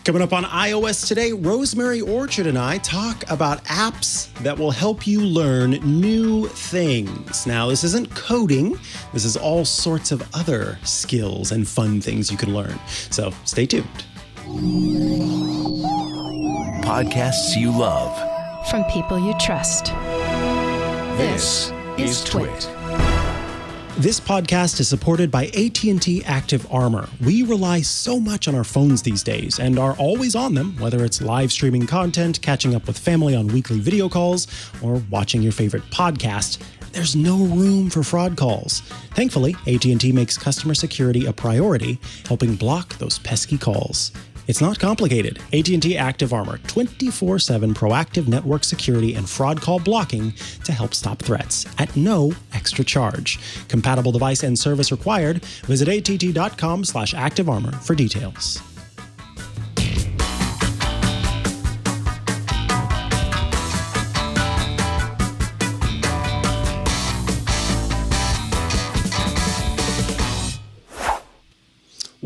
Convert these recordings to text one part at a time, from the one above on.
Coming up on iOS today, Rosemary Orchard and I talk about apps that will help you learn new things. Now, this isn't coding. This is all sorts of other skills and fun things you can learn. So stay tuned. Podcasts you love. From people you trust. This is Twit. This podcast is supported by AT&T Active Armor. We rely so much on our phones these days and are always on them, whether it's live streaming content, catching up with family on weekly video calls, or watching your favorite podcast. There's no room for fraud calls. Thankfully, AT&T makes customer security a priority, helping block those pesky calls. It's not complicated. AT&T Active Armor, 24/7 proactive network security and fraud call blocking to help stop threats at no extra charge. Compatible device and service required. Visit att.com/activearmor for details.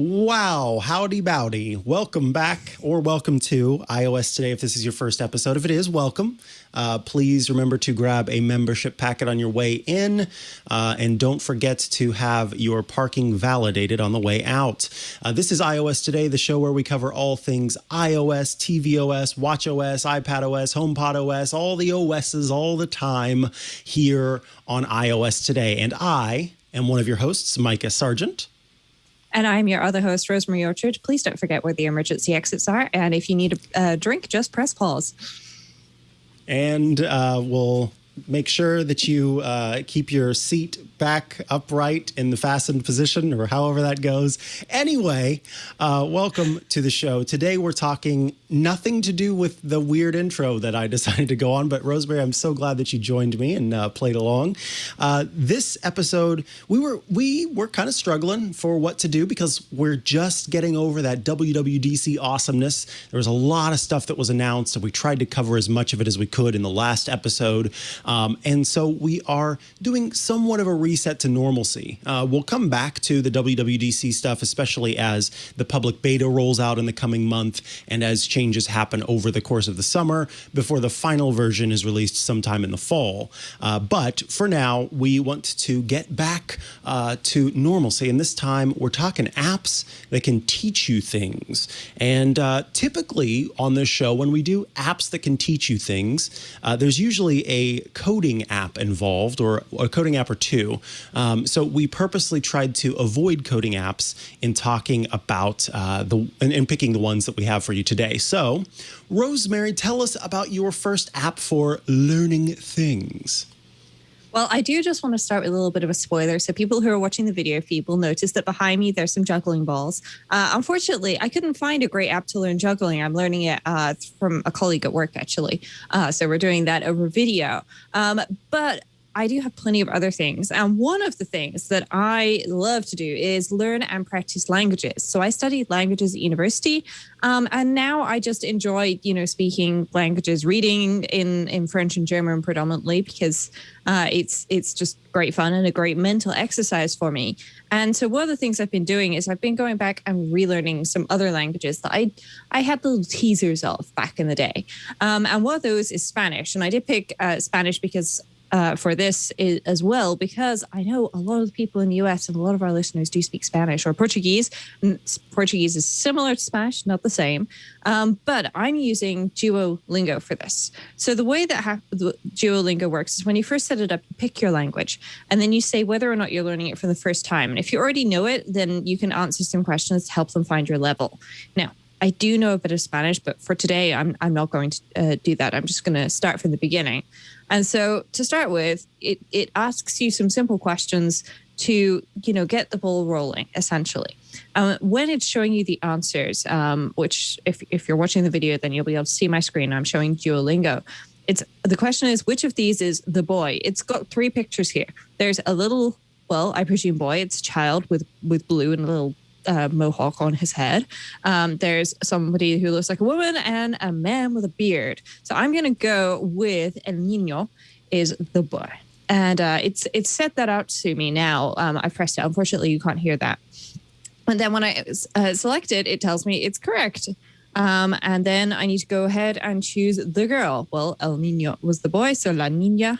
Wow, howdy bowdy. Welcome back, or welcome to iOS Today if this is your first episode. If it is, welcome. Please remember to grab a membership packet on your way in, and don't forget to have your parking validated on the way out. This is iOS Today, the show where we cover all things iOS, tvOS, watchOS, iPadOS, HomePodOS, all the OSs all the time here on iOS Today. And I am one of your hosts, Mikah Sargent. And I'm your other host, Rosemary Orchard. Please don't forget where the emergency exits are. And if you need a drink, just press pause. And we'll make sure that you keep your seat back upright in the fastened position, or however that goes. Anyway, welcome to the show. Today we're talking nothing to do with the weird intro that I decided to go on, but Rosemary, I'm so glad that you joined me and played along. This episode, we were kind of struggling for what to do because we're just getting over that WWDC awesomeness. There was a lot of stuff that was announced, and we tried to cover as much of it as we could in the last episode. And so we are doing somewhat of a reset to normalcy. We'll come back to the WWDC stuff, especially as the public beta rolls out in the coming month and as changes happen over the course of the summer before the final version is released sometime in the fall. But for now, we want to get back to normalcy. And this time we're talking apps that can teach you things. And typically on this show, when we do apps that can teach you things, there's usually a coding app involved, or a coding app or two. So we purposely tried to avoid coding apps in talking about and picking the ones that we have for you today. So, Rosemary, tell us about your first app for learning things. Well, I do just want to start with a little bit of a spoiler. So people who are watching the video feed will notice that behind me, there's some juggling balls. Unfortunately, I couldn't find a great app to learn juggling. I'm learning it from a colleague at work, actually. So we're doing that over video. But I do have plenty of other things. And one of the things that I love to do is learn and practice languages. So I studied languages at university. And now I just enjoy, speaking languages, reading in French and German predominantly, because it's just great fun and a great mental exercise for me. And so one of the things I've been doing is I've been going back and relearning some other languages that I had little teasers of back in the day. And one of those is Spanish. And I did pick Spanish because for this as well, because I know a lot of the people in the US and a lot of our listeners do speak Spanish or Portuguese. Portuguese is similar to Spanish, not the same. But I'm using Duolingo for this. So the way that Duolingo works is when you first set it up, you pick your language, and then you say whether or not you're learning it for the first time. And if you already know it, then you can answer some questions to help them find your level. Now, I do know a bit of Spanish, but for today, I'm not going to do that. I'm just going to start from the beginning. And so to start with, it asks you some simple questions to, get the ball rolling, essentially. When it's showing you the answers, which if you're watching the video, then you'll be able to see my screen. I'm showing Duolingo. The question is, which of these is the boy? It's got three pictures here. There's a little, I presume boy. It's a child with blue and a little mohawk on his head. There's somebody who looks like a woman and a man with a beard. So I'm going to go with El Niño is the boy. And it's set that out to me now. I've pressed it. Unfortunately, you can't hear that. And then when I select it, it tells me it's correct. And then I need to go ahead and choose the girl. Well, el niño was the boy, so la niña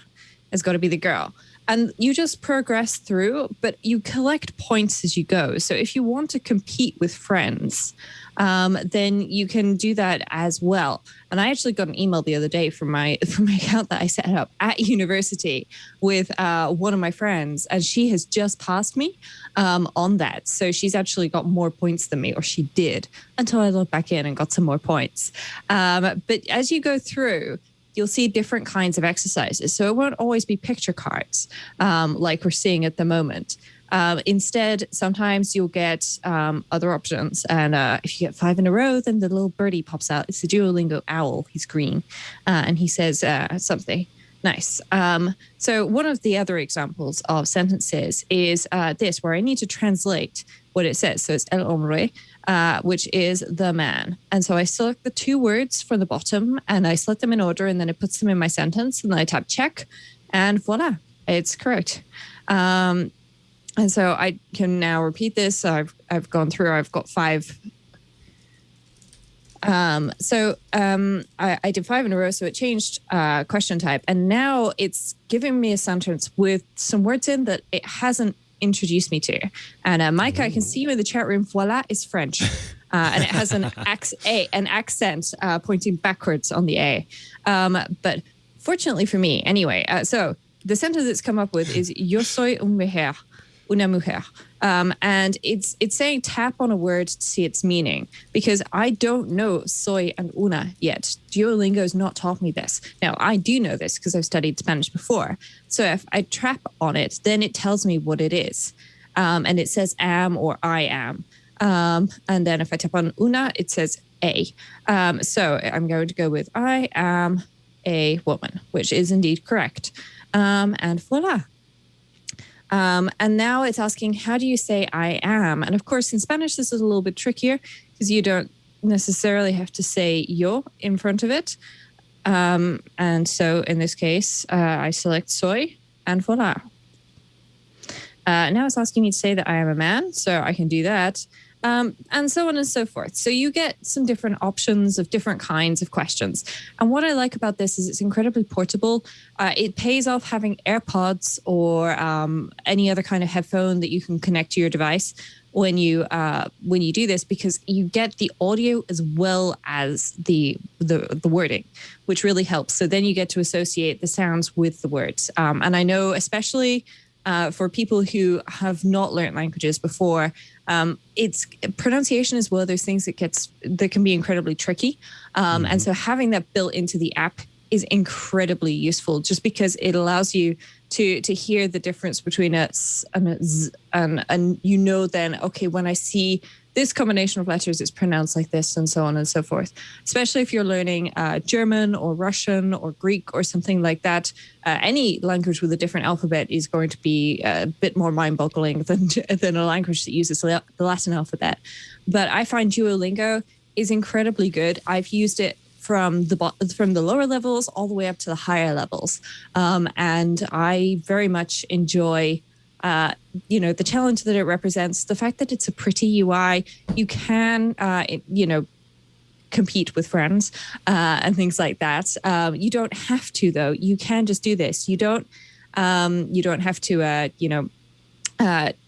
has got to be the girl. And you just progress through, but you collect points as you go. So if you want to compete with friends, then you can do that as well. And I actually got an email the other day from my account that I set up at university with one of my friends, and she has just passed me on that. So she's actually got more points than me, or she did, until I logged back in and got some more points. But as you go through, you'll see different kinds of exercises. So it won't always be picture cards like we're seeing at the moment. Instead, sometimes you'll get other options. And if you get 5 in a row, then the little birdie pops out. It's the Duolingo owl. He's green. And he says something nice. So one of the other examples of sentences is this, where I need to translate what it says. So it's el hombre, which is the man. And so I select the 2 words from the bottom and I select them in order, and then it puts them in my sentence, and then I tap check, and voila, it's correct. And so I can now repeat this. I've gone through, I've got 5. I did 5 in a row, so it changed question type. And now it's giving me a sentence with some words in that it hasn't introduced me to. And Micah, I can see you in the chat room. Voila is French. And it has an accent pointing backwards on the A. But fortunately for me, anyway, so the sentence it's come up with is yo soy una mujer. And it's saying tap on a word to see its meaning, because I don't know soy and una yet. Duolingo has not taught me this. Now, I do know this because I've studied Spanish before. So if I tap on it, then it tells me what it is. And it says am or I am. And then if I tap on una, it says a. So I'm going to go with I am a woman, which is indeed correct. And voila. And now it's asking, how do you say I am? And of course, in Spanish, this is a little bit trickier because you don't necessarily have to say yo in front of it. And so in this case, I select soy and voila. Now it's asking me to say that I am a man, so I can do that. And so on and so forth. So you get some different options of different kinds of questions. And what I like about this is it's incredibly portable. It pays off having AirPods or any other kind of headphone that you can connect to your device when you do this, because you get the audio as well as the wording, which really helps. So then you get to associate the sounds with the words. And I know especially for people who have not learned languages before, it's pronunciation is one of those things that can be incredibly tricky. And so having that built into the app is incredibly useful, just because it allows you to hear the difference between a s and a z, and you know then, okay, when I see this combination of letters, it's pronounced like this, and so on and so forth. Especially if you're learning German or Russian or Greek or something like that. Any language with a different alphabet is going to be a bit more mind-boggling than a language that uses the Latin alphabet. But I find Duolingo is incredibly good. I've used it from the lower levels all the way up to the higher levels, and I very much enjoy the challenge that it represents, the fact that it's a pretty UI. You can, compete with friends and things like that. You don't have to, though. You can just do this. You don't have to,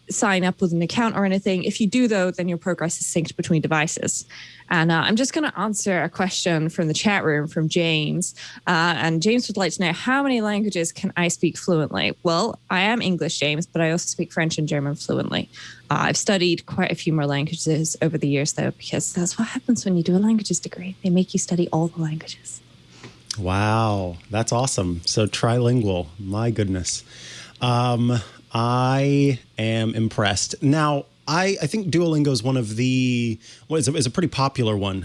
sign up with an account or anything. If you do, though, then your progress is synced between devices. And I'm just going to answer a question from the chat room from James. And James would like to know, how many languages can I speak fluently? Well, I am English, James, but I also speak French and German fluently. I've studied quite a few more languages over the years, though, because that's what happens when you do a languages degree. They make you study all the languages. Wow, that's awesome. So trilingual, my goodness. I am impressed. Now, I think Duolingo is one of is a pretty popular one,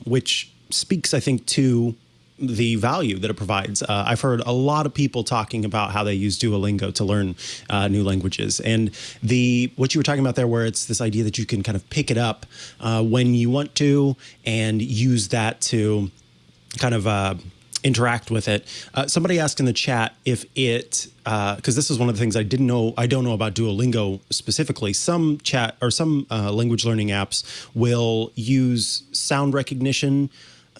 which speaks, I think, to the value that it provides. I've heard a lot of people talking about how they use Duolingo to learn new languages. And what you were talking about there, where it's this idea that you can kind of pick it up when you want to and use that to kind of interact with it. Somebody asked in the chat if it, because this is one of the things I don't know about Duolingo specifically. Some language learning apps will use sound recognition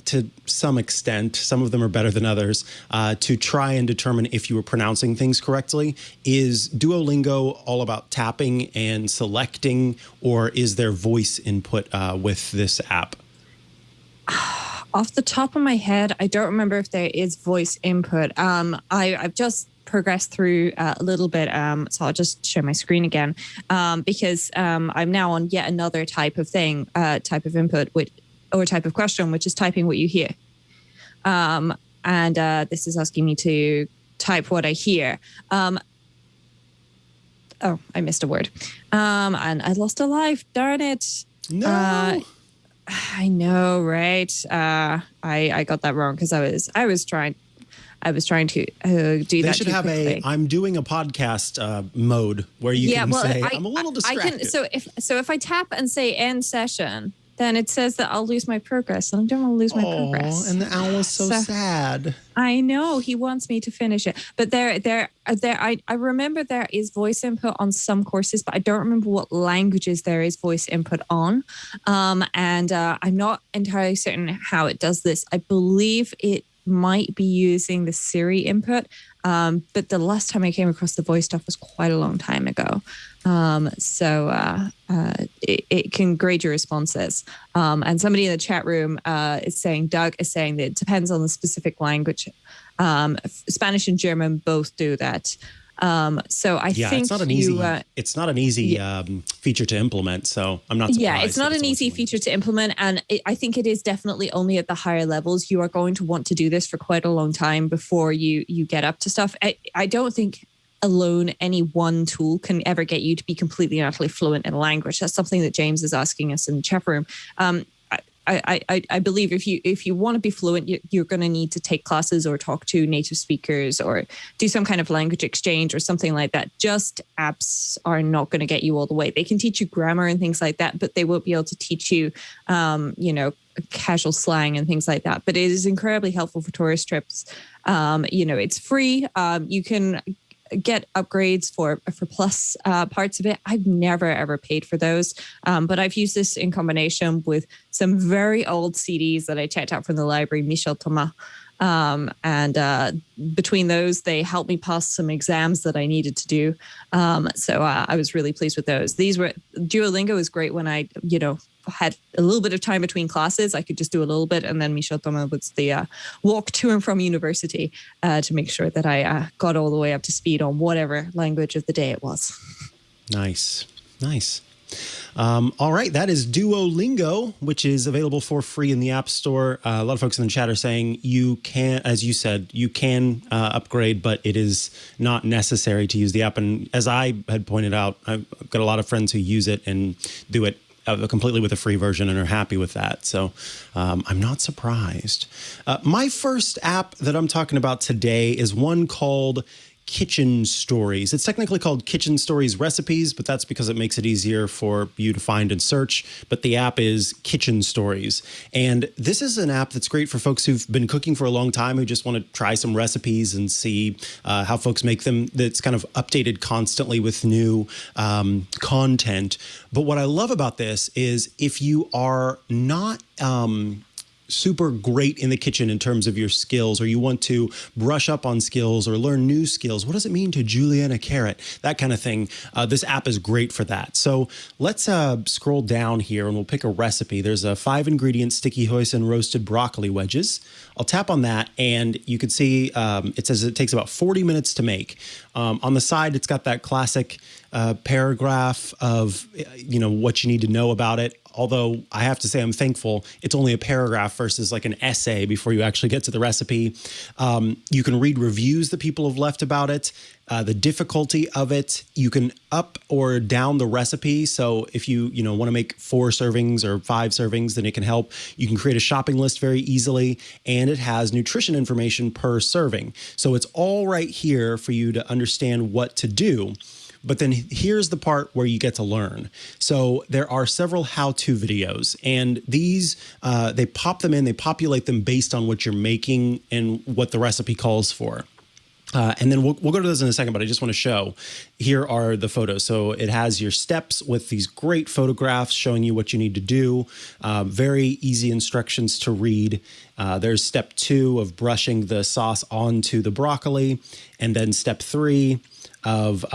to some extent. Some of them are better than others, to try and determine if you were pronouncing things correctly. Is Duolingo all about tapping and selecting, or is there voice input with this app? Off the top of my head, I don't remember if there is voice input. I've just progressed through a little bit, so I'll just share my screen again, because I'm now on yet another type of input, or type of question, which is typing what you hear. And this is asking me to type what I hear. Oh, I missed a word. And I lost a life. Darn it. No. I know, right? I got that wrong because I was trying to do that. They should have I'm doing a podcast mode where you can say, I'm a little distracted. So if I tap and say end session, then it says that I'll lose my progress, and I don't want to lose my progress. And the owl is so sad. I know, he wants me to finish it, but I remember there is voice input on some courses, but I don't remember what languages there is voice input on. And I'm not entirely certain how it does this. I believe it might be using the Siri input, but the last time I came across the voice stuff was quite a long time ago. It can grade your responses. And somebody in the chat room Doug is saying that it depends on the specific language. Spanish and German both do that. So I think it's not an easy feature to implement. So I'm not surprised. Yeah, it's not an easy feature to implement. And I think it is definitely only at the higher levels. You are going to want to do this for quite a long time before you get up to stuff. I don't think alone any one tool can ever get you to be completely and utterly fluent in a language. That's something that James is asking us in the chat room. I believe if you want to be fluent, you're going to need to take classes or talk to native speakers or do some kind of language exchange or something like that. Just apps are not going to get you all the way. They can teach you grammar and things like that, but they won't be able to teach you, casual slang and things like that. But it is incredibly helpful for tourist trips. It's free. You can get upgrades for plus parts of it. I've never ever paid for those, but I've used this in combination with some very old CDs that I checked out from the library, Michel Thomas, and between those they helped me pass some exams that I needed to do. So I was really pleased with those. Duolingo is great when I had a little bit of time between classes. I could just do a little bit, and then Michel Thomas was the walk to and from university to make sure that I got all the way up to speed on whatever language of the day it was. Nice. All right, that is Duolingo, which is available for free in the App Store. A lot of folks in the chat are saying you can, as you said, you can upgrade, but it is not necessary to use the app. And as I had pointed out, I've got a lot of friends who use it and do it completely with a free version and are happy with that. So I'm not surprised. My first app that I'm talking about today is one called Kitchen Stories. It's technically called Kitchen Stories Recipes, but that's because it makes it easier for you to find and search. But the app is Kitchen Stories. And this is an app that's great for folks who've been cooking for a long time, who just want to try some recipes and see how folks make them. That's kind of updated constantly with new content. But what I love about this is if you are not super great in the kitchen in terms of your skills, or you want to brush up on skills or learn new skills. What does it mean to julienne a carrot? That kind of thing. This app is great for that. So let's scroll down here and we'll pick a recipe. There's a 5-ingredient sticky hoisin roasted broccoli wedges. I'll tap on that and you can see it says it takes about 40 minutes to make. On the side, it's got that classic paragraph of what you need to know about it. Although I have to say I'm thankful it's only a paragraph versus like an essay before you actually get to the recipe. You can read reviews that people have left about it, the difficulty of it. You can up or down the recipe. So if you want to make 4 servings or 5 servings, then it can help. You can create a shopping list very easily, and it has nutrition information per serving. So it's all right here for you to understand what to do. But then here's the part where you get to learn. So there are several how-to videos, and these, they pop them in, they populate them based on what you're making and what the recipe calls for. And then we'll go to those in a second, but I just want to show, here are the photos. So it has your steps with these great photographs showing you what you need to do. Very easy instructions to read. There's step 2 of brushing the sauce onto the broccoli. And then step 3 of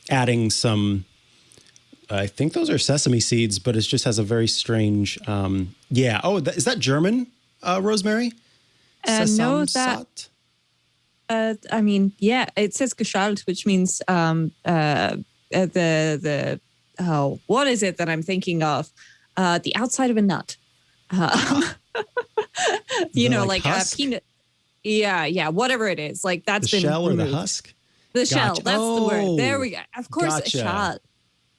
adding some, I think those are sesame seeds, but it just has a very strange, yeah. Oh, is that German, Rosemary? No, that... I mean, yeah, it says geschalt, which means what is it that I'm thinking of? The outside of a nut. You know, like a peanut. Yeah, whatever it is. Like that's the been shell removed. or the husk? The shell, that's the word. There we go. Of course, geschalt.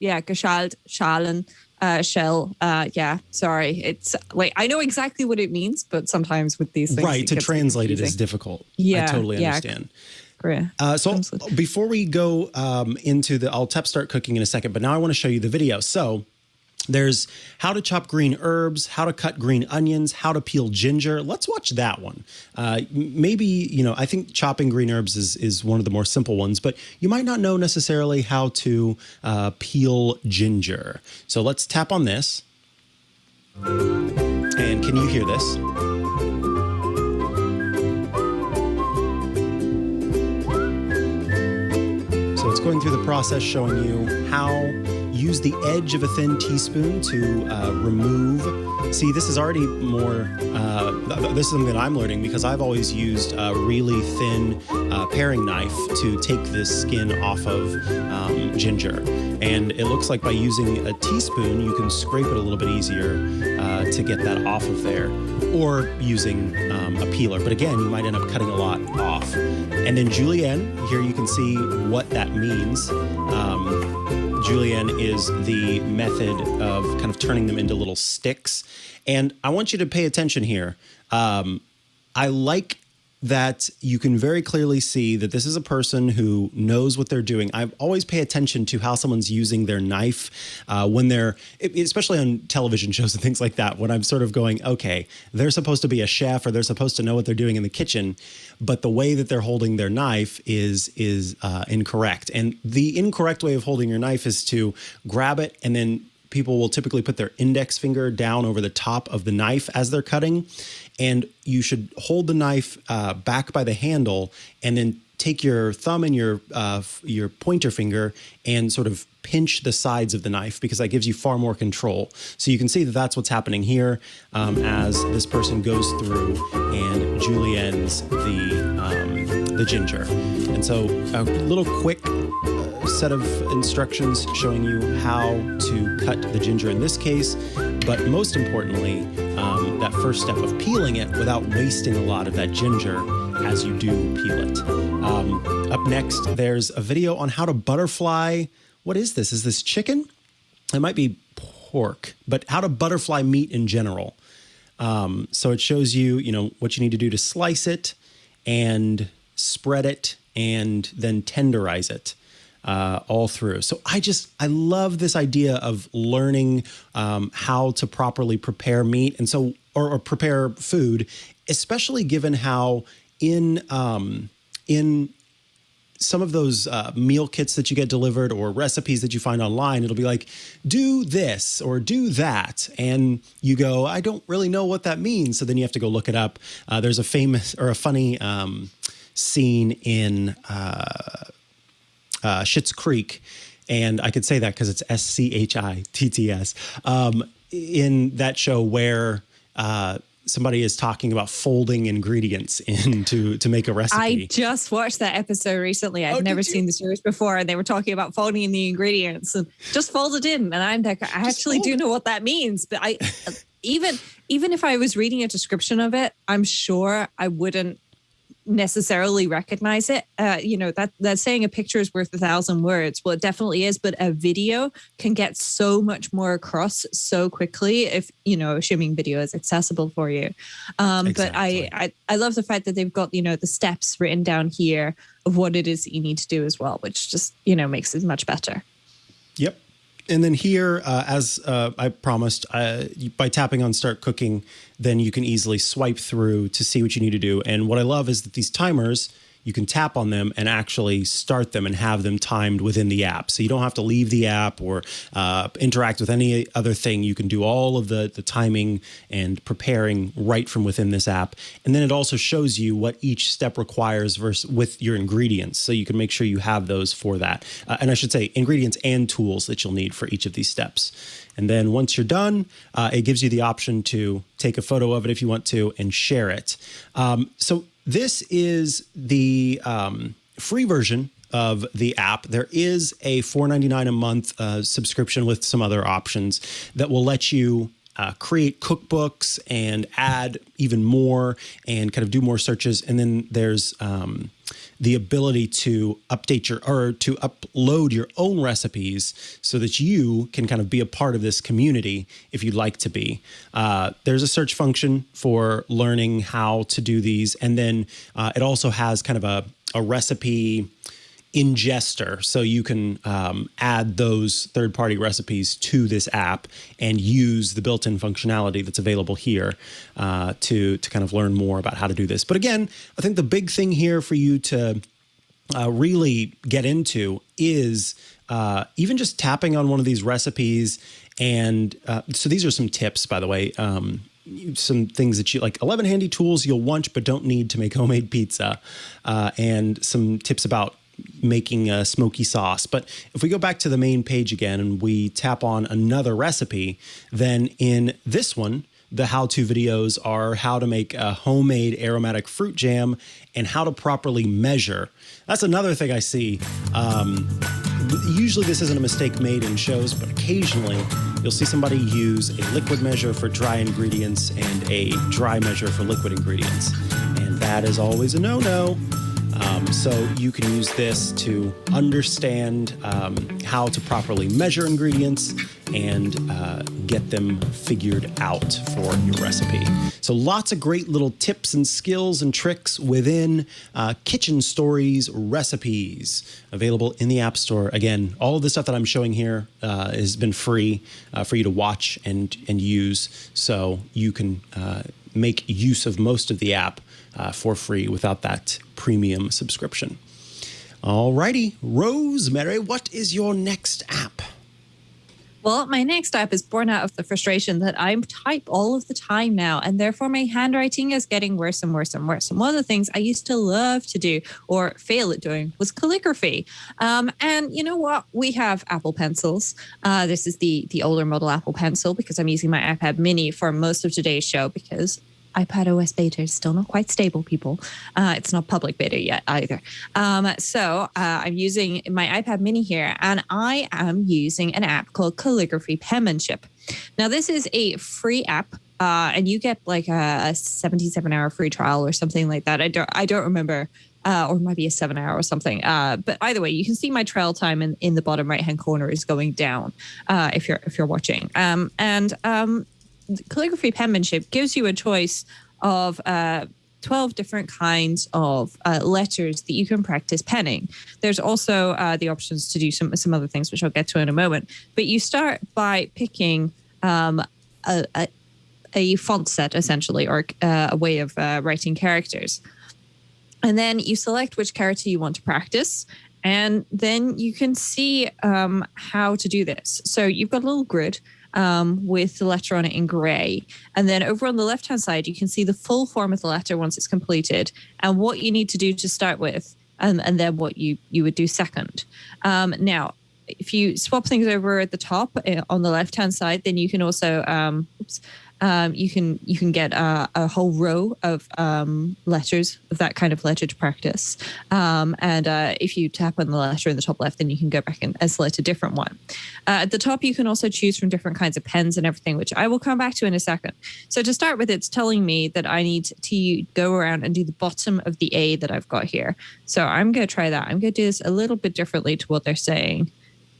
Yeah, geschalt, schalen. Shell. Yeah, sorry. It's like, I know exactly what it means, but sometimes with these things, right, to translate it is difficult. Yeah, I totally understand. Yeah. So before we go into I'll start cooking in a second, but now I want to show you the video. So there's how to chop green herbs, how to cut green onions, how to peel ginger. Let's watch that one. Maybe, you know, I think chopping green herbs is one of the more simple ones, but you might not know necessarily how to peel ginger. So let's tap on this. And can you hear this? So it's going through the process showing you how use the edge of a thin teaspoon to remove. See, this is already more, this is something that I'm learning because I've always used a really thin paring knife to take this skin off of ginger. And it looks like by using a teaspoon, you can scrape it a little bit easier to get that off of there, or using a peeler. But again, you might end up cutting a lot off. And then julienne, here you can see what that means. Julienne is the method of kind of turning them into little sticks. And I want you to pay attention here. I like that you can very clearly see that this is a person who knows what they're doing. I always pay attention to how someone's using their knife when they're, especially on television shows and things like that, when I'm sort of going, okay, they're supposed to be a chef or they're supposed to know what they're doing in the kitchen, but the way that they're holding their knife is incorrect. And the incorrect way of holding your knife is to grab it, and then people will typically put their index finger down over the top of the knife as they're cutting. And you should hold the knife back by the handle and then take your thumb and your pointer finger and sort of pinch the sides of the knife, because that gives you far more control. So you can see that that's what's happening here as this person goes through and juliennes the ginger. And so a little quick set of instructions showing you how to cut the ginger in this case, but most importantly, that first step of peeling it without wasting a lot of that ginger as you do peel it. Up next, there's a video on how to butterfly. What is this? Is this chicken? It might be pork, but how to butterfly meat in general. So it shows you, what you need to do to slice it and spread it and then tenderize it. All through. So I love this idea of learning how to properly prepare meat, and so or prepare food, especially given how in some of those meal kits that you get delivered or recipes that you find online, it'll be like, do this or do that. And you go, I don't really know what that means. So then you have to go look it up. There's a funny scene in Schitt's Creek, and I could say that because it's SCHITTS, in that show where somebody is talking about folding ingredients to make a recipe. I just watched that episode recently. I've never seen the series before, and they were talking about folding in the ingredients and just fold it in. And I'm like, I actually do know what that means, but I even if I was reading a description of it, I'm sure I wouldn't necessarily recognize it. That saying a picture is worth 1,000 words. Well, it definitely is, but a video can get so much more across so quickly if, assuming video is accessible for you. Exactly. But I love the fact that they've got, the steps written down here of what it is that you need to do as well, which just, makes it much better. Yep. And then here, as I promised, by tapping on Start Cooking, then you can easily swipe through to see what you need to do. And what I love is that these timers, you can tap on them and actually start them and have them timed within the app. So you don't have to leave the app or interact with any other thing. You can do all of the timing and preparing right from within this app. And then it also shows you what each step requires with your ingredients. So you can make sure you have those for that. And I should say ingredients and tools that you'll need for each of these steps. And then once you're done, it gives you the option to take a photo of it if you want to and share it. So this is the free version of the app. There is a $4.99 a month subscription with some other options that will let you create cookbooks and add even more and kind of do more searches. And then there's the ability to upload your own recipes so that you can kind of be a part of this community if you'd like to be. There's a search function for learning how to do these. And then it also has kind of a recipe ingester, so you can add those third-party recipes to this app and use the built-in functionality that's available here to kind of learn more about how to do this. But again, I think the big thing here for you to really get into is even just tapping on one of these recipes. And so these are some tips, by the way. Some things that you like, 11 handy tools you'll want but don't need to make homemade pizza, and some tips about making a smoky sauce. But if we go back to the main page again and we tap on another recipe, then in this one, the how-to videos are how to make a homemade aromatic fruit jam and how to properly measure. That's another thing I see. Usually this isn't a mistake made in shows, but occasionally you'll see somebody use a liquid measure for dry ingredients and a dry measure for liquid ingredients. And that is always a no-no. So you can use this to understand how to properly measure ingredients and get them figured out for your recipe. So lots of great little tips and skills and tricks within Kitchen Stories Recipes, available in the App Store. Again, all of the stuff that I'm showing here has been free for you to watch and use, so you can make use of most of the app for free without that premium subscription. Alrighty, Rosemary, what is your next app? Well, my next app is born out of the frustration that I type all of the time now, and therefore my handwriting is getting worse and worse and worse. And one of the things I used to love to do or fail at doing was calligraphy. And you know what? We have Apple Pencils. This is the older model Apple Pencil because I'm using my iPad mini for most of today's show because iPad OS beta is still not quite stable, people. It's not public beta yet either. So I'm using my iPad mini here, and I am using an app called Calligraphy Penmanship. Now, this is a free app, and you get like a 77-hour free trial or something like that. I don't remember, or it might be a 7-hour or something. But either way, you can see my trial time in the bottom right-hand corner is going down if you're watching. Calligraphy Penmanship gives you a choice of 12 different kinds of letters that you can practice penning. There's also the options to do some other things, which I'll get to in a moment. But you start by picking a font set, essentially, or a way of writing characters. And then you select which character you want to practice. And then you can see how to do this. So you've got a little grid with the letter on it in gray. And then over on the left-hand side, you can see the full form of the letter once it's completed and what you need to do to start with, and then what you would do second. Now, if you swap things over at the top on the left-hand side, then you can also you can get a whole row of letters of that kind of letter to practice. And if you tap on the letter in the top left, then you can go back and select a different one. At the top, you can also choose from different kinds of pens and everything, which I will come back to in a second. So to start with, it's telling me that I need to go around and do the bottom of the A that I've got here. So I'm going to try that. I'm going to do this a little bit differently to what they're saying,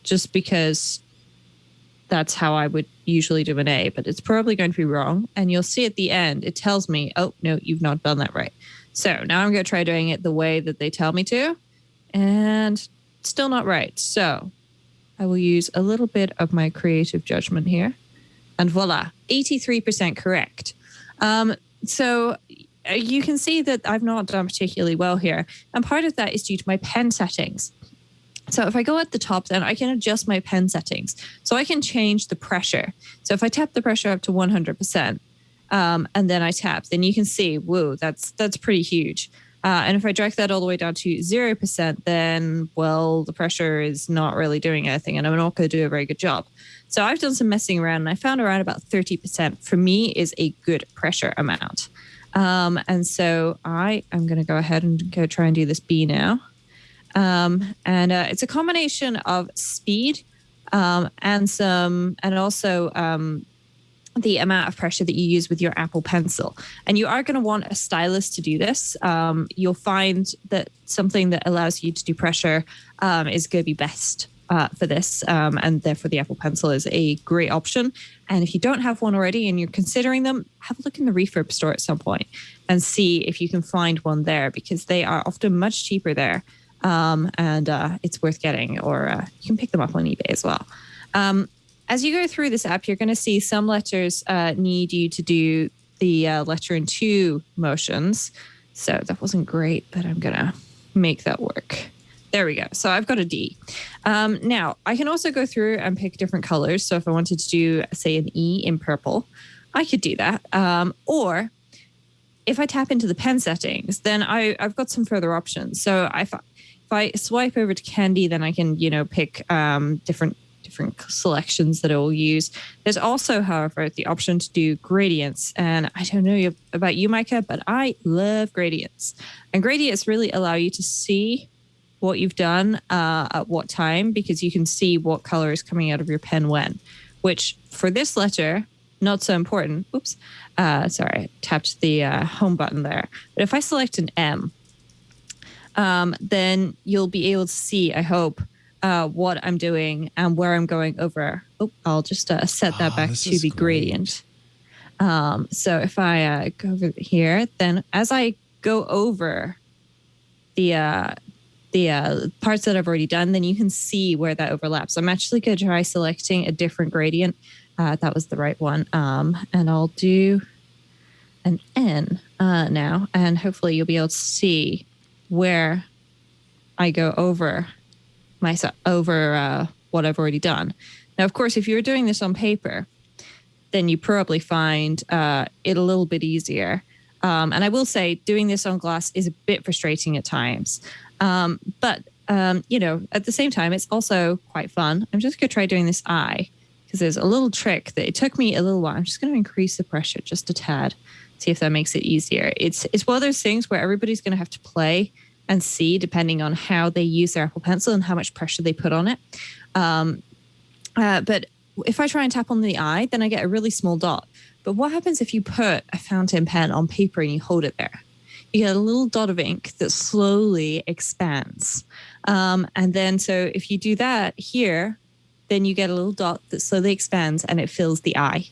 just because that's how I would usually do an A, but it's probably going to be wrong. And you'll see at the end, it tells me, oh, no, you've not done that right. So now I'm going to try doing it the way that they tell me to, and still not right. So I will use a little bit of my creative judgment here, and voila, 83% correct. So you can see that I've not done particularly well here. And part of that is due to my pen settings. So if I go at the top, then I can adjust my pen settings. So I can change the pressure. So if I tap the pressure up to 100%, and then I tap, then you can see, whoa, that's pretty huge. And if I drag that all the way down to 0%, then, well, the pressure is not really doing anything, and I'm not going to do a very good job. So I've done some messing around, and I found around about 30% for me is a good pressure amount. And so I am going to go ahead and go try and do this B now. And it's a combination of speed and also the amount of pressure that you use with your Apple Pencil. And you are going to want a stylus to do this. You'll find that something that allows you to do pressure is going to be best for this. And therefore, the Apple Pencil is a great option. And if you don't have one already and you're considering them, have a look in the refurb store at some point and see if you can find one there, because they are often much cheaper there. And it's worth getting, or you can pick them up on eBay as well. As you go through this app, you're going to see some letters need you to do the letter in two motions. So that wasn't great, but I'm going to make that work. There we go. So I've got a D. Now, I can also go through and pick different colors. So if I wanted to do, say, an E in purple, I could do that. Or if I tap into the pen settings, then I've got some further options. So if I swipe over to Candy, then I can, pick different selections that I will use. There's also, however, the option to do gradients. And I don't know about you, Mikah, but I love gradients. And gradients really allow you to see what you've done at what time, because you can see what color is coming out of your pen when, which for this letter, not so important. Oops. Sorry, I tapped the home button there. But if I select an M, then you'll be able to see, I hope, what I'm doing and where I'm going over. Oh, I'll just set that back to the gradient. So if I go over here, then as I go over the parts that I've already done, then you can see where that overlaps. I'm actually going to try selecting a different gradient. That was the right one. And I'll do an N now, and hopefully you'll be able to see where I go over what I've already done. Now, of course, if you're doing this on paper, then you probably find it a little bit easier. And I will say doing this on glass is a bit frustrating at times. But at the same time, it's also quite fun. I'm just going to try doing this I, because there's a little trick that it took me a little while. I'm just going to increase the pressure just a tad, see if that makes it easier. It's one of those things where everybody's going to have to play and see, depending on how they use their Apple Pencil and how much pressure they put on it. But if I try and tap on the I, then I get a really small dot. But what happens if you put a fountain pen on paper and you hold it there? You get a little dot of ink that slowly expands. And then, so if you do that here, then you get a little dot that slowly expands and it fills the I,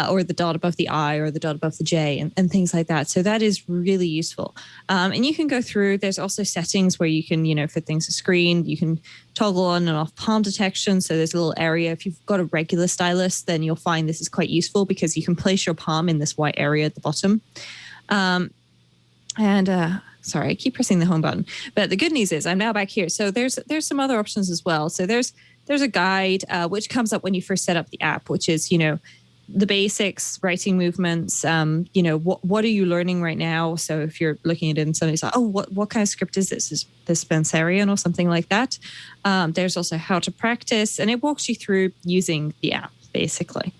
or the dot above the I, or the dot above the J, and things like that. So that is really useful. And you can go through, there's also settings where you can, for things to screen, you can toggle on and off palm detection. So there's a little area. If you've got a regular stylus, then you'll find this is quite useful because you can place your palm in this white area at the bottom. Sorry, I keep pressing the home button. But the good news is I'm now back here. So there's some other options as well. So there's a guide, which comes up when you first set up the app, which is, the basics, writing movements, what are you learning right now? So if you're looking at it and somebody's like, oh, what kind of script is this? Is this Spencerian or something like that? There's also how to practice, and it walks you through using the app. basically,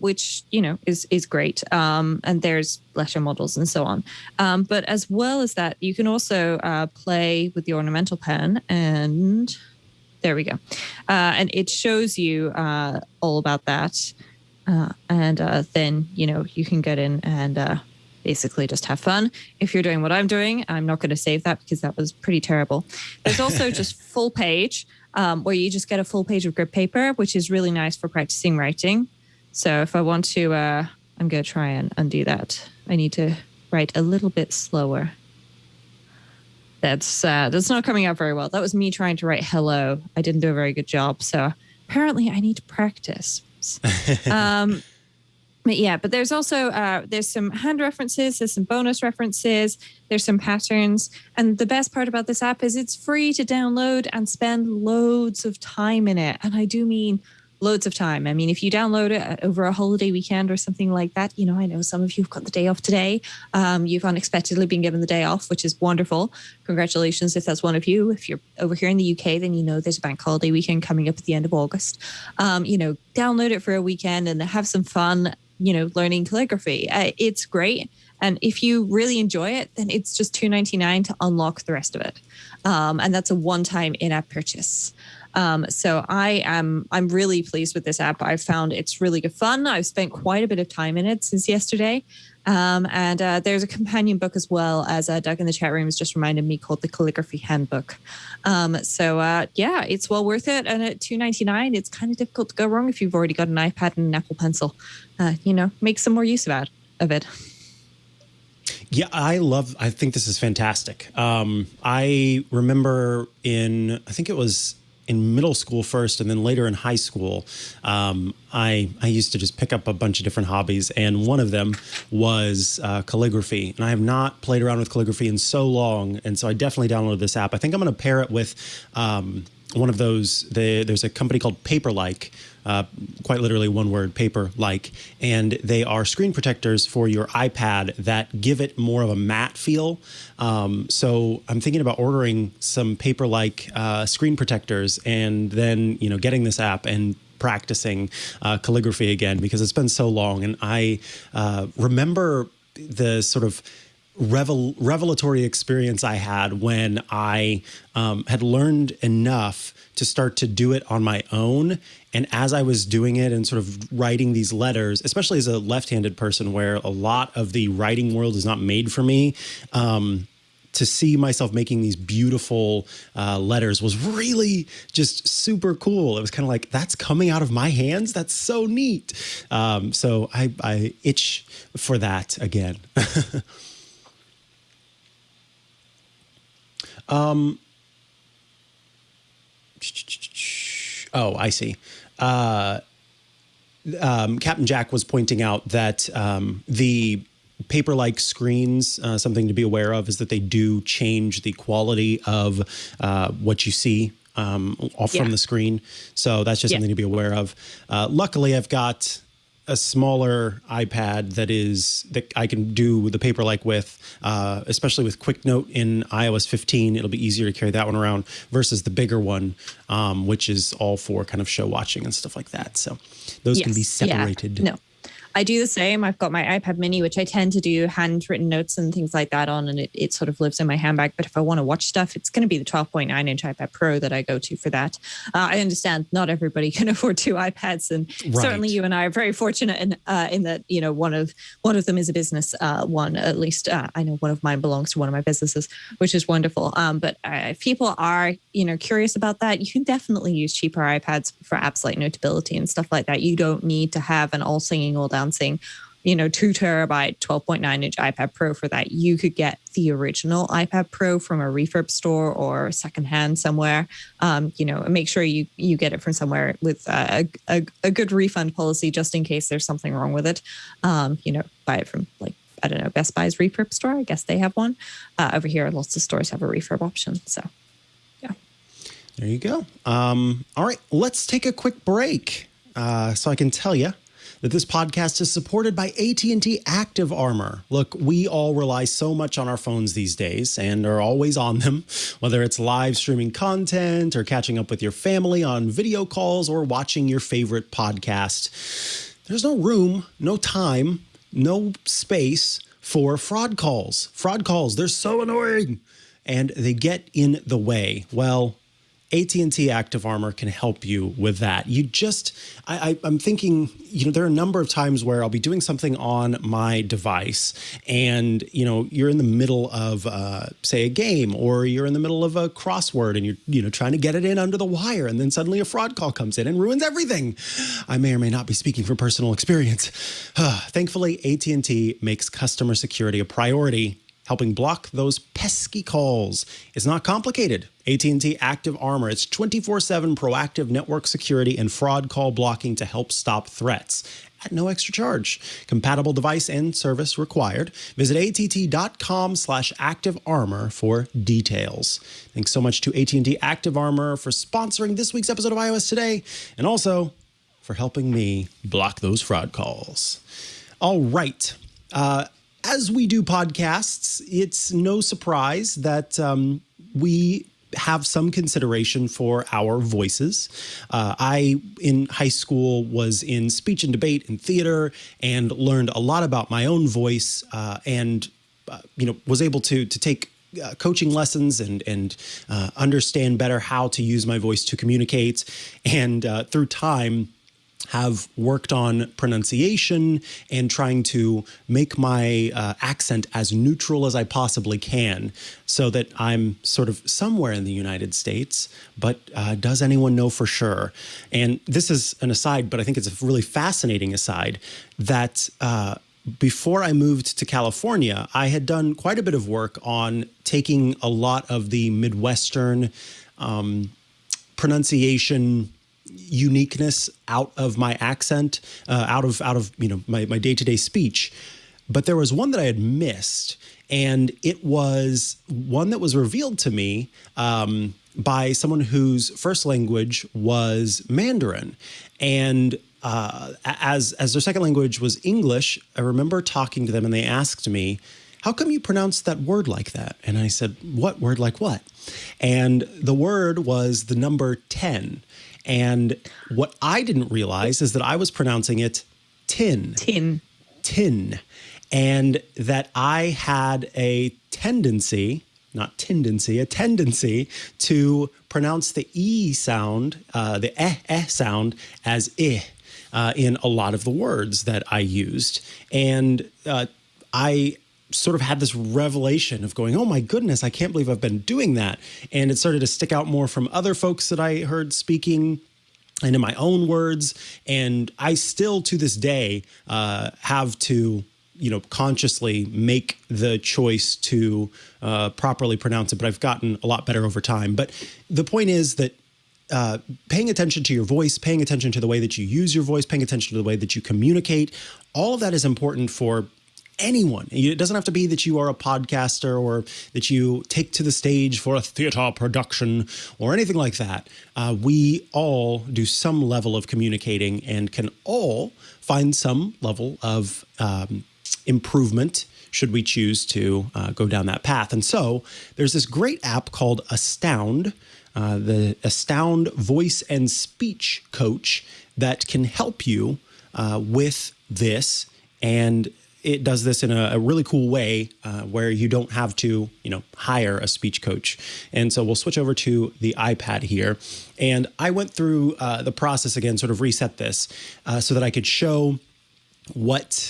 which, is great. And there's letter models and so on. But as well as that, you can also play with the ornamental pen, and there we go. And it shows you all about that. And then, you can get in and basically just have fun. If you're doing what I'm doing, I'm not going to save that because that was pretty terrible. There's also just full page, where you just get a full page of grid paper, which is really nice for practicing writing. So if I want to, I'm going to try and undo that. I need to write a little bit slower. That's not coming out very well. That was me trying to write hello. I didn't do a very good job. So apparently I need to practice. But there's also there's some hand references, there's some bonus references, there's some patterns. And the best part about this app is it's free to download and spend loads of time in it. And I do mean loads of time. I mean, if you download it over a holiday weekend or something like that, I know some of you have got the day off today. You've unexpectedly been given the day off, which is wonderful. Congratulations if that's one of you. If you're over here in the UK, then there's a bank holiday weekend coming up at the end of August. Download it for a weekend and have some fun, learning calligraphy. It's great. And if you really enjoy it, then it's just $2.99 to unlock the rest of it. And that's a one-time in-app purchase. So I'm really pleased with this app. I've found it's really good fun. I've spent quite a bit of time in it since yesterday. And there's a companion book as well, as Doug in the chat room has just reminded me, called the Calligraphy Handbook. It's well worth it. And at $2.99, it's kind of difficult to go wrong if you've already got an iPad and an Apple Pencil. Make some more use of it. Yeah, I think this is fantastic. I remember I think it was in middle school first and then later in high school, I used to just pick up a bunch of different hobbies, and one of them was calligraphy. And I have not played around with calligraphy in so long, and so I definitely downloaded this app. I think I'm going to pair it with one of those. There's a company called Paperlike, quite literally one word, Paper-like, and they are screen protectors for your iPad that give it more of a matte feel. So I'm thinking about ordering some Paper-like screen protectors, and then getting this app and practicing calligraphy again, because it's been so long. And I remember the sort of revelatory experience I had when I had learned enough to start to do it on my own. And as I was doing it and sort of writing these letters, especially as a left-handed person where a lot of the writing world is not made for me, to see myself making these beautiful letters was really just super cool. It was kind of like, that's coming out of my hands? That's so neat. So I itch for that again. I see. Captain Jack was pointing out that the Paper-like screens, something to be aware of is that they do change the quality of what you see off from the screen. So that's just something to be aware of. Luckily, I've got a smaller iPad that I can do the Paper-like with, especially with Quick Note in iOS 15. It'll be easier to carry that one around versus the bigger one, which is all for kind of show watching and stuff like that. So those can be separated. Yeah. No. I do the same. I've got my iPad mini, which I tend to do handwritten notes and things like that on, and it sort of lives in my handbag. But if I want to watch stuff, it's going to be the 12.9-inch iPad Pro that I go to for that. I understand not everybody can afford two iPads, and certainly you and I are very fortunate in that one of them is a business one. At least I know one of mine belongs to one of my businesses, which is wonderful. But if people are curious about that, you can definitely use cheaper iPads for apps like Notability and stuff like that. You don't need to have an all singing, all dancing 2 terabyte 12.9-inch iPad Pro for that. You could get the original iPad Pro from a refurb store or secondhand somewhere. Make sure you get it from somewhere with a good refund policy, just in case there's something wrong with it. Buy it from Best Buy's refurb store. I guess they have one. Over here, lots of stores have a refurb option. So, yeah. There you go. All right, let's take a quick break so I can tell you that this podcast is supported by AT&T Active Armor. Look, we all rely so much on our phones these days and are always on them, whether it's live streaming content or catching up with your family on video calls or watching your favorite podcast. There's no room, no time, no space for fraud calls. Fraud calls, they're so annoying and they get in the way. Well, AT&T Active Armor can help you with that. I'm thinking, there are a number of times where I'll be doing something on my device and, you're in the middle of, say, a game, or you're in the middle of a crossword and you're trying to get it in under the wire, and then suddenly a fraud call comes in and ruins everything. I may or may not be speaking from personal experience. Thankfully, AT&T makes customer security a priority, helping block those pesky calls. It's not complicated. AT&T Active Armor. It's 24/7 proactive network security and fraud call blocking to help stop threats at no extra charge. Compatible device and service required. Visit att.com/activearmor for details. Thanks so much to AT&T Active Armor for sponsoring this week's episode of iOS Today, and also for helping me block those fraud calls. All right. As we do podcasts, it's no surprise that we have some consideration for our voices. I, in high school, was in speech and debate and theater and learned a lot about my own voice and was able to take coaching lessons and understand better how to use my voice to communicate. And through time, have worked on pronunciation and trying to make my accent as neutral as I possibly can so that I'm sort of somewhere in the United States, but does anyone know for sure? And this is an aside, but I think it's a really fascinating aside that before I moved to California, I had done quite a bit of work on taking a lot of the Midwestern pronunciation uniqueness out of my accent, out of my day-to-day speech. But there was one that I had missed, and it was one that was revealed to me by someone whose first language was Mandarin. And as their second language was English, I remember talking to them and they asked me, "How come you pronounce that word like that?" And I said, "What word like what?" And the word was the number 10. And what I didn't realize is that I was pronouncing it tin. Tin. And that I had a tendency to pronounce the E sound, the sound as in a lot of the words that I used. And I sort of had this revelation of going, oh my goodness, I can't believe I've been doing that. And it started to stick out more from other folks that I heard speaking and in my own words. And I still to this day have to, consciously make the choice to properly pronounce it. But I've gotten a lot better over time. But the point is that paying attention to your voice, paying attention to the way that you use your voice, paying attention to the way that you communicate, all of that is important for anyone. It doesn't have to be that you are a podcaster or that you take to the stage for a theater production or anything like that. We all do some level of communicating and can all find some level of improvement should we choose to go down that path. And so there's this great app called Astound, the Astound voice and speech coach that can help you with this. And it does this in a really cool way where you don't have to, hire a speech coach. And so we'll switch over to the iPad here. And I went through the process again, sort of reset this so that I could show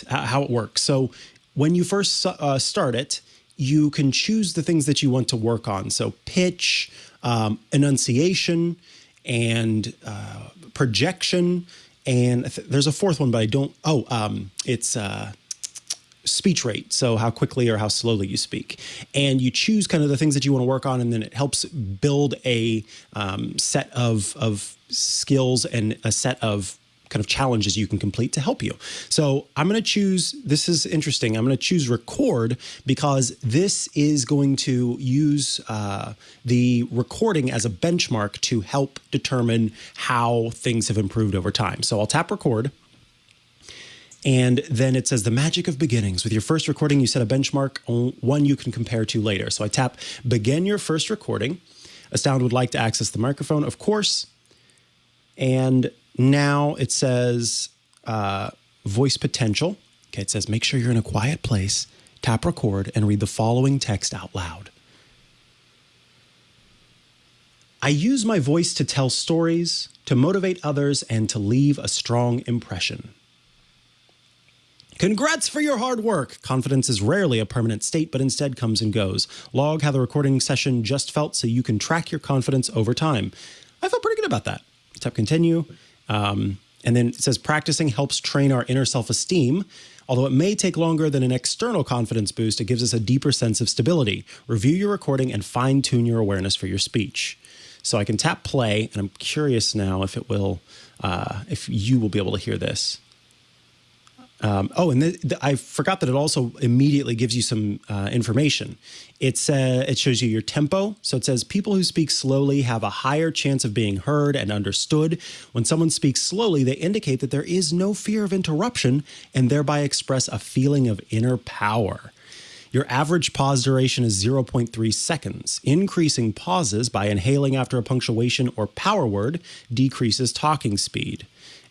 how it works. So when you first start it, you can choose the things that you want to work on. So pitch, enunciation, and projection. And there's a fourth one, but I don't. It's speech rate. So how quickly or how slowly you speak. And you choose kind of the things that you want to work on, and then it helps build a set of skills and a set of kind of challenges you can complete to help you. So I'm going to choose, this is interesting, I'm going to choose record because this is going to use the recording as a benchmark to help determine how things have improved over time. So I'll tap record. And then it says the magic of beginnings. With your first recording, you set a benchmark on one you can compare to later. So I tap begin your first recording. Astound would like to access the microphone, of course. And now it says voice potential. Okay, it says make sure you're in a quiet place, tap record, and read the following text out loud. I use my voice to tell stories, to motivate others, and to leave a strong impression. Congrats for your hard work. Confidence is rarely a permanent state, but instead comes and goes. Log how the recording session just felt so you can track your confidence over time. I felt pretty good about that. Tap continue. And then it says practicing helps train our inner self-esteem. Although it may take longer than an external confidence boost, it gives us a deeper sense of stability. Review your recording and fine-tune your awareness for your speech. So I can tap play, and I'm curious now if it will, if you will be able to hear this. I forgot that it also immediately gives you some information. It shows you your tempo. So it says people who speak slowly have a higher chance of being heard and understood. When someone speaks slowly, they indicate that there is no fear of interruption and thereby express a feeling of inner power. Your average pause duration is 0.3 seconds. Increasing pauses by inhaling after a punctuation or power word decreases talking speed.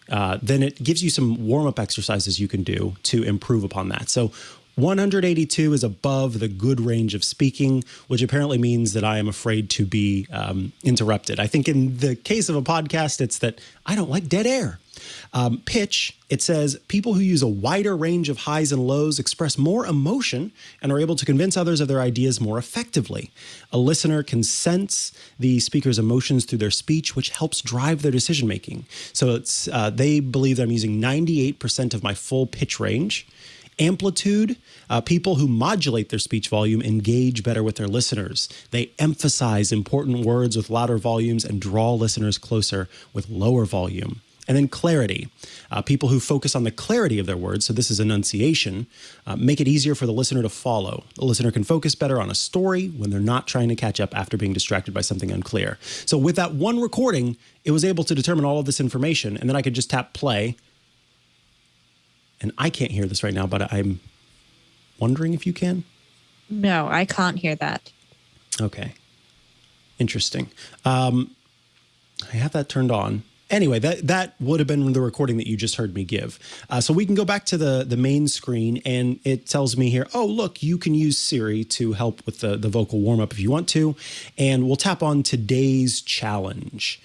Then it gives you some warm-up exercises you can do to improve upon that. So 182 is above the good range of speaking, which apparently means that I am afraid to be interrupted. I think in the case of a podcast, it's that I don't like dead air. Pitch, it says people who use a wider range of highs and lows express more emotion and are able to convince others of their ideas more effectively. A listener can sense the speaker's emotions through their speech, which helps drive their decision making. So they believe that I'm using 98% of my full pitch range. Amplitude, people who modulate their speech volume engage better with their listeners. They emphasize important words with louder volumes and draw listeners closer with lower volume. And then clarity, people who focus on the clarity of their words, so this is enunciation, make it easier for the listener to follow. The listener can focus better on a story when they're not trying to catch up after being distracted by something unclear. So with that one recording, it was able to determine all of this information, and then I could just tap play. And I can't hear this right now, but I'm wondering if you can. No, I can't hear that. Okay. Interesting. I have that turned on. Anyway, that would have been the recording that you just heard me give. So we can go back to the main screen, and it tells me here, oh, look, you can use Siri to help with the vocal warm-up if you want to. And we'll tap on today's challenge.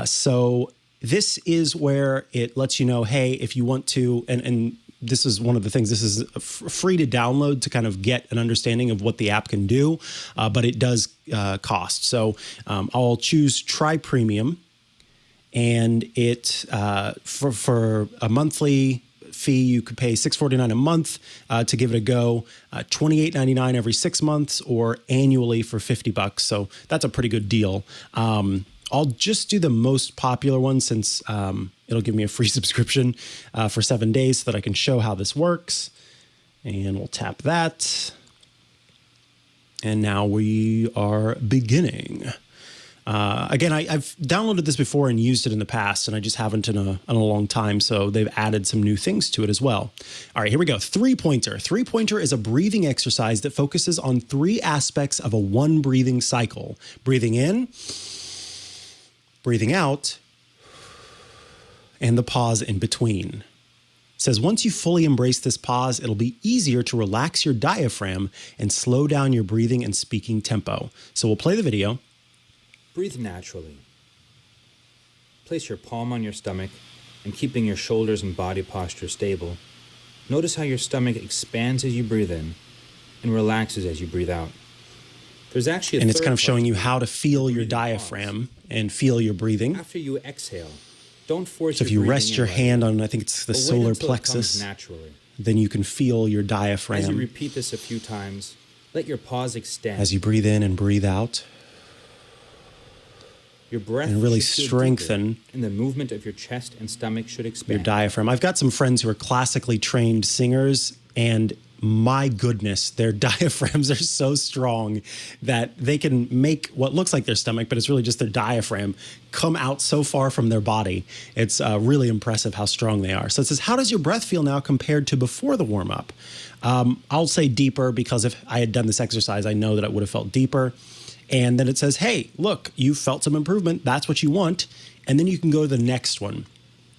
So this is where it lets you know, hey, if you want to, and this is one of the things, this is free to download to kind of get an understanding of what the app can do, but it does cost. So I'll choose Try Premium, and it for a monthly fee, you could pay $6.49 a month to give it a go, $28.99 every 6 months, or annually for $50. So that's a pretty good deal. I'll just do the most popular one since it'll give me a free subscription for 7 days so that I can show how this works. And we'll tap that. And now we are beginning. Again, I've downloaded this before and used it in the past, and I just haven't in a long time, so they've added some new things to it as well. All right, here we go. Three-pointer. Three-pointer is a breathing exercise that focuses on 3 aspects of a one breathing cycle. Breathing in, breathing out, and the pause in between. It says once you fully embrace this pause, it'll be easier to relax your diaphragm and slow down your breathing and speaking tempo. So we'll play the video. Breathe naturally. Place your palm on your stomach and keeping your shoulders and body posture stable. Notice how your stomach expands as you breathe in and relaxes as you breathe out. There's actually and it's kind of showing you how to feel your diaphragm and feel your breathing. After you exhale, don't force So if you rest your hand on, I think it's the solar plexus, then you can feel your diaphragm. As you repeat this a few times, let your pause extend. As you breathe in and breathe out. Your breath and really should strengthen and the movement of your chest and stomach should expand. Your diaphragm. I've got some friends who are classically trained singers, and my goodness, their diaphragms are so strong that they can make what looks like their stomach, but it's really just their diaphragm, come out so far from their body. It's really impressive how strong they are. So it says, how does your breath feel now compared to before the warm-up? I'll say deeper, because if I had done this exercise, I know that it would have felt deeper. And then it says, hey, look, you felt some improvement. That's what you want. And then you can go to the next one.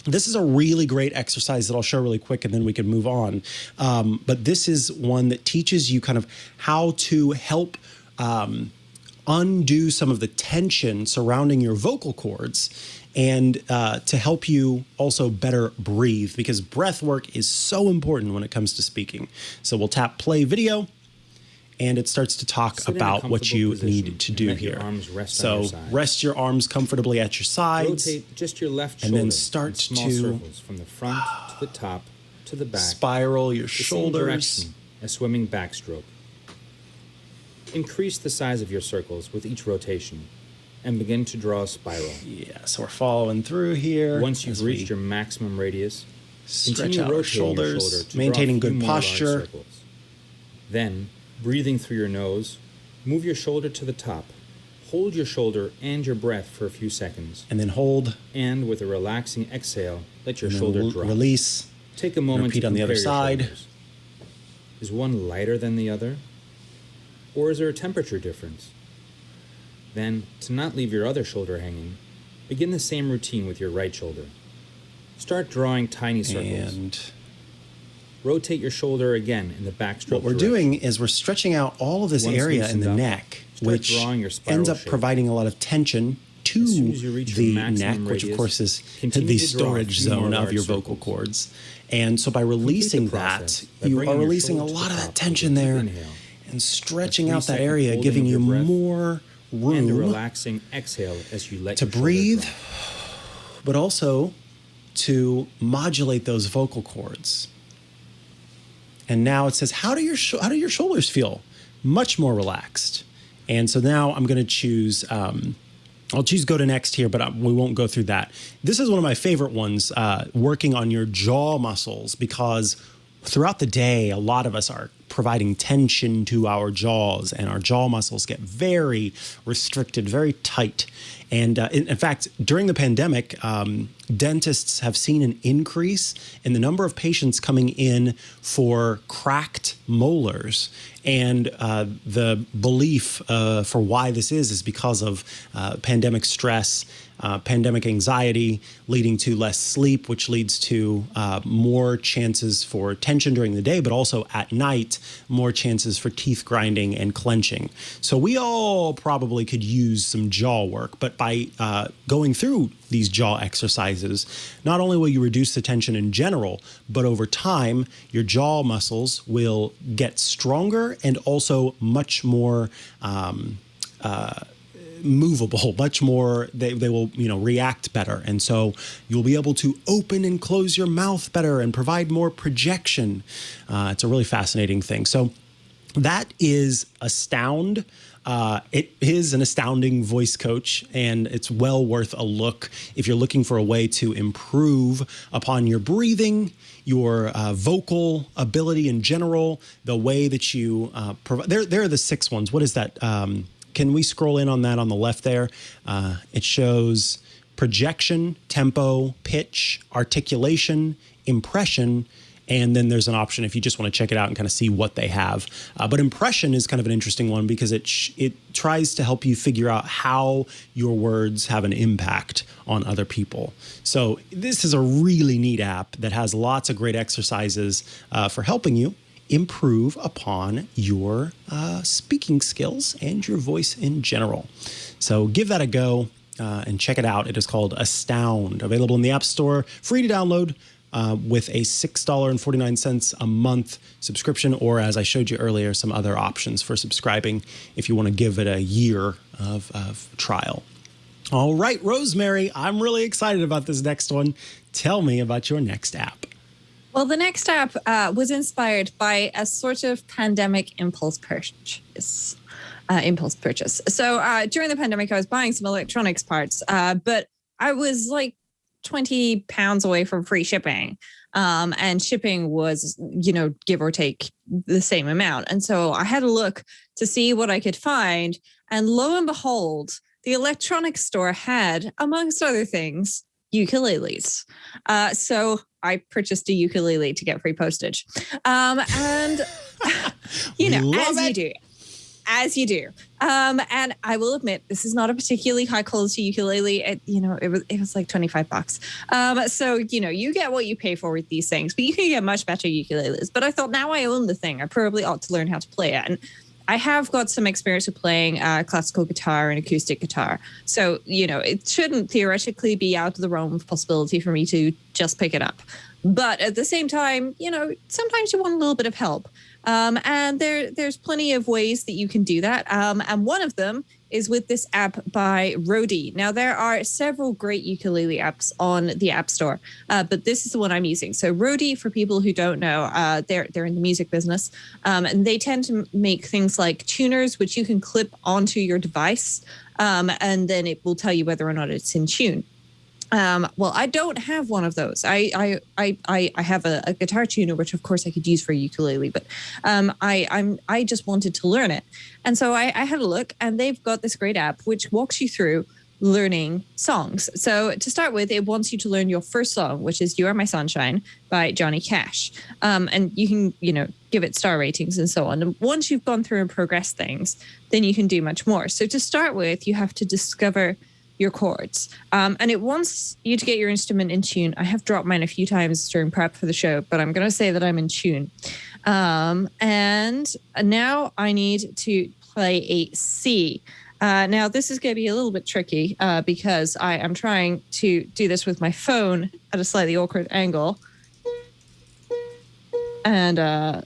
This is a really great exercise that I'll show really quick, and then we can move on. But this is one that teaches you kind of how to help undo some of the tension surrounding your vocal cords, and to help you also better breathe, because breath work is so important when it comes to speaking. So we'll tap play video, and it starts to talk about what you need to do here. So rest your arms comfortably at your sides. Rotate just your left shoulder, and then start small to circles from the front to the top to the back. Spiral your the shoulders. Same direction, a swimming backstroke. Increase the size of your circles with each rotation and begin to draw a spiral. Yeah, so we're following through here. Once you've reached your maximum radius, stretch continue out our rotating your shoulders, shoulder to maintaining draw a few good more large posture. circles. Then, breathing through your nose, move your shoulder to the top. Hold your shoulder and your breath for a few seconds. And then hold. And with a relaxing exhale, let your And then shoulder drop. release. Take a moment Repeat to on the compare other your side. shoulders. Is one lighter than the other? Or is there a temperature difference? Then, to not leave your other shoulder hanging, begin the same routine with your right shoulder. Start drawing tiny circles. And rotate your shoulder again in the backstroke what we're direction. doing is we're stretching out all of this Once area in loosened the up, neck, start which drawing your spiral ends up shape. providing a lot of tension to As soon as you reach your the maximum neck, which of radius, course is continue the to draw a storage few more zone of large your vocal circles. cords. And so by releasing the that, process by you bringing are your releasing a shoulder to lot the of top that with a tension deep there inhale, and stretching a out that 3-second area, holding giving of you your breath, more and a room relaxing exhale as you let to your shoulder breathe, drop. but also to modulate those vocal cords. And now it says, how do your shoulders feel? Much more relaxed. And so now I'm going to choose, I'll choose go to next here, but we won't go through that. This is one of my favorite ones, working on your jaw muscles, because throughout the day, a lot of us are providing tension to our jaws, and our jaw muscles get very restricted, very tight. And in fact, during the pandemic, dentists have seen an increase in the number of patients coming in for cracked molars. And the belief for why this is because of pandemic stress, pandemic anxiety, leading to less sleep, which leads to more chances for tension during the day, but also at night, more chances for teeth grinding and clenching. So we all probably could use some jaw work, but by going through these jaw exercises, not only will you reduce the tension in general, but over time, your jaw muscles will get stronger and also much more movable, much more, they will, react better. And so you'll be able to open and close your mouth better and provide more projection. It's a really fascinating thing. So that is Astound. It is an astounding voice coach, and it's well worth a look if you're looking for a way to improve upon your breathing, your vocal ability in general, the way that you provide. There are the 6 ones. What is that? Can we scroll in on that on the left there? It shows projection, tempo, pitch, articulation, impression, and then there's an option if you just want to check it out and kind of see what they have. But impression is kind of an interesting one because it tries to help you figure out how your words have an impact on other people. So this is a really neat app that has lots of great exercises for helping you improve upon your speaking skills and your voice in general. So give that a go and check it out. It is called Astound, available in the App Store, free to download with a $6.49 a month subscription, or as I showed you earlier, some other options for subscribing if you want to give it a year of trial. All right, Rosemary, I'm really excited about this next one. Tell me about your next app. Well, the next app was inspired by a sort of pandemic impulse purchase. So during the pandemic, I was buying some electronics parts, but I was like £20 away from free shipping. And shipping was, give or take the same amount. And so I had a look to see what I could find. And lo and behold, the electronics store had, amongst other things, ukuleles. So I purchased a ukulele to get free postage. And, as you do. And I will admit, this is not a particularly high quality ukulele. It was like $25. So, you get what you pay for with these things, but you can get much better ukuleles. But I thought, now I own the thing, I probably ought to learn how to play it. And I have got some experience with playing classical guitar and acoustic guitar. So, it shouldn't theoretically be out of the realm of possibility for me to just pick it up. But at the same time, sometimes you want a little bit of help. And there's plenty of ways that you can do that. And one of them is with this app by Roadie. Now, there are several great ukulele apps on the App Store, but this is the one I'm using. So Roadie, for people who don't know, they're in the music business, and they tend to make things like tuners, which you can clip onto your device, and then it will tell you whether or not it's in tune. Well, I don't have one of those. I have a guitar tuner, which of course I could use for a ukulele, but I just wanted to learn it. And so I had a look, and they've got this great app which walks you through learning songs. So to start with, it wants you to learn your first song, which is You Are My Sunshine by Johnny Cash. And you can, give it star ratings and so on. And once you've gone through and progressed things, then you can do much more. So to start with, you have to discover your chords. And it wants you to get your instrument in tune. I have dropped mine a few times during prep for the show, but I'm going to say that I'm in tune. And now I need to play a C. Now, this is going to be a little bit tricky because I am trying to do this with my phone at a slightly awkward angle. And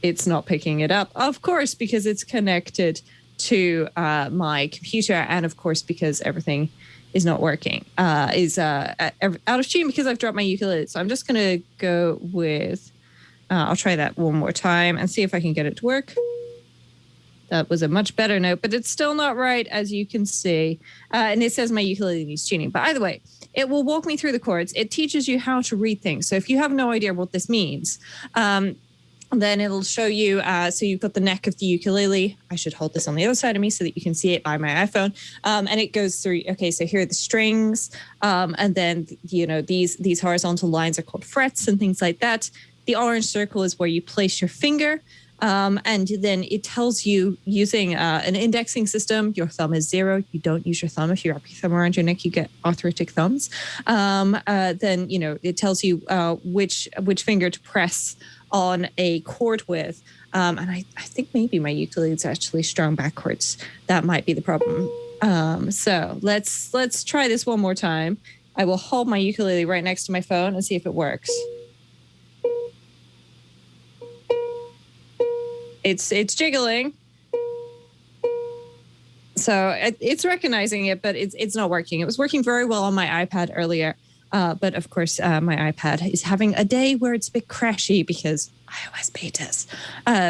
it's not picking it up, of course, because it's connected to my computer, and of course because everything is not working, is out of tune because I've dropped my ukulele. So I'm just going to go with, I'll try that one more time and see if I can get it to work. That was a much better note, but it's still not right, as you can see. And it says my ukulele needs tuning. But either way, it will walk me through the chords. It teaches you how to read things. So if you have no idea what this means, then it'll show you, so you've got the neck of the ukulele. I should hold this on the other side of me so that you can see it by my iPhone. And it goes through, okay, so here are the strings. And then, these horizontal lines are called frets and things like that. The orange circle is where you place your finger. And then it tells you using an indexing system, your thumb is 0. You don't use your thumb. If you wrap your thumb around your neck, you get arthritic thumbs. Then, it tells you which finger to press on a chord with. And I think maybe my ukulele is actually strung backwards. That might be the problem. So let's try this one more time. I will hold my ukulele right next to my phone and see if it works. It's jiggling. So it's recognizing it, but it's not working. It was working very well on my iPad earlier. But of course, my iPad is having a day where it's a bit crashy because iOS betas.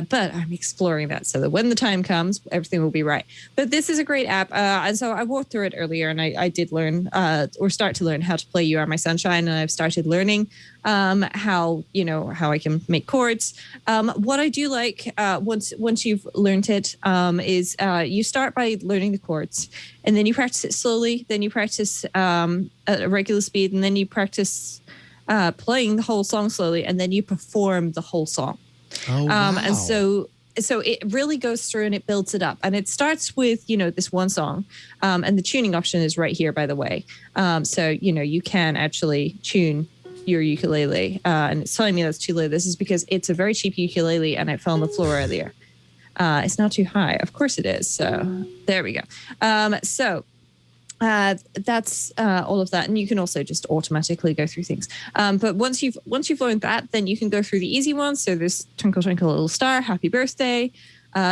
But I'm exploring that so that when the time comes, everything will be right. But this is a great app. And so I walked through it earlier, and I did learn or start to learn how to play You Are My Sunshine. And I've started learning how I can make chords. What I do like once you've learned it is you start by learning the chords, and then you practice it slowly. Then you practice at a regular speed, and then you practice playing the whole song slowly, and then you perform the whole song. Oh, wow. And so it really goes through and it builds it up. And it starts with, this one song. And the tuning option is right here, by the way. So, you can actually tune your ukulele. And it's telling me that's too low. This is because it's a very cheap ukulele and it fell on the floor earlier. It's not too high. Of course it is. So there we go. That's all of that, and you can also just automatically go through things. But once you've learned that, then you can go through the easy ones. So there's Twinkle Twinkle Little Star, Happy Birthday,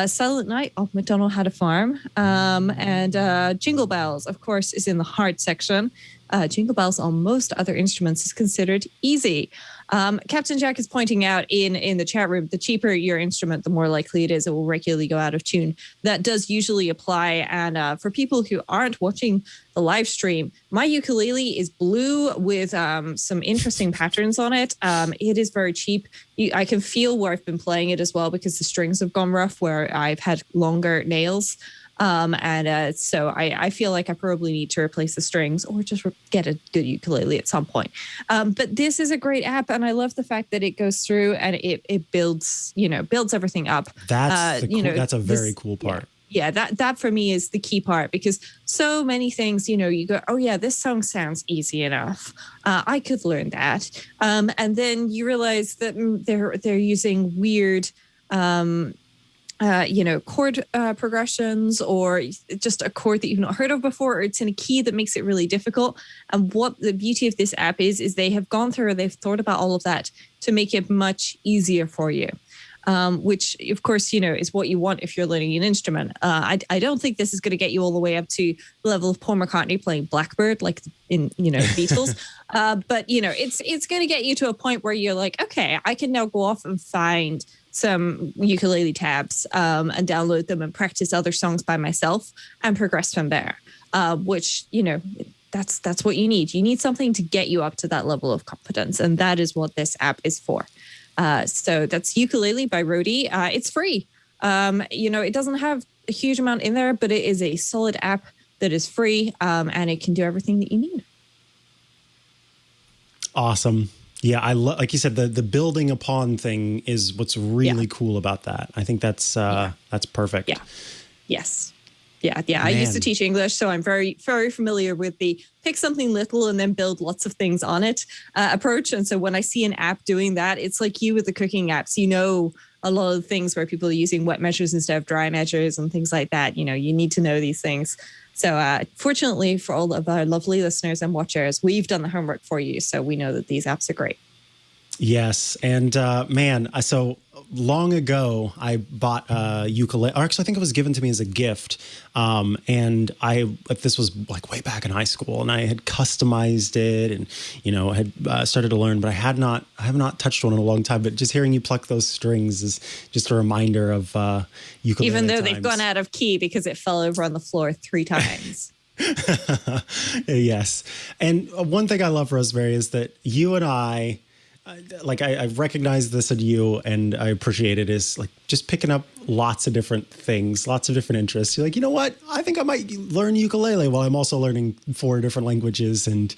Silent Night, Old MacDonald Had a Farm, and Jingle Bells, of course, is in the hard section. Jingle Bells on most other instruments is considered easy. Captain Jack is pointing out in the chat room, the cheaper your instrument, the more likely it is it will regularly go out of tune. That does usually apply. And for people who aren't watching the live stream, my ukulele is blue with some interesting patterns on it. It is very cheap. I can feel where I've been playing it as well because the strings have gone rough where I've had longer nails. So I feel like I probably need to replace the strings or just get a good ukulele at some point. But this is a great app, and I love the fact that it goes through and it builds everything up. That's a very cool part. Yeah, that for me is the key part because so many things, you go, oh yeah, this song sounds easy enough. I could learn that. And then you realize that they're using weird chord progressions or just a chord that you've not heard of before, or it's in a key that makes it really difficult. And what the beauty of this app is they have gone through, they've thought about all of that to make it much easier for you. Which, of course, is what you want if you're learning an instrument. I don't think this is going to get you all the way up to the level of Paul McCartney playing Blackbird, like in, Beatles. But, it's going to get you to a point where you're like, okay, I can now go off and find some ukulele tabs and download them and practice other songs by myself and progress from there, which, that's what you need. You need something to get you up to that level of competence. And that is what this app is for. So that's Ukulele by Roadie. It's free. It doesn't have a huge amount in there, but it is a solid app that is free, and it can do everything that you need. Awesome. Yeah, like you said, the building upon thing is what's really cool about that. I think that's perfect. Yeah. Yes. Yeah. I used to teach English, so I'm very, very familiar with the pick something little and then build lots of things on it approach. And so when I see an app doing that, it's like you with the cooking apps, a lot of things where people are using wet measures instead of dry measures and things like that. You need to know these things. So fortunately for all of our lovely listeners and watchers, we've done the homework for you. So we know that these apps are great. Yes. And so long ago, I bought a ukulele. Or actually, I think it was given to me as a gift. And this was like way back in high school, and I had customized it and, had started to learn, but I have not touched one in a long time. But just hearing you pluck those strings is just a reminder of ukulele. Even though times. They've gone out of key because it fell over on the floor 3 times. Yes. And one thing I love, Rosemary, is that you and I recognize this in you, and I appreciate it, is like just picking up lots of different things, lots of different interests. You're like, you know what? I think I might learn ukulele while I'm also learning 4 different languages and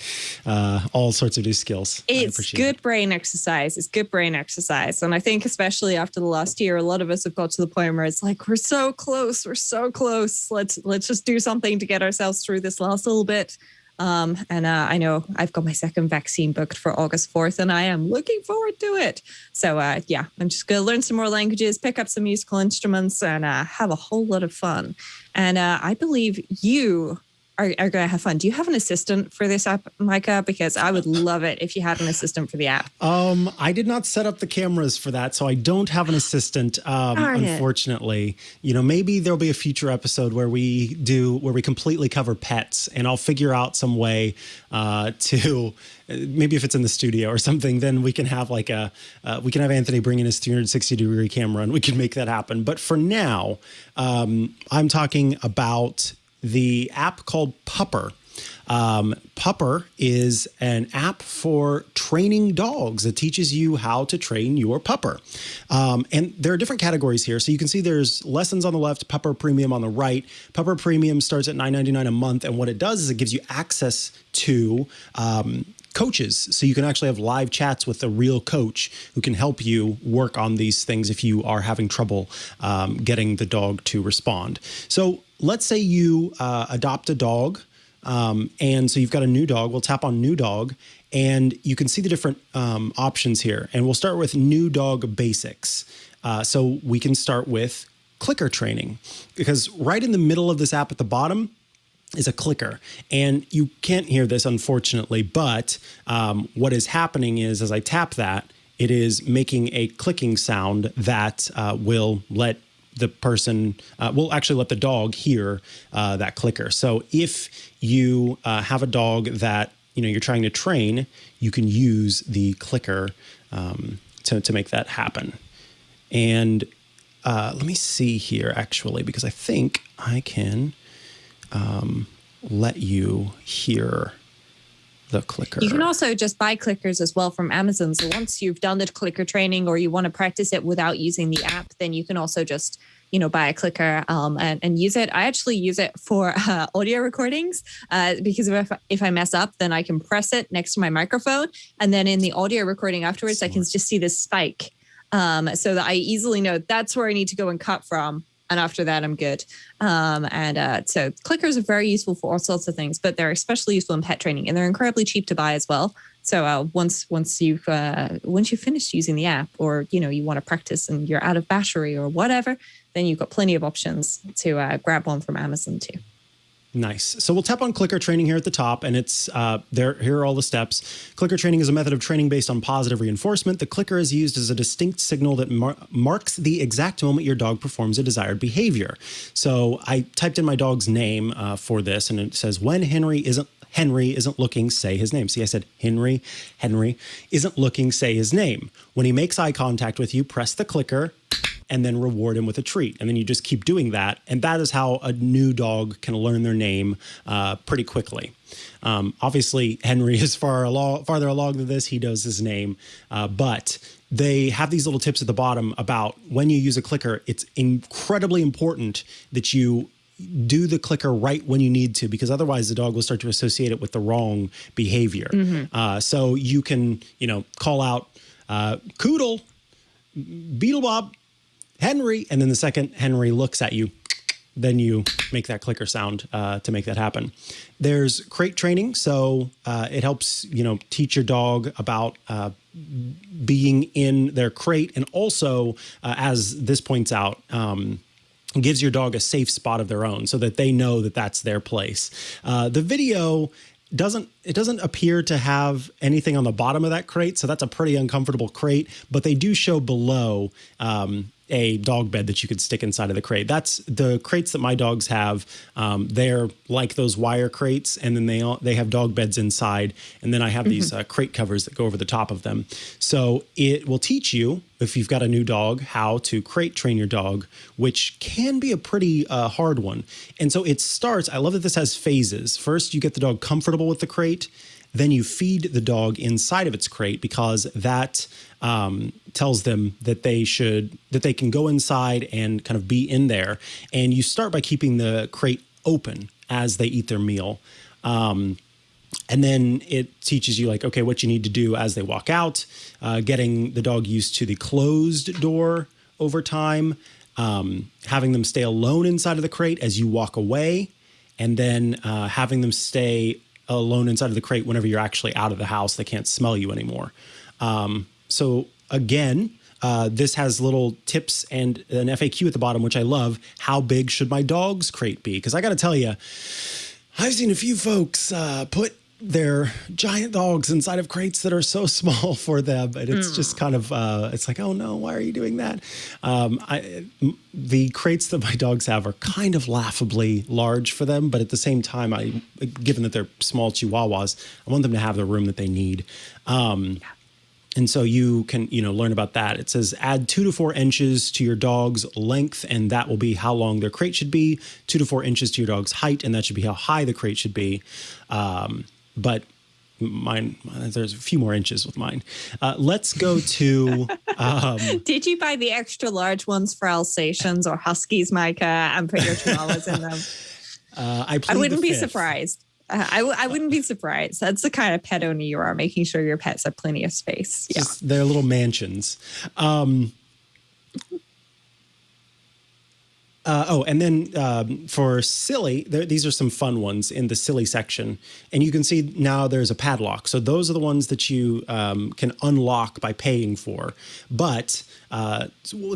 all sorts of new skills. It's good brain exercise. It's good brain exercise. And I think especially after the last year, a lot of us have got to the point where it's like, we're so close. We're so close. Let's just do something to get ourselves through this last little bit. I know I've got my second vaccine booked for August 4th, and I am looking forward to it. So, I'm just going to learn some more languages, pick up some musical instruments, and have a whole lot of fun. And I believe you are going to have fun. Do you have an assistant for this app, Mikah? Because I would love it if you had an assistant for the app. I did not set up the cameras for that, so I don't have an assistant, unfortunately. Maybe there'll be a future episode where we completely cover pets, and I'll figure out some way to maybe if it's in the studio or something, then we can have we can have Anthony bring in his 360-degree camera, and we can make that happen. But for now, I'm talking about the app called Pupper. Pupper is an app for training dogs that teaches you how to train your Pupper. And there are different categories here. So you can see there's lessons on the left, Pupper Premium on the right. Pupper Premium starts at $9.99 a month. And what it does is it gives you access to coaches. So you can actually have live chats with a real coach who can help you work on these things if you are having trouble getting the dog to respond. So let's say you adopt a dog, and so you've got a new dog. We'll tap on new dog, and you can see the different options here. And we'll start with new dog basics. So we can start with clicker training, because right in the middle of this app at the bottom is a clicker. And you can't hear this, unfortunately, but what is happening is as I tap that, it is making a clicking sound that will let the person will actually let the dog hear that clicker. So if you have a dog that you're trying to train, you can use the clicker to make that happen. And let me see here, actually, because I think I can let you hear the clicker. You can also just buy clickers as well from Amazon. So once you've done the clicker training or you want to practice it without using the app, then you can also just, buy a clicker and use it. I actually use it for audio recordings because if I mess up, then I can press it next to my microphone. And then in the audio recording afterwards, I can just see this spike so that I easily know that's where I need to go and cut from. And after that, I'm good. So clickers are very useful for all sorts of things, but they're especially useful in pet training, and they're incredibly cheap to buy as well. So once you've finished using the app, or you want to practice and you're out of battery or whatever, then you've got plenty of options to grab one from Amazon too. Nice. So we'll tap on clicker training here at the top, and it's there. Here are all the steps. Clicker training is a method of training based on positive reinforcement. The clicker is used as a distinct signal that marks the exact moment your dog performs a desired behavior. So I typed in my dog's name for this, and it says, when Henry isn't looking, say his name. See, I said Henry isn't looking, say his name. When he makes eye contact with you, press the clicker and then reward him with a treat. And then you just keep doing that. And that is how a new dog can learn their name pretty quickly. Obviously, Henry is farther along than this. He knows his name. But they have these little tips at the bottom about when you use a clicker, it's incredibly important that you do the clicker right when you need to, because otherwise the dog will start to associate it with the wrong behavior. Mm-hmm. So you can, call out Coodle, Beetlebob, Henry, and then the second Henry looks at you, then you make that clicker sound to make that happen. There's crate training, so it helps teach your dog about being in their crate, and also, as this points out, gives your dog a safe spot of their own so that they know that that's their place. The video doesn't appear to have anything on the bottom of that crate, so that's a pretty uncomfortable crate, but they do show below a dog bed that you could stick inside of the crate. That's the crates that my dogs have. They're like those wire crates, and then they have dog beds inside, and then I have these crate covers that go over the top of them. So it will teach you, if you've got a new dog, how to crate train your dog, which can be a pretty hard one. And so it starts, I love that this has phases. First, you get the dog comfortable with the crate. Then you feed the dog inside of its crate, because that tells them that they can go inside and kind of be in there. And you start by keeping the crate open as they eat their meal. And then it teaches you what you need to do as they walk out, getting the dog used to the closed door over time, having them stay alone inside of the crate as you walk away, and then having them stay alone inside of the crate whenever you're actually out of the house. They can't smell you anymore. So again, this has little tips and an FAQ at the bottom, which I love. How big should my dog's crate be? Because I got to tell you, I've seen a few folks put their giant dogs inside of crates that are so small for them. And it's just kind of, it's like, oh no, why are you doing that? The crates that my dogs have are kind of laughably large for them. But at the same time, given that they're small Chihuahuas, I want them to have the room that they need. And so you can, learn about that. It says add 2 to 4 inches to your dog's length, and that will be how long their crate should be. 2 to 4 inches to your dog's height, and that should be how high the crate should be. But mine, there's a few more inches with mine. Let's go to... Did you buy the extra large ones for Alsatians or Huskies, Micah, and put your Chihuahuas in them? I wouldn't be surprised. I wouldn't be surprised. That's the kind of pet owner you are, making sure your pets have plenty of space. Yeah. Just their little mansions. And then for silly, these are some fun ones in the silly section. And you can see now there's a padlock. So those are the ones that you can unlock by paying for. But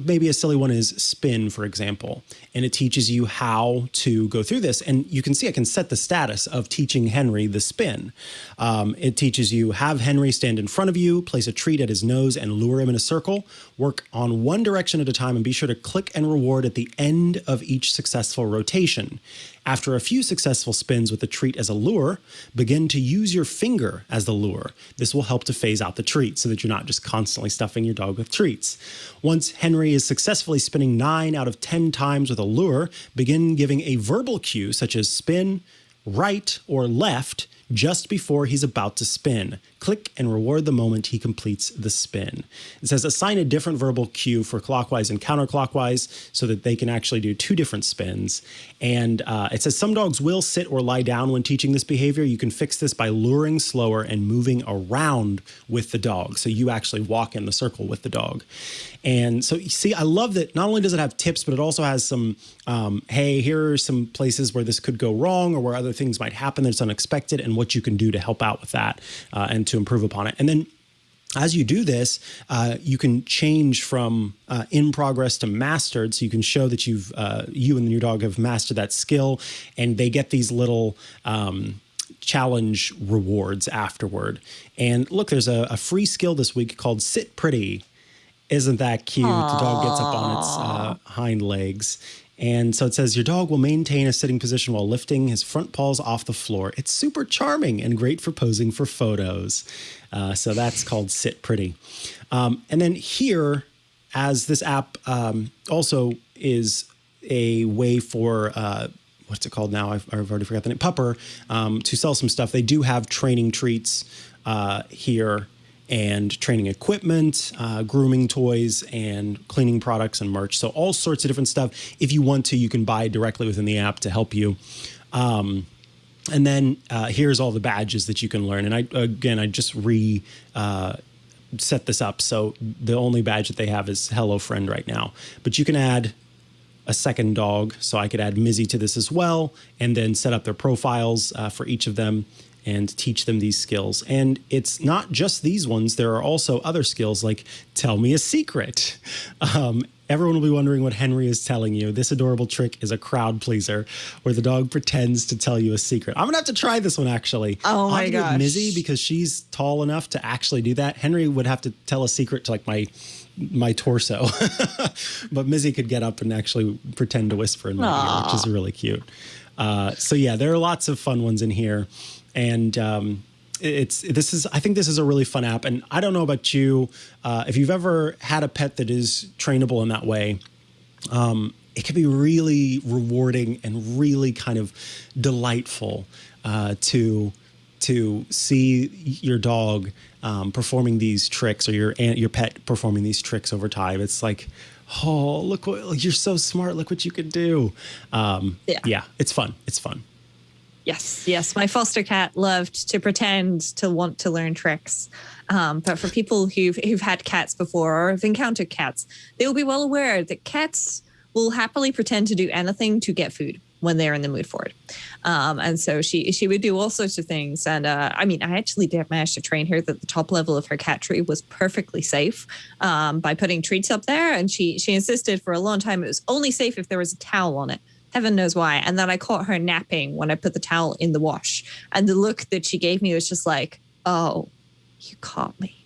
maybe a silly one is spin, for example. And it teaches you how to go through this. And you can see I can set the status of teaching Henry the spin. It teaches you have Henry stand in front of you, place a treat at his nose, and lure him in a circle. Work on one direction at a time, and be sure to click and reward at the end end of each successful rotation. After a few successful spins with the treat as a lure, begin to use your finger as the lure. This will help to phase out the treat so that you're not just constantly stuffing your dog with treats. Once Henry is successfully spinning 9 out of 10 times with a lure, begin giving a verbal cue such as spin, right, or left just before he's about to spin. Click and reward the moment he completes the spin. It says assign a different verbal cue for clockwise and counterclockwise so that they can actually do 2 different spins. And it says some dogs will sit or lie down when teaching this behavior. You can fix this by luring slower and moving around with the dog. So you actually walk in the circle with the dog. And so you see, I love that not only does it have tips, but it also has some, hey, here are some places where this could go wrong or where other things might happen that's unexpected and what you can do to help out with that and to improve upon it. And then as you do this, you can change from in progress to mastered. So you can show that you and your dog have mastered that skill, and they get these little challenge rewards afterward. And look, there's a free skill this week called Sit Pretty. Isn't that cute? Aww. The dog gets up on its hind legs. And so it says, your dog will maintain a sitting position while lifting his front paws off the floor. It's super charming and great for posing for photos. So that's called Sit Pretty. And then here, as this app also is a way for, what's it called now? I've already forgot the name, Pupper, to sell some stuff. They do have training treats here, and training equipment, grooming toys, and cleaning products and merch. So all sorts of different stuff. If you want to, you can buy directly within the app to help you. And then here's all the badges that you can learn. And I just set this up. So the only badge that they have is Hello Friend right now. But you can add a second dog. So I could add Mizzy to this as well, and then set up their profiles for each of them and teach them these skills. And it's not just these ones. There are also other skills like tell me a secret. Everyone will be wondering what Henry is telling you. This adorable trick is a crowd pleaser where the dog pretends to tell you a secret. I'm going to have to try this one, actually. Oh, my gosh. With Mizzy, because she's tall enough to actually do that. Henry would have to tell a secret to like my torso. But Mizzy could get up and actually pretend to whisper in my ear, which is really cute. So yeah, there are lots of fun ones in here. And I think this is a really fun app. And I don't know about you, if you've ever had a pet that is trainable in that way, it can be really rewarding and really kind of delightful to see your dog performing these tricks, or your pet performing these tricks over time. It's like, oh, look, you're so smart. Look what you could do. Yeah, it's fun. It's fun. Yes. My foster cat loved to pretend to want to learn tricks. But for people who've had cats before or have encountered cats, they will be well aware that cats will happily pretend to do anything to get food when they're in the mood for it. And so she would do all sorts of things. And I actually did manage to train her that the top level of her cat tree was perfectly safe by putting treats up there. And she insisted for a long time it was only safe if there was a towel on it. Heaven knows why. And then I caught her napping when I put the towel in the wash. And the look that she gave me was just like, oh, you caught me.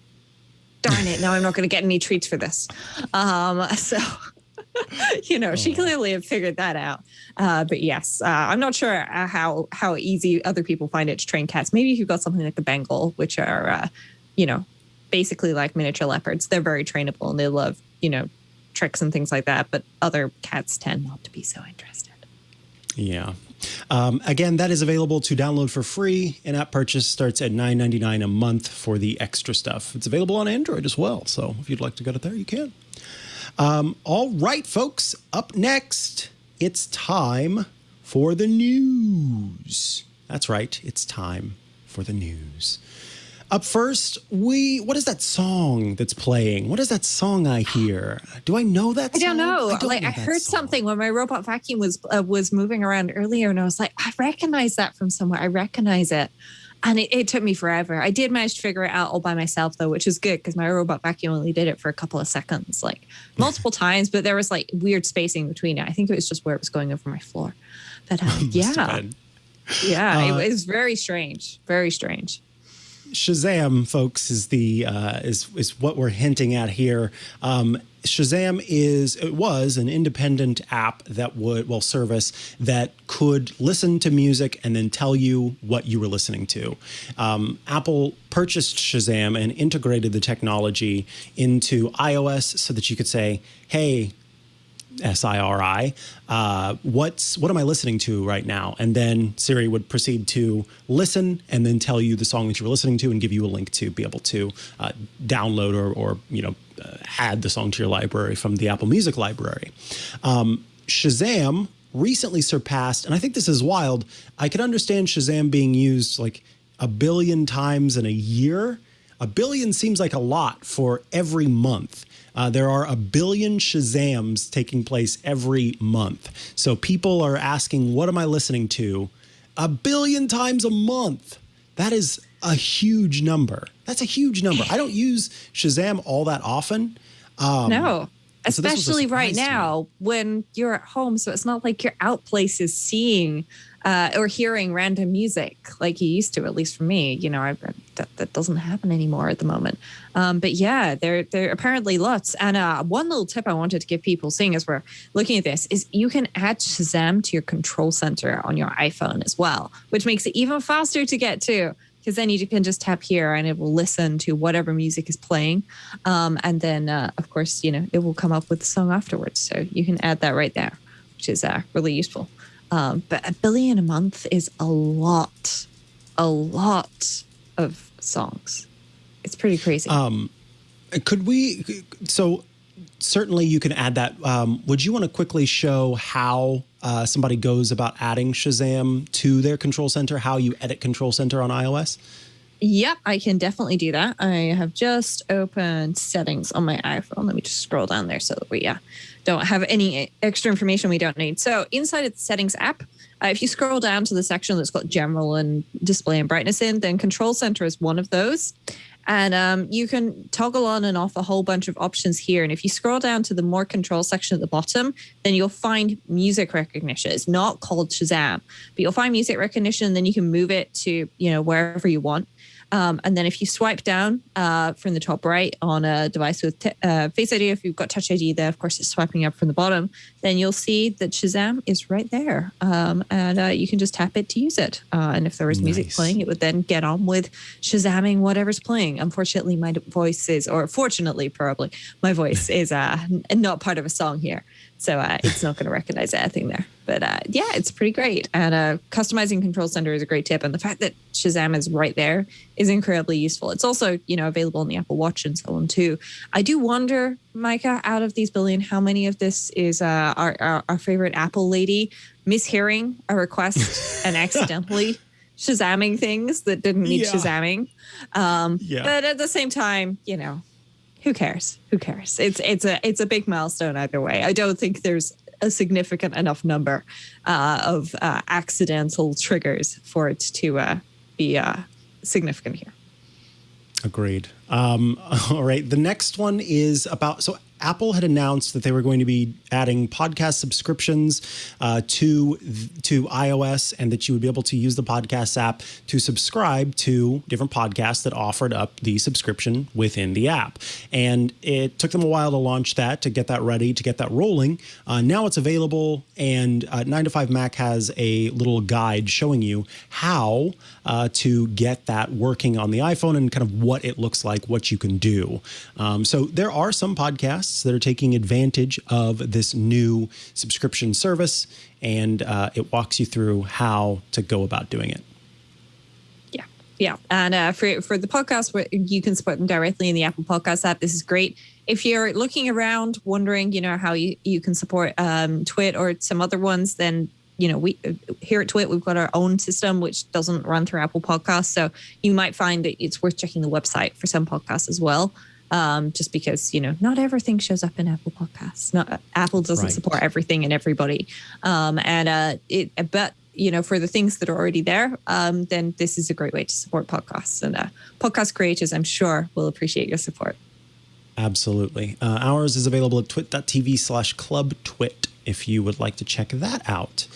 Darn it. Now I'm not going to get any treats for this. She clearly had figured that out. But yes, I'm not sure how easy other people find it to train cats. Maybe if you've got something like the Bengal, which are, basically like miniature leopards. They're very trainable and they love, tricks and things like that. But other cats tend not to be so interested. Yeah. Again, that is available to download for free. In-app purchase starts at $9.99 a month for the extra stuff. It's available on Android as well. So if you'd like to get it there, you can. All right, folks. Up next, it's time for the news. That's right. It's time for the news. Up first, what is that song that's playing? What is that song I hear? Do I know that song? I don't know. I heard something when my robot vacuum was moving around earlier, and I was like, I recognize that from somewhere. I recognize it. And it took me forever. I did manage to figure it out all by myself, though, which is good because my robot vacuum only did it for a couple of seconds, like multiple times. But there was like weird spacing between it. I think it was just where it was going over my floor. But yeah. It was very strange. Very strange. Shazam, folks, is what we're hinting at here. Shazam was an independent app that service that could listen to music and then tell you what you were listening to. Apple purchased Shazam and integrated the technology into iOS so that you could say, hey, Siri, what am I listening to right now? And then Siri would proceed to listen and then tell you the song that you were listening to and give you a link to be able to download or add the song to your library from the Apple Music library. Shazam recently surpassed, and I think this is wild, I could understand Shazam being used like 1 billion times in a year. 1 billion seems like a lot for every month. There are 1 billion Shazams taking place every month. So people are asking, what am I listening to? 1 billion times a month. That is a huge number. That's a huge number. I don't use Shazam all that often. No, so especially right now when you're at home. So it's not like you're out places seeing or hearing random music like you used to, at least for me. That doesn't happen anymore at the moment. But yeah, there are apparently lots. And one little tip I wanted to give people seeing as we're looking at this is you can add Shazam to your control center on your iPhone as well, which makes it even faster to get to. Because then you can just tap here and it will listen to whatever music is playing. And then, of course, it will come up with the song afterwards. So you can add that right there, which is really useful. But 1 billion a month is a lot of songs. It's pretty crazy. Certainly you can add that. Would you want to quickly show how somebody goes about adding Shazam to their control center, how you edit control center on iOS? Yep, I can definitely do that. I have just opened settings on my iPhone. Let me just scroll down there so that we don't have any extra information we don't need. So inside of the settings app, if you scroll down to the section that's got general and display and brightness in, then control center is one of those. And you can toggle on and off a whole bunch of options here. And if you scroll down to the more control section at the bottom, then you'll find music recognition. It's not called Shazam, but you'll find music recognition, and then you can move it to, wherever you want. And then if you swipe down from the top right on a device with Face ID, if you've got Touch ID there, of course, it's swiping up from the bottom, then you'll see that Shazam is right there. And you can just tap it to use it. And if there was music playing, it would then get on with Shazamming whatever's playing. Unfortunately, my voice is, or fortunately, probably, my voice is not part of a song here. So it's not going to recognize anything there. But yeah, it's pretty great. And customizing Control Center is a great tip. And the fact that Shazam is right there is incredibly useful. It's also, available on the Apple Watch and so on too. I do wonder, Mikah, out of these billion, how many of this is our favorite Apple lady mishearing a request and accidentally Shazamming things that didn't need Shazamming. But at the same time, who cares? Who cares? It's a big milestone either way. I don't think there's a significant enough number of accidental triggers for it to be significant here. Agreed. All right. The next one is Apple had announced that they were going to be adding podcast subscriptions to iOS, and that you would be able to use the podcast app to subscribe to different podcasts that offered up the subscription within the app. And it took them a while to launch that, to get that ready, to get that rolling. Now it's available, and 9to5Mac has a little guide showing you how to get that working on the iPhone and kind of what it looks like, what you can do. So there are some podcasts that are taking advantage of this new subscription service, and it walks you through how to go about doing it. Yeah. And for the podcast, you can support them directly in the Apple Podcast app. This is great. If you're looking around wondering, how you can support Twit or some other ones, then we here at Twit, we've got our own system which doesn't run through Apple Podcasts. So you might find that it's worth checking the website for some podcasts as well. Just because, not everything shows up in Apple Podcasts. Apple doesn't support everything and everybody. But for the things that are already there, then this is a great way to support podcasts. And podcast creators, I'm sure, will appreciate your support. Absolutely. Ours is available at twit.tv/clubtwit if you would like to check that out.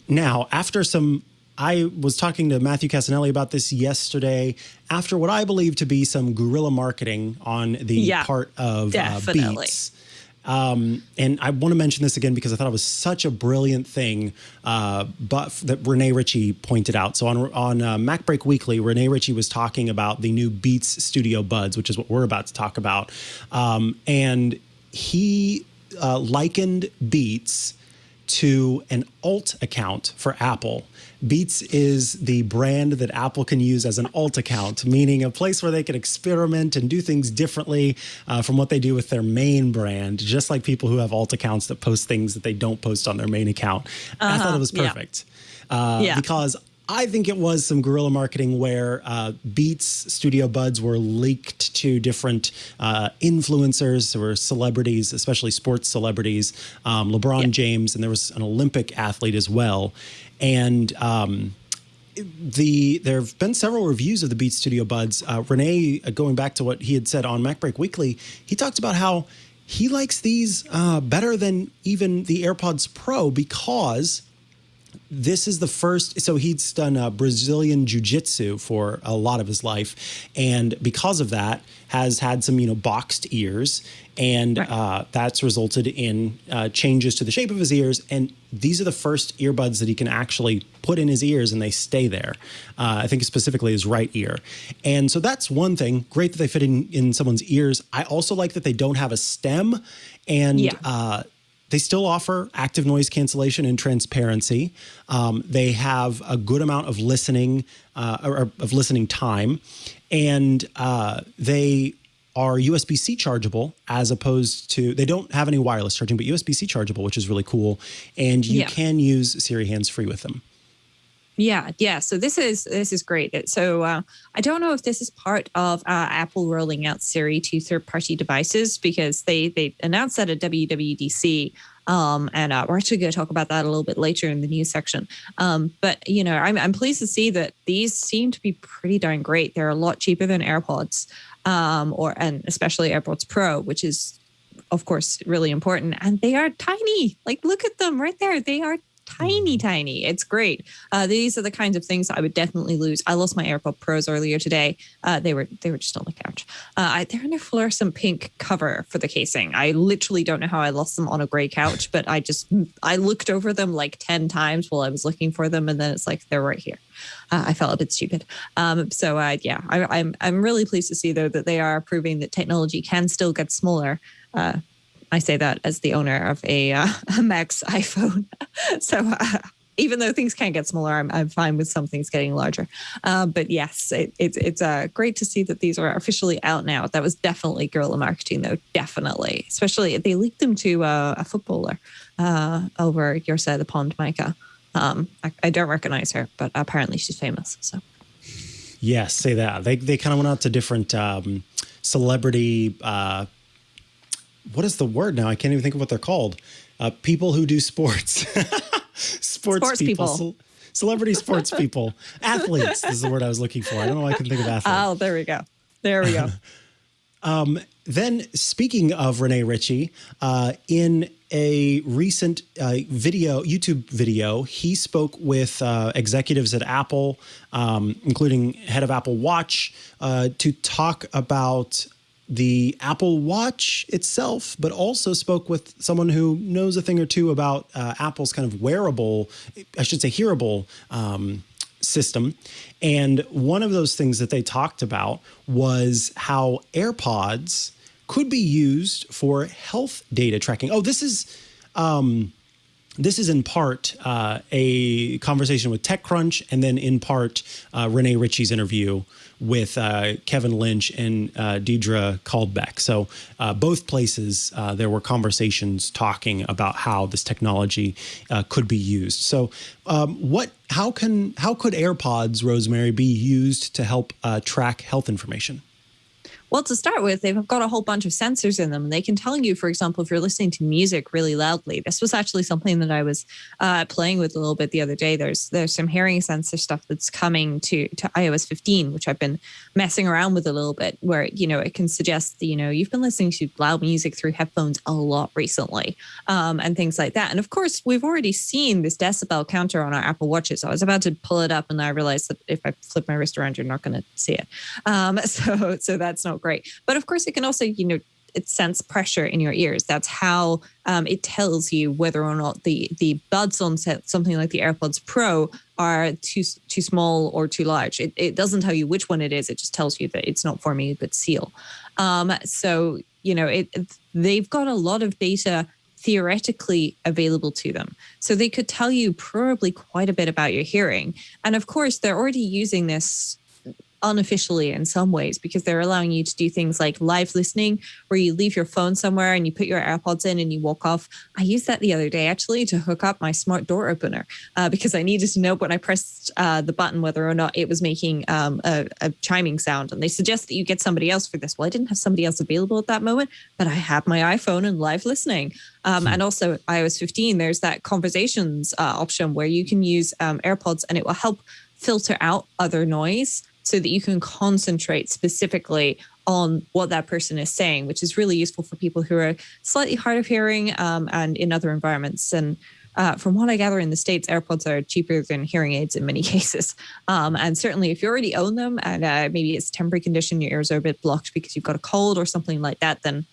Now, after some I was talking to Matthew Casanelli about this yesterday after what I believe to be some guerrilla marketing on the part of Beats. And I want to mention this again because I thought it was such a brilliant thing that Renee Ritchie pointed out. So on MacBreak Weekly, Renee Ritchie was talking about the new Beats Studio Buds, which is what we're about to talk about. And he likened Beats to an alt account for Apple. Beats is the brand that Apple can use as an alt account, meaning a place where they can experiment and do things differently from what they do with their main brand, just like people who have alt accounts that post things that they don't post on their main account. I thought it was perfect because I think it was some guerrilla marketing where Beats Studio Buds were leaked to different influencers or celebrities, especially sports celebrities, LeBron James, and there was an Olympic athlete as well. And there have been several reviews of the Beats Studio Buds. Renee, going back to what he had said on MacBreak Weekly, he talked about how he likes these better than even the AirPods Pro because this is the first. So he's done Brazilian jiu-jitsu for a lot of his life. And because of that, has had some, boxed ears. And that's resulted in changes to the shape of his ears. And these are the first earbuds that he can actually put in his ears and they stay there. I think specifically his right ear. And so that's one thing. Great that they fit in someone's ears. I also like that they don't have a stem. And they still offer active noise cancellation and transparency. They have a good amount of listening or of listening time. And they are USB-C chargeable as opposed to, they don't have any wireless charging, but USB-C chargeable, which is really cool. And you can use Siri hands-free with them. Yeah. So this is great. So I don't know if this is part of Apple rolling out Siri to third-party devices because they announced that at WWDC. And we're actually going to talk about that a little bit later in the news section. But I'm pleased to see that these seem to be pretty darn great. They're a lot cheaper than AirPods, and especially AirPods Pro, which is, of course, really important. And they are tiny. Like, look at them right there. They are tiny. It's great. These are the kinds of things I would definitely lose. I lost my AirPod Pros earlier today. They were just on the couch. They're in a fluorescent pink cover for the casing. I literally don't know how I lost them on a gray couch, but I looked over them like 10 times while I was looking for them, and then it's like they're right here. I felt a bit stupid. I'm really pleased to see though that they are proving that technology can still get smaller. I say that as the owner of a Max iPhone. So even though things can get smaller, I'm fine with some things getting larger. But yes, it's great to see that these are officially out now. That was definitely guerrilla marketing, though. Definitely. Especially they leaked them to a footballer over your side of the pond, Mikah. I don't recognize her, but apparently she's famous. So. Yes, say that. They kind of went out to different celebrity what is the word now? I can't even think of what they're called. People who do sports. sports people. Celebrity sports people. Athletes is the word I was looking for. I don't know why I couldn't think of athletes. Oh, there we go. Then speaking of Renee Ritchie, in a recent YouTube video, he spoke with executives at Apple, including head of Apple Watch, to talk about the Apple Watch itself, but also spoke with someone who knows a thing or two about Apple's kind of wearable, I should say hearable system. And one of those things that they talked about was how AirPods could be used for health data tracking. Oh, this is in part a conversation with TechCrunch, and then in part Renee Ritchie's interview with Kevin Lynch and Deidre Caldbeck. So both places there were conversations talking about how this technology could be used. So how could AirPods, Rosemary, be used to help track health information? Well, to start with, they've got a whole bunch of sensors in them. And they can tell you, for example, if you're listening to music really loudly. This was actually something that I was playing with a little bit the other day. There's some hearing sensor stuff that's coming to iOS 15, which I've been messing around with a little bit, where, it can suggest that, you've been listening to loud music through headphones a lot recently, and things like that. And of course, we've already seen this decibel counter on our Apple Watches. I was about to pull it up and I realized that if I flip my wrist around, you're not going to see it. So that's not great. But of course, it can also, it sense pressure in your ears. That's how it tells you whether or not the buds on something like the AirPods Pro are too small or too large. It doesn't tell you which one it is. It just tells you that it's not forming a good seal. So, they've got a lot of data theoretically available to them. So they could tell you probably quite a bit about your hearing. And of course, they're already using this unofficially in some ways, because they're allowing you to do things like live listening, where you leave your phone somewhere and you put your AirPods in and you walk off. I used that the other day actually to hook up my smart door opener, because I needed to know when I pressed the button whether or not it was making a chiming sound. And they suggest that you get somebody else for this. Well, I didn't have somebody else available at that moment, but I had my iPhone and live listening. And also iOS 15, there's that conversations option where you can use AirPods and it will help filter out other noise, so that you can concentrate specifically on what that person is saying, which is really useful for people who are slightly hard of hearing and in other environments. And from what I gather in the States, AirPods are cheaper than hearing aids in many cases. And certainly if you already own them and maybe it's a temporary condition, your ears are a bit blocked because you've got a cold or something like that, then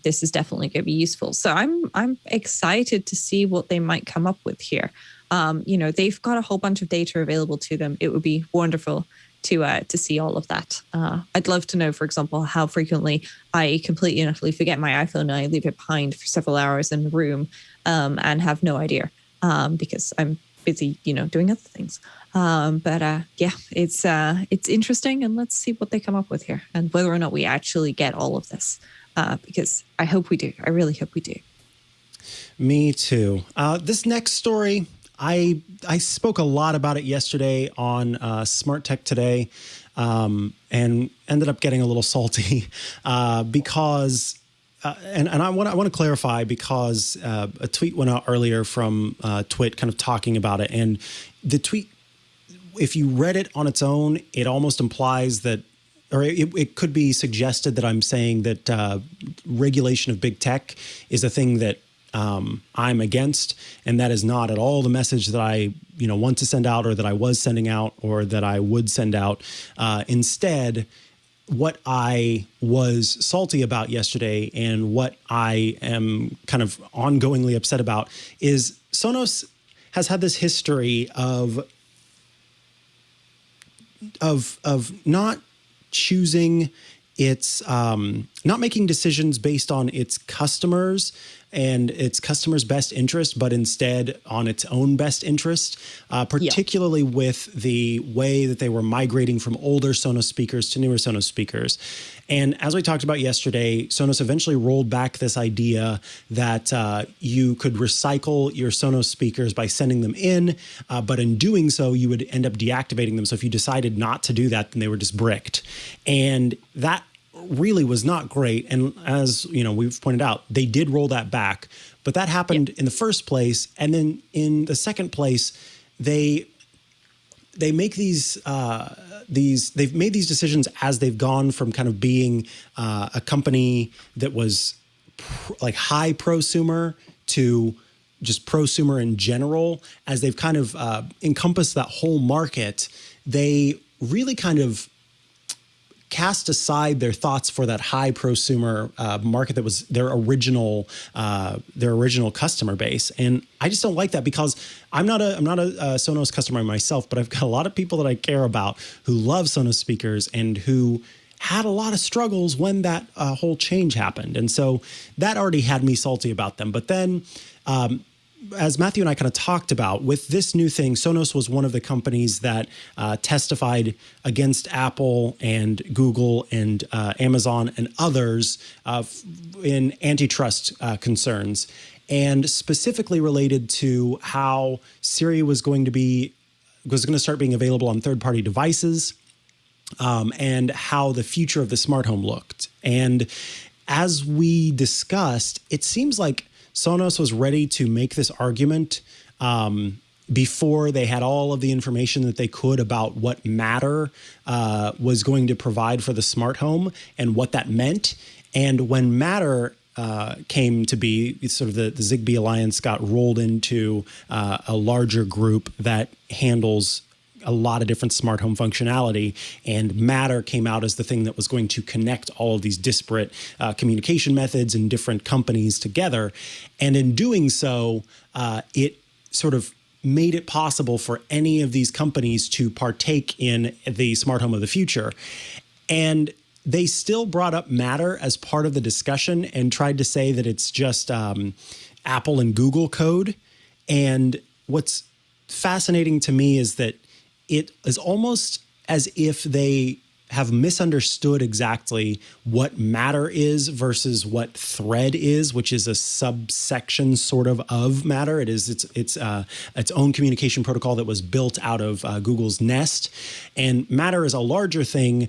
this is definitely going to be useful. So I'm excited to see what they might come up with here. They've got a whole bunch of data available to them. It would be wonderful to see all of that. I'd love to know, for example, how frequently I completely and utterly forget my iPhone and I leave it behind for several hours in the room and have no idea because I'm busy, doing other things. It's interesting, and let's see what they come up with here and whether or not we actually get all of this, because I hope we do. I really hope we do. Me too. This next story, I spoke a lot about it yesterday on Smart Tech Today, and ended up getting a little salty because, and I want to clarify, because a tweet went out earlier from Twit kind of talking about it, and the tweet, if you read it on its own, it almost implies that, or it could be suggested that I'm saying that regulation of big tech is a thing that I'm against, and that is not at all the message that I, want to send out, or that I was sending out, or that I would send out. Instead, what I was salty about yesterday, and what I am kind of ongoingly upset about, is Sonos has had this history of not choosing its, not making decisions based on its customers and its customers' best interest, but instead on its own best interest, particularly with the way that they were migrating from older Sonos speakers to newer Sonos speakers. And as we talked about yesterday, Sonos eventually rolled back this idea that you could recycle your Sonos speakers by sending them in, but in doing so, you would end up deactivating them. So if you decided not to do that, then they were just bricked. And that really was not great. And as we've pointed out, they did roll that back, but that happened in the first place. And then in the second place, they make they've made these decisions as they've gone from kind of being a company that was like high prosumer to just prosumer in general. As they've kind of encompassed that whole market, they really kind of cast aside their thoughts for that high prosumer market that was their original customer base. And I just don't like that, because I'm not a Sonos customer myself, but I've got a lot of people that I care about who love Sonos speakers and who had a lot of struggles when that whole change happened. And so that already had me salty about them. But then, as Matthew and I kind of talked about, with this new thing, Sonos was one of the companies that testified against Apple and Google and Amazon and others in antitrust concerns, and specifically related to how Siri was going to start being available on third-party devices. and how the future of the smart home looked. And as we discussed, it seems like Sonos was ready to make this argument before they had all of the information that they could about what Matter was going to provide for the smart home and what that meant. And when Matter came to be, sort of the Zigbee Alliance got rolled into a larger group that handles a lot of different smart home functionality, and Matter came out as the thing that was going to connect all of these disparate communication methods and different companies together. And in doing so, it sort of made it possible for any of these companies to partake in the smart home of the future. And they still brought up Matter as part of the discussion and tried to say that it's just Apple and Google code. And what's fascinating to me is that it is almost as if they have misunderstood exactly what Matter is versus what Thread is, which is a subsection sort of Matter. It's its own communication protocol that was built out of Google's Nest. And Matter is a larger thing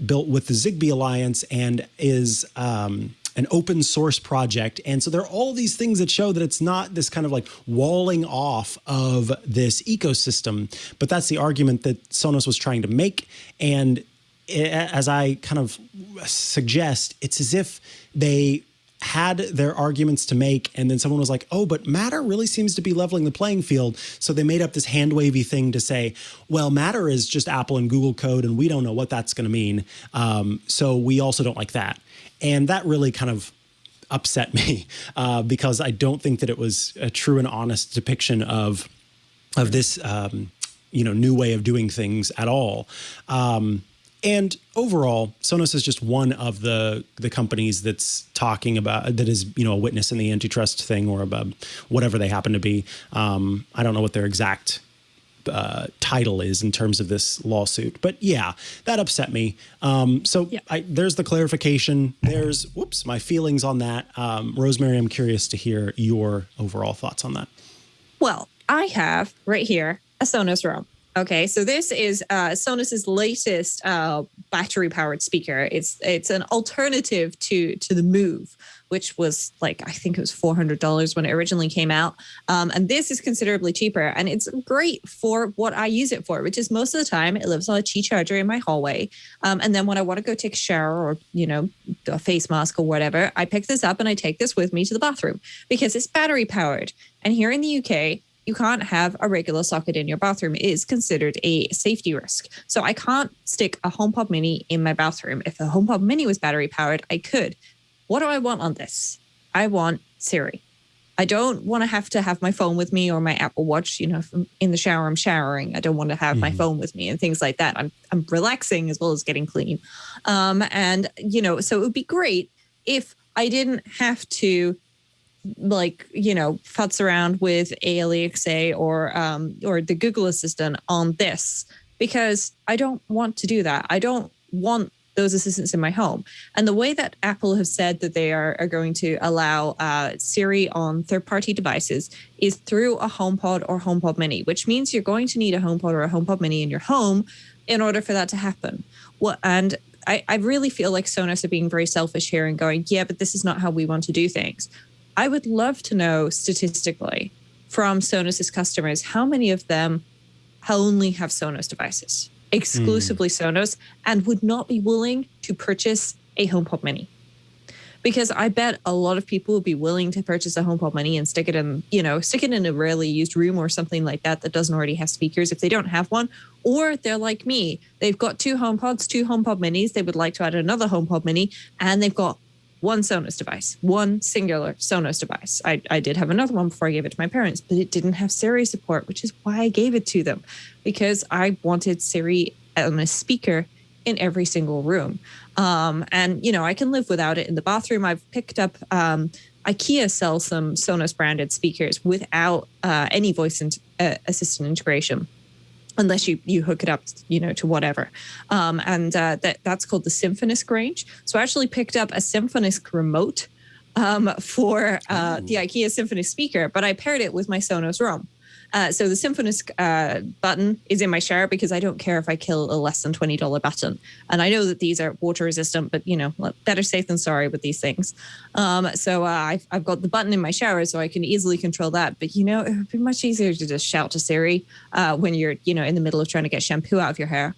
built with the Zigbee Alliance and is an open source project. And so there are all these things that show that it's not this kind of like walling off of this ecosystem. But that's the argument that Sonos was trying to make. And as I kind of suggest, it's as if they had their arguments to make, and then someone was like, oh, but Matter really seems to be leveling the playing field. So they made up this hand-wavy thing to say, well, Matter is just Apple and Google code, and we don't know what that's going to mean. So we also don't like that. And that really kind of upset me because I don't think that it was a true and honest depiction of this, new way of doing things at all. And overall, Sonos is just one of the companies that's talking about, that is, a witness in the antitrust thing or about whatever they happen to be. I don't know what their exact title is in terms of this lawsuit, but yeah, that upset me. There's the clarification. There's, my feelings on that. Rosemary, I'm curious to hear your overall thoughts on that. Well, I have right here a Sonos Roam. Okay, so this is Sonos's latest battery-powered speaker. It's an alternative to the Move, which was I think it was $400 when it originally came out. And this is considerably cheaper, and it's great for what I use it for, which is most of the time it lives on a Qi charger in my hallway. And then when I want to go take a shower or, a face mask or whatever, I pick this up and I take this with me to the bathroom because it's battery-powered. And here in the UK, you can't have a regular socket in your bathroom. It is considered a safety risk. So I can't stick a HomePod Mini in my bathroom. If a HomePod Mini was battery powered, I could. What do I want on this? I want Siri. I don't want to have my phone with me or my Apple Watch. If I'm in the shower, I'm showering. I don't want to have my phone with me and things like that. I'm relaxing as well as getting clean. So it would be great if I didn't have to futz around with Alexa or the Google Assistant on this, because I don't want to do that. I don't want those assistants in my home. And the way that Apple have said that they are going to allow Siri on third-party devices is through a HomePod or HomePod Mini, which means you're going to need a HomePod or a HomePod Mini in your home in order for that to happen. And I really feel like Sonos are being very selfish here and going, yeah, but this is not how we want to do things. I would love to know statistically from Sonos's customers how many of them only have Sonos devices, exclusively Sonos, and would not be willing to purchase a HomePod Mini. Because I bet a lot of people would be willing to purchase a HomePod Mini and stick it in a rarely used room or something like that doesn't already have speakers if they don't have one. Or they're like me. They've got two HomePods, two HomePod Minis. They would like to add another HomePod Mini, and they've got one Sonos device, one singular Sonos device. I did have another one before I gave it to my parents, but it didn't have Siri support, which is why I gave it to them, because I wanted Siri on a speaker in every single room. I can live without it in the bathroom. I've picked up, IKEA sells some Sonos branded speakers without any voice assistant integration, unless you hook it up, to whatever. That's called the Symfonisk range. So I actually picked up a Symfonisk remote for the IKEA Symfonisk speaker, but I paired it with my Sonos Roam. So the Symphonist button is in my shower because I don't care if I kill a less than $20 button. And I know that these are water resistant, but better safe than sorry with these things. So I've got the button in my shower so I can easily control that. But, it would be much easier to just shout to Siri when you're, in the middle of trying to get shampoo out of your hair.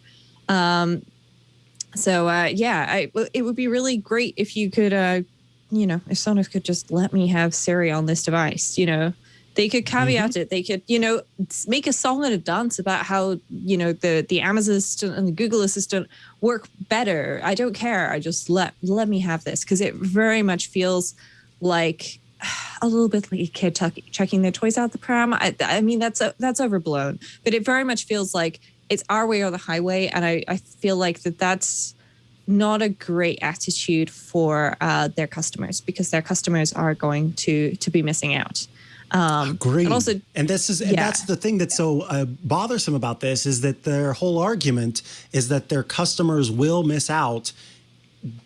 It would be really great if you could, if Sonos could just let me have Siri on this device, They could caveat it. They could, make a song and a dance about how, the Amazon Assistant and the Google Assistant work better. I don't care. I just let me have this because it very much feels like a little bit like a kid checking their toys out the pram. I mean, that's overblown, but it very much feels like it's our way or the highway. And I feel like that's not a great attitude for their customers because their customers are going to be missing out. Agreed. And also, that's the thing that's so bothersome about this is that their whole argument is that their customers will miss out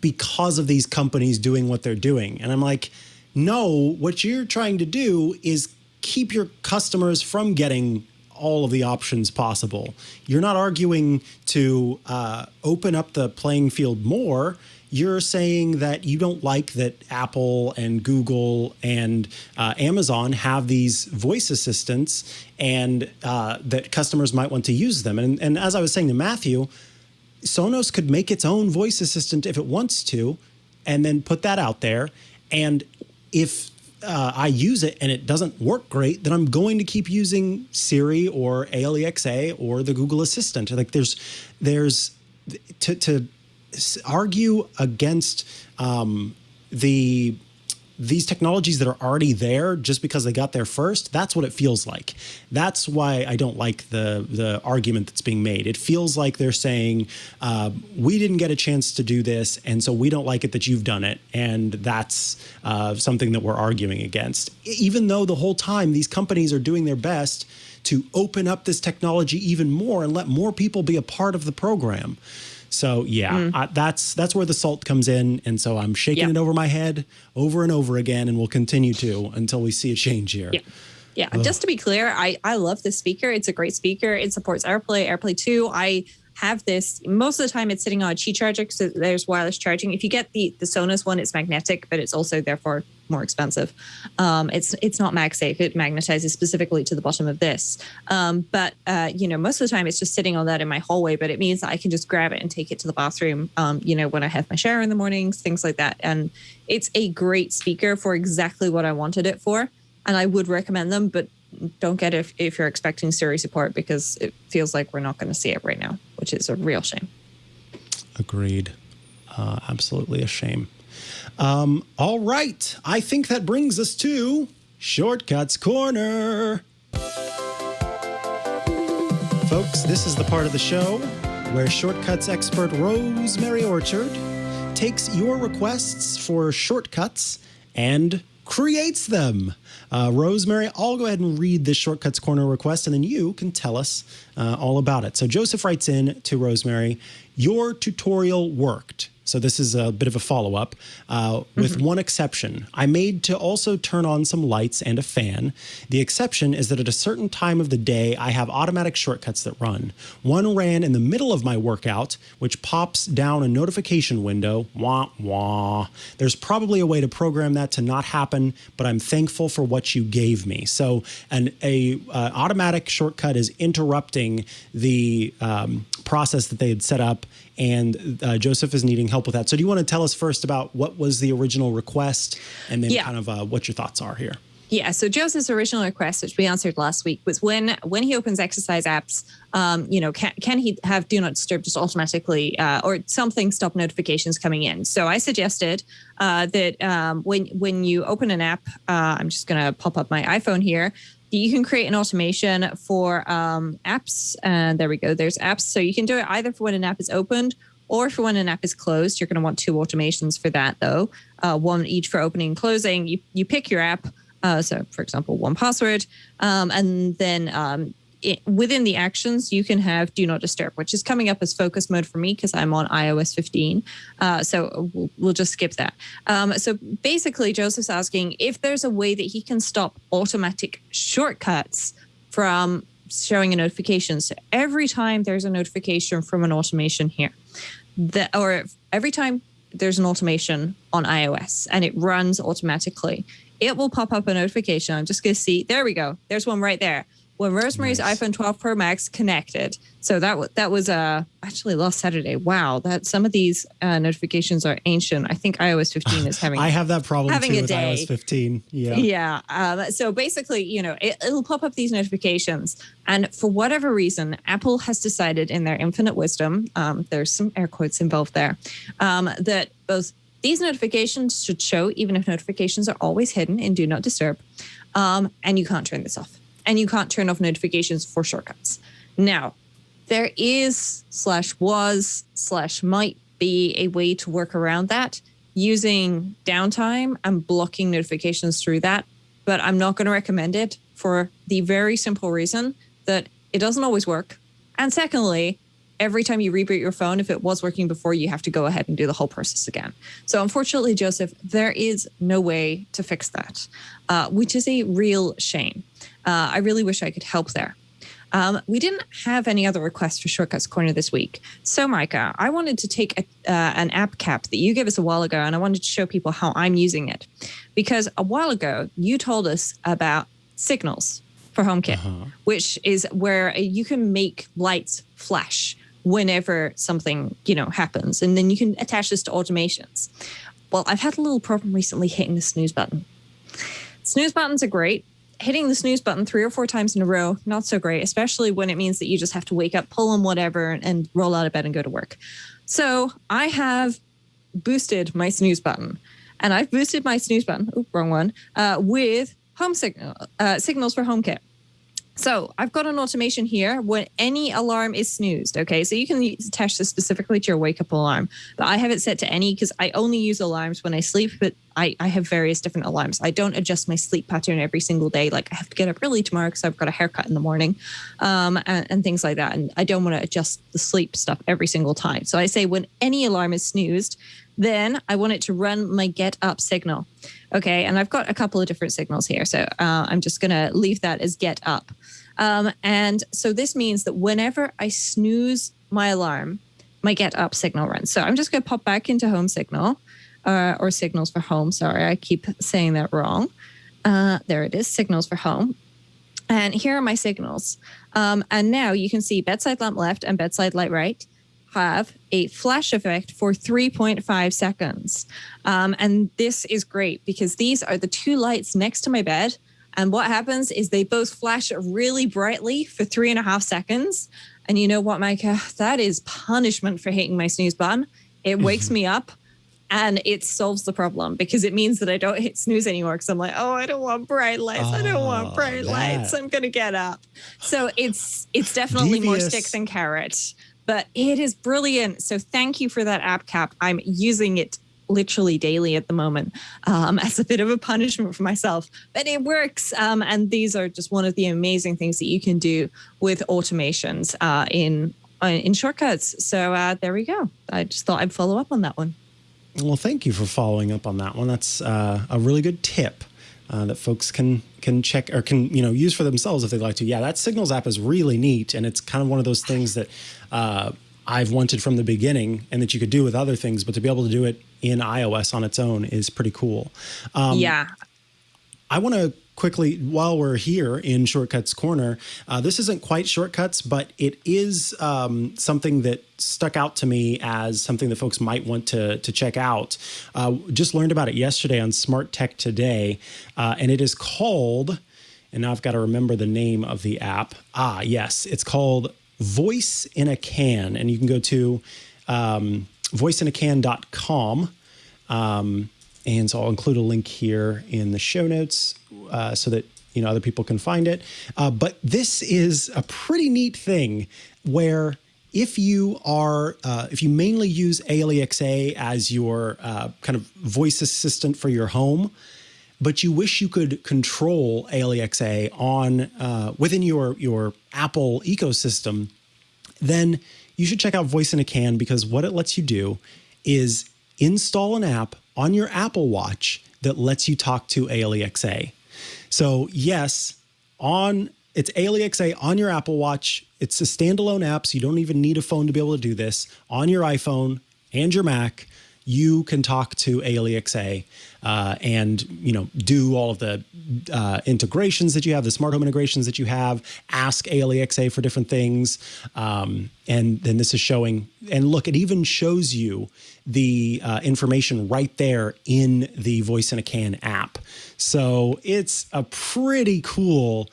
because of these companies doing what they're doing. And I'm like, no, what you're trying to do is keep your customers from getting all of the options possible. You're not arguing to open up the playing field more. You're saying that you don't like that Apple and Google and Amazon have these voice assistants and that customers might want to use them. And as I was saying to Matthew, Sonos could make its own voice assistant if it wants to and then put that out there. And if I use it and it doesn't work great, then I'm going to keep using Siri or Alexa or the Google Assistant. Like there's to argue against these technologies that are already there just because they got there first. That's what it feels like. That's why I don't like the argument that's being made. It feels like they're saying, we didn't get a chance to do this, and so we don't like it that you've done it. And that's something that we're arguing against. Even though the whole time these companies are doing their best to open up this technology even more and let more people be a part of the program. So, that's where the salt comes in. And so I'm shaking it over my head over and over again, and we'll continue to until we see a change here. Yeah. Just to be clear, I love this speaker. It's a great speaker. It supports AirPlay 2. I have this. Most of the time it's sitting on a Qi charger, so there's wireless charging. If you get the Sonos one, it's magnetic, but it's also therefore more expensive. It's not MagSafe. It magnetizes specifically to the bottom of this. But most of the time it's just sitting on that in my hallway, but it means that I can just grab it and take it to the bathroom, when I have my shower in the mornings, things like that. And it's a great speaker for exactly what I wanted it for. And I would recommend them, but don't get it if you're expecting Siri support because it feels like we're not going to see it right now, which is a real shame. Agreed. Absolutely a shame. All right. I think that brings us to Shortcuts Corner. Folks, this is the part of the show where Shortcuts expert Rosemary Orchard takes your requests for shortcuts and creates them. Rosemary, I'll go ahead and read this Shortcuts Corner request, and then you can tell us all about it. So Joseph writes in to Rosemary, your tutorial worked. So this is a bit of a follow-up with one exception. I made to also turn on some lights and a fan. The exception is that at a certain time of the day, I have automatic shortcuts that run. One ran in the middle of my workout, which pops down a notification window. Wah, wah. There's probably a way to program that to not happen, but I'm thankful for what you gave me. So an automatic shortcut is interrupting the process that they had set up, and Joseph is needing help with that. So do you want to tell us first about what was the original request and then kind of what your thoughts are here? Yeah, so Joseph's original request, which we answered last week, was when he opens exercise apps, can he have Do Not Disturb just automatically or something stop notifications coming in? So I suggested that when you open an app, I'm just going to pop up my iPhone here, you can create an automation for apps. And there we go. There's apps. So you can do it either for when an app is opened or for when an app is closed. You're going to want two automations for that, though. One each for opening and closing. You pick your app. So, for example, 1Password. And then within the actions, you can have Do Not Disturb, which is coming up as focus mode for me because I'm on iOS 15. So we'll just skip that. So basically, Joseph's asking if there's a way that he can stop automatic shortcuts from showing a notification. So every time there's a notification from an automation here, or every time there's an automation on iOS and it runs automatically, it will pop up a notification. I'm just going to see. There we go. There's one right there. When Rosemary's iPhone 12 Pro Max connected. So that was actually last Saturday. Wow, that some of these notifications are ancient. I think iOS 15 is having. I have that problem too with day. iOS 15. Yeah. Yeah. So basically, it'll pop up these notifications, and for whatever reason, Apple has decided, in their infinite wisdom, there's some air quotes involved there, that both these notifications should show, even if notifications are always hidden in Do Not Disturb, and you can't turn this off. And you can't turn off notifications for shortcuts. Now, there is /was/might be a way to work around that using downtime and blocking notifications through that. But I'm not going to recommend it for the very simple reason that it doesn't always work. And secondly, every time you reboot your phone, if it was working before, you have to go ahead and do the whole process again. So unfortunately, Joseph, there is no way to fix that, which is a real shame. I really wish I could help there. We didn't have any other requests for Shortcuts Corner this week. So, Mikah, I wanted to take an app cap that you gave us a while ago, and I wanted to show people how I'm using it. Because a while ago, you told us about Signals for HomeKit, which is where you can make lights flash whenever something, happens. And then you can attach this to automations. Well, I've had a little problem recently hitting the snooze button. Snooze buttons are great. Hitting the snooze button 3 or 4 times in a row, not so great, especially when it means that you just have to wake up, pull on whatever, and roll out of bed and go to work. So I have boosted my snooze button. And I've boosted my snooze button, wrong one, with Signals for HomeKit. So I've got an automation here when any alarm is snoozed, okay? So you can attach this specifically to your wake-up alarm. But I have it set to any because I only use alarms when I sleep, but I have various different alarms. I don't adjust my sleep pattern every single day. Like I have to get up early tomorrow because I've got a haircut in the morning and things like that. And I don't want to adjust the sleep stuff every single time. So I say when any alarm is snoozed, then I want it to run my get up signal. Okay, and I've got a couple of different signals here. So I'm just going to leave that as get up. And so this means that whenever I snooze my alarm, my get up signal runs. So I'm just going to pop back into home signal or signals for home. Sorry, I keep saying that wrong. There it is, signals for home. And here are my signals. And now you can see bedside lamp left and bedside light right have a flash effect for 3.5 seconds. And this is great because these are the 2 lights next to my bed. And what happens is they both flash really brightly for 3.5 seconds. And you know what, Mikah? That is punishment for hitting my snooze button. It wakes me up and it solves the problem because it means that I don't hit snooze anymore because I'm like, oh, I don't want bright lights. I don't want bright lights. I'm going to get up. So it's definitely more stick than carrot. But it is brilliant. So thank you for that app cap. I'm using it literally daily at the moment as a bit of a punishment for myself. But it works. And these are just one of the amazing things that you can do with automations in Shortcuts. So there we go. I just thought I'd follow up on that one. Well, thank you for following up on that one. That's a really good tip that folks can check or can use for themselves if they'd like to. Yeah, that Signals app is really neat, and it's kind of one of those things that I've wanted from the beginning, and that you could do with other things, but to be able to do it in iOS on its own is pretty cool. Yeah. I want to quickly, while we're here in Shortcuts Corner, this isn't quite Shortcuts, but it is something that stuck out to me as something that folks might want to check out. Just learned about it yesterday on Smart Tech Today, and it is called, and now I've got to remember the name of the app. Yes, it's called Voice in a Can, and you can go to voiceinacan.com. And so I'll include a link here in the show notes so that other people can find it. But this is a pretty neat thing where if you mainly use Alexa as your kind of voice assistant for your home, but you wish you could control Alexa on within your Apple ecosystem, then you should check out Voice in a Can, because what it lets you do is install an app on your Apple Watch that lets you talk to Alexa. So yes, on It's AliXA on your Apple Watch. It's a standalone app, so you don't even need a phone to be able to do this. On your iPhone and your Mac, you can talk to AliXA and do all of the integrations that you have, the smart home integrations that you have. Ask AliXA for different things, and then this is showing. And look, it even shows you the information right there in the Voice in a Can app. So it's a pretty cool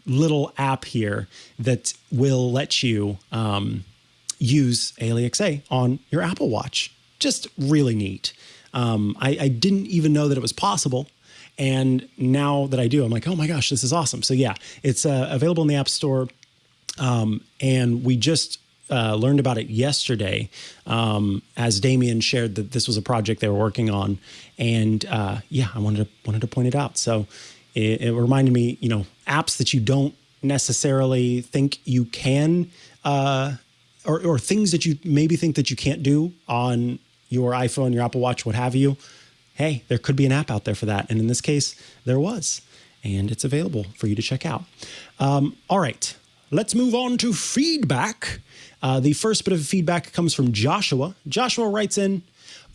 little app here that will let you use AliXA on your Apple Watch. Just really neat. I didn't even know that it was possible. And now that I do, I'm like, oh my gosh, this is awesome. So yeah, it's available in the App Store. And we just learned about it yesterday as Damien shared that this was a project they were working on. And yeah, I wanted to point it out. So it reminded me, apps that you don't necessarily think you can, or things that you maybe think that you can't do on your iPhone, your Apple Watch, what have you. Hey, there could be an app out there for that. And in this case, there was. And it's available for you to check out. All right, let's move on to feedback. The first bit of feedback comes from Joshua. Joshua writes in,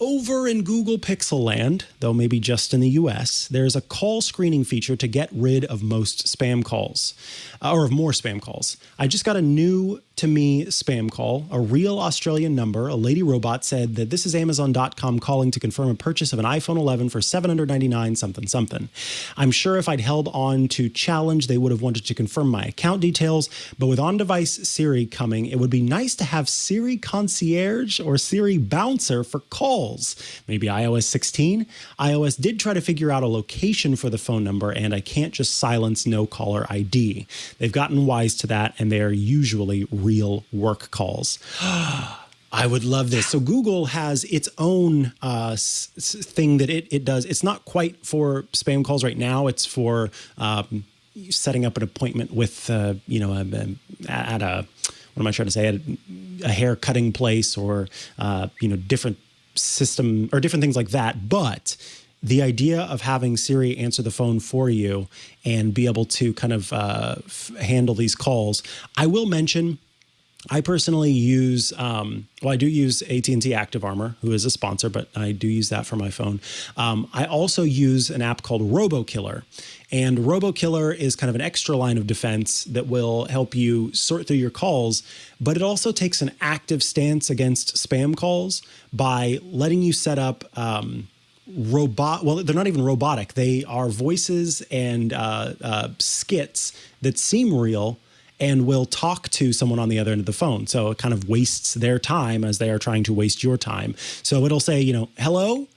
over in Google Pixel Land, though maybe just in the US, there's a call screening feature to get rid of most spam calls, or of more spam calls. I just got a new to me spam call, a real Australian number. A lady robot said that this is Amazon.com calling to confirm a purchase of an iPhone 11 for $799 something. I'm sure if I'd held on to challenge, they would have wanted to confirm my account details, but with on-device Siri coming, it would be nice to have Siri Concierge or Siri Bouncer for calls. Maybe iOS 16? iOS did try to figure out a location for the phone number, and I can't just silence no caller ID. They've gotten wise to that, and they are usually real work calls. I would love this. So Google has its own thing that it does. It's not quite for spam calls right now. It's for setting up an appointment with, at a, what am I trying to say, at a hair cutting place or, different system or different things like that. But the idea of having Siri answer the phone for you and be able to kind of handle these calls. I will mention, I personally use, I do use AT&T Active Armor, who is a sponsor, but I do use that for my phone. I also use an app called RoboKiller. And RoboKiller is kind of an extra line of defense that will help you sort through your calls, but it also takes an active stance against spam calls by letting you set up well, they're not even robotic. They are voices and skits that seem real and will talk to someone on the other end of the phone. So it kind of wastes their time as they are trying to waste your time. So it'll say, hello,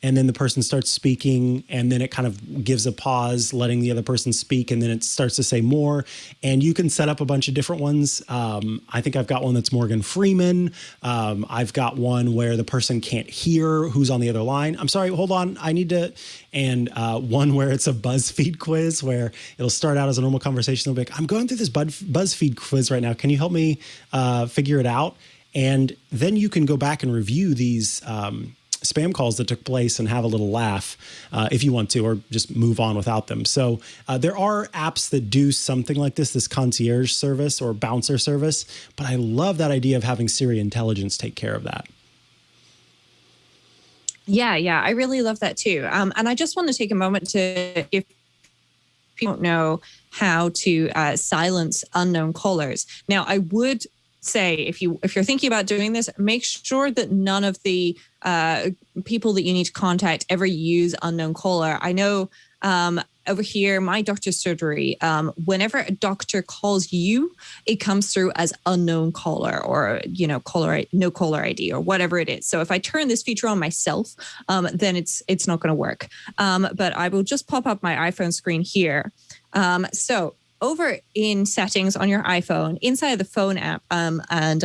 and then the person starts speaking, and then it kind of gives a pause, letting the other person speak, and then it starts to say more. And you can set up a bunch of different ones. I think I've got one that's Morgan Freeman. I've got one where the person can't hear who's on the other line. I'm sorry, hold on, I need to. And one where it's a BuzzFeed quiz where it'll start out as a normal conversation. They'll be like, I'm going through this BuzzFeed quiz right now. Can you help me figure it out? And then you can go back and review these spam calls that took place and have a little laugh if you want to, or just move on without them. So there are apps that do something like this concierge service or bouncer service, but I love that idea of having Siri Intelligence take care of that. Yeah, I really love that too. And I just want to take a moment to, if people don't know how to silence unknown callers. Now, I would say if you're thinking about doing this, make sure that none of the people that you need to contact ever use unknown caller. I know over here, my doctor's surgery, whenever a doctor calls you, it comes through as unknown caller or, no caller ID or whatever it is. So if I turn this feature on myself, then it's not going to work. But I will just pop up my iPhone screen here. So over in settings on your iPhone, inside the phone app, and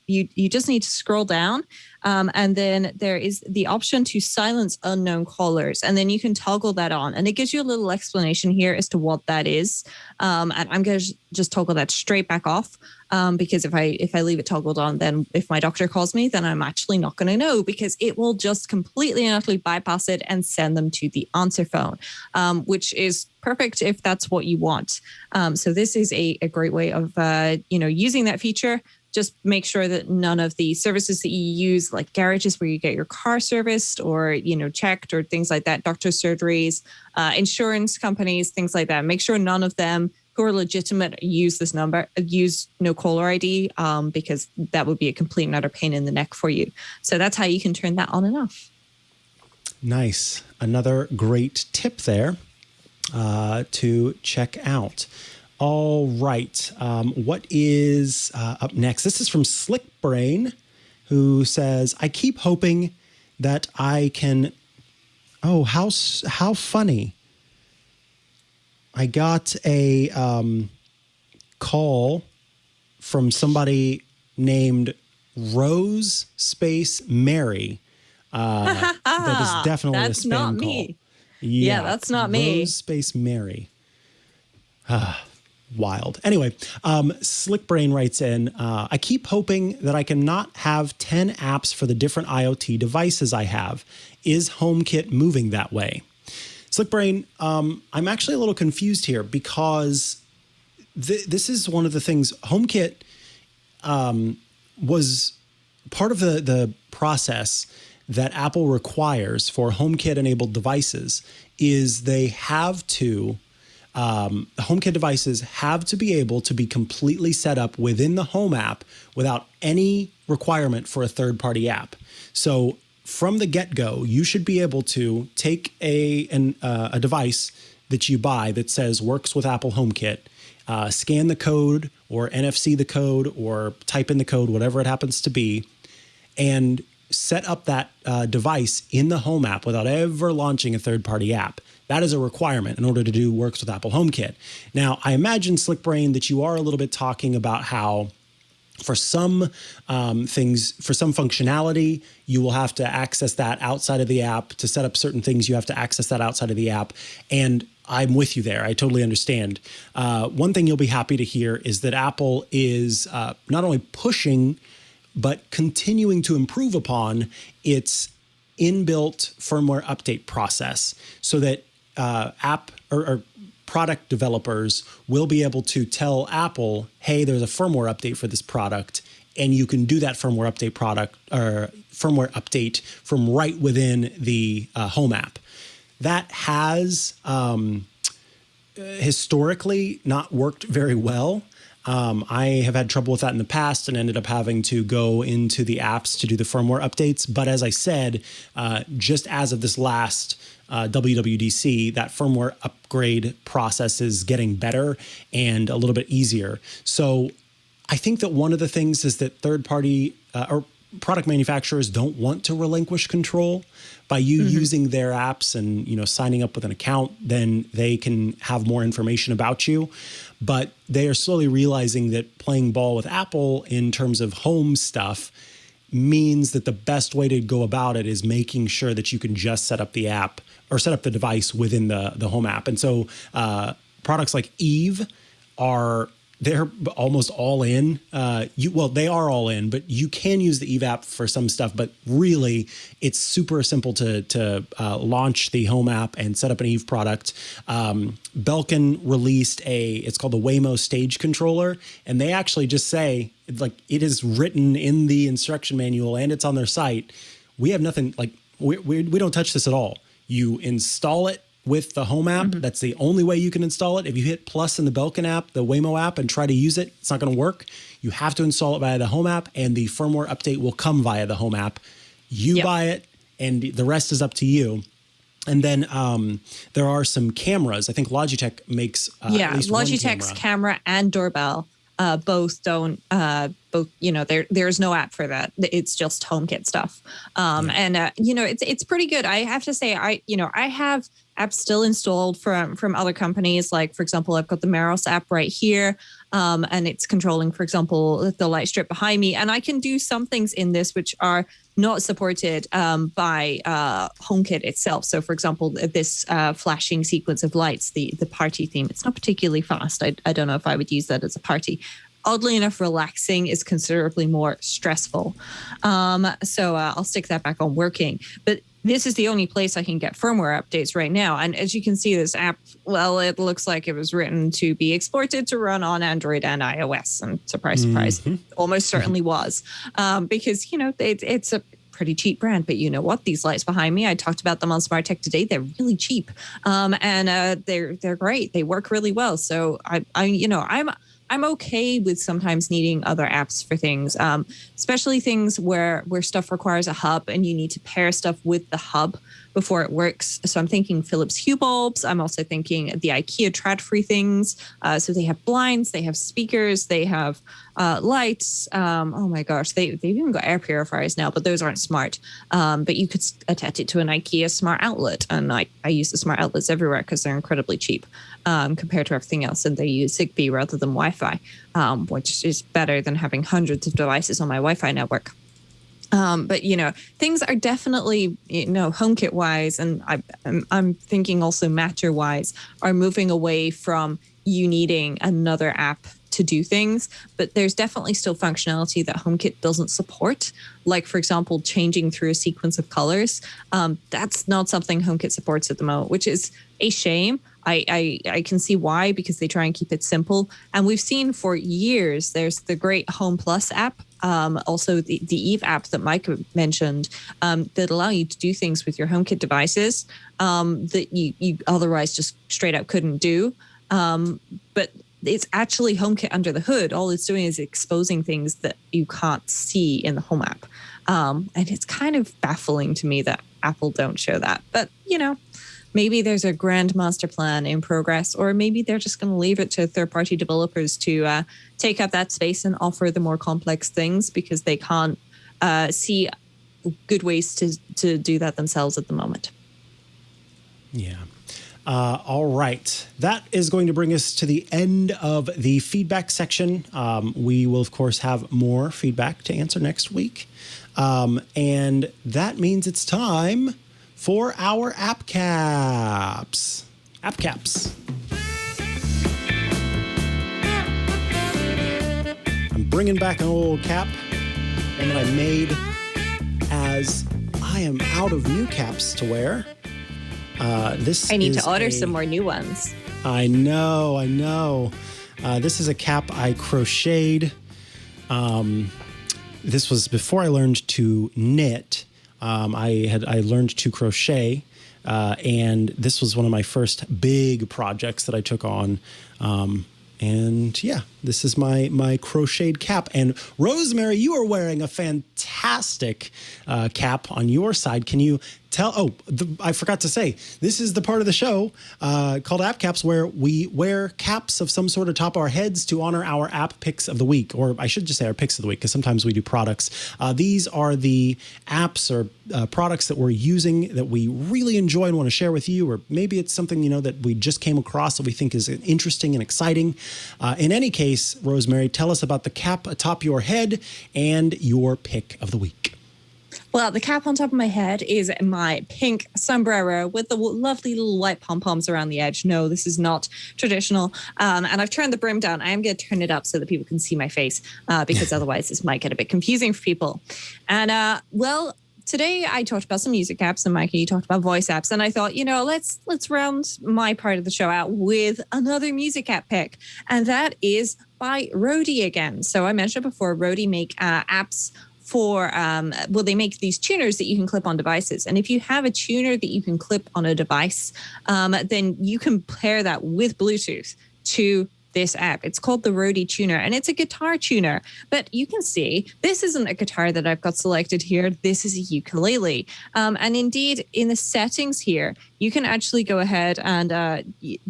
you just need to scroll down. And then there is the option to silence unknown callers. And then you can toggle that on. And it gives you a little explanation here as to what that is. And I'm going to just toggle that straight back off. Because if I leave it toggled on, then if my doctor calls me, then I'm actually not going to know, because it will just completely and utterly bypass it and send them to the answer phone, which is perfect if that's what you want. So this is a great way of, using that feature. Just make sure that none of the services that you use, like garages where you get your car serviced or, checked or things like that, doctor surgeries, insurance companies, things like that. Make sure none of them who are legitimate use this number, use no caller ID, because that would be a complete and utter pain in the neck for you. So that's how you can turn that on and off. Nice. Another great tip there to check out. All right. What is up next? This is from Slick Brain, who says, I keep hoping that I can... Oh, how funny. I got a call from somebody named Rosemary. That is definitely a spam That's not call. me. Yeah, that's not me. Rosemary. Wild. Anyway, Slick Brain writes in, I keep hoping that I can not have 10 apps for the different IoT devices I have. Is HomeKit moving that way? Slick Brain, I'm actually a little confused here, because this is one of the things. HomeKit was part of the process that Apple requires for HomeKit-enabled devices is they have to... HomeKit devices have to be able to be completely set up within the Home app without any requirement for a third-party app. So from the get-go, you should be able to take a device that you buy that says works with Apple HomeKit, scan the code or NFC the code or type in the code, whatever it happens to be, and set up that device in the Home app without ever launching a third-party app. That is a requirement in order to do works with Apple HomeKit. Now, I imagine, Slick Brain, that you are a little bit talking about how for some things, for some functionality, you will have to access that outside of the app. To set up certain things, you have to access that outside of the app. And I'm with you there. I totally understand. One thing you'll be happy to hear is that Apple is not only pushing, but continuing to improve upon its inbuilt firmware update process so that app or product developers will be able to tell Apple, hey, there's a firmware update for this product, and you can do that firmware update from right within the Home app. That has historically not worked very well. I have had trouble with that in the past and ended up having to go into the apps to do the firmware updates. But as I said, just as of this last WWDC, that firmware upgrade process is getting better and a little bit easier. So I think that one of the things is that third-party or product manufacturers don't want to relinquish control. By you using their apps and, signing up with an account, then they can have more information about you. But they are slowly realizing that playing ball with Apple in terms of home stuff means that the best way to go about it is making sure that you can just set up the app or set up the device within the Home app. And so products like Eve they're almost all in. They are all in, but you can use the Eve app for some stuff. But really, it's super simple to launch the Home app and set up an Eve product. Belkin released it's called the Waymo Stage Controller, and they actually just say, like, it is written in the instruction manual and it's on their site. We have nothing, like, we don't touch this at all. You install it with the Home app. That's the only way you can install it. If you hit plus in the Belkin app, the Waymo app, and try to use it, it's not going to work. You have to install it via the Home app, and the firmware update will come via the Home app. You buy it, and the rest is up to you. And then there are some cameras. I think Logitech makes at least Logitech's one camera and doorbell both don't. There's no app for that. It's just HomeKit stuff. And it's pretty good. I have to say, I have apps still installed from other companies. Like, for example, I've got the Meros app right here. and it's controlling, for example, the light strip behind me. And I can do some things in this which are not supported by HomeKit itself. So, for example, this flashing sequence of lights, the party theme, it's not particularly fast. I don't know if I would use that as a party. Oddly enough, relaxing is considerably more stressful. So I'll stick that back on working. But this is the only place I can get firmware updates right now. And as you can see, this app, well, it looks like it was written to be exported to run on Android and iOS. And surprise, surprise, almost certainly was. Because, it's a pretty cheap brand. But you know what? These lights behind me, I talked about them on Smart Tech today. They're really cheap. And they're great. They work really well. So I'm okay with sometimes needing other apps for things, especially things where stuff requires a hub and you need to pair stuff with the hub before it works. So I'm thinking Philips Hue bulbs. I'm also thinking the IKEA trad-free things. So they have blinds, they have speakers, they have lights. Oh my gosh, they've even got air purifiers now, but those aren't smart. But you could attach it to an IKEA smart outlet. And I use the smart outlets everywhere because they're incredibly cheap compared to everything else. And they use Zigbee rather than Wi-Fi, which is better than having hundreds of devices on my Wi-Fi network. But, things are definitely, HomeKit wise, and I'm thinking also Matter wise, are moving away from you needing another app to do things. But there's definitely still functionality that HomeKit doesn't support. Like, for example, changing through a sequence of colors. That's not something HomeKit supports at the moment, which is a shame. I can see why, because they try and keep it simple. And we've seen for years, there's the great Home Plus app, also the Eve app that Mikah mentioned, that allow you to do things with your HomeKit devices that you otherwise just straight up couldn't do. But it's actually HomeKit under the hood. All it's doing is exposing things that you can't see in the Home app. And it's kind of baffling to me that Apple don't show that. But, maybe there's a grand master plan in progress, or maybe they're just going to leave it to third-party developers to take up that space and offer the more complex things because they can't see good ways to do that themselves at the moment. Yeah. All right. That is going to bring us to the end of the feedback section. We will, of course, have more feedback to answer next week. And that means it's time for our app caps. App caps. I'm bringing back an old cap, one that I made as I am out of new caps to wear. I need to order some more new ones. I know. This is a cap I crocheted. This was before I learned to knit. I learned to crochet, and this was one of my first big projects that I took on. And yeah, this is my crocheted cap. And Rosemary, you are wearing a fantastic cap on your side. Can you tell? I forgot to say, this is the part of the show called App Caps, where we wear caps of some sort atop our heads to honor our app picks of the week, or I should just say our picks of the week, because sometimes we do products. These are the apps or products that we're using that we really enjoy and want to share with you, or maybe it's something that we just came across that we think is interesting and exciting. In any case, Rosemary, tell us about the cap atop your head and your pick of the week. Well, the cap on top of my head is my pink sombrero with the lovely little white pom-poms around the edge. No, this is not traditional. And I've turned the brim down. I am going to turn it up so that people can see my face because otherwise this might get a bit confusing for people. And today I talked about some music apps, and Mikah, you talked about voice apps. And I thought, let's round my part of the show out with another music app pick. And that is by Roadie again. So I mentioned before, Roadie make apps for, they make these tuners that you can clip on devices. And if you have a tuner that you can clip on a device, then you can pair that with Bluetooth to this app. It's called the Roadie Tuner, and it's a guitar tuner. But you can see this isn't a guitar that I've got selected here. This is a ukulele. And indeed, in the settings here, you can actually go ahead and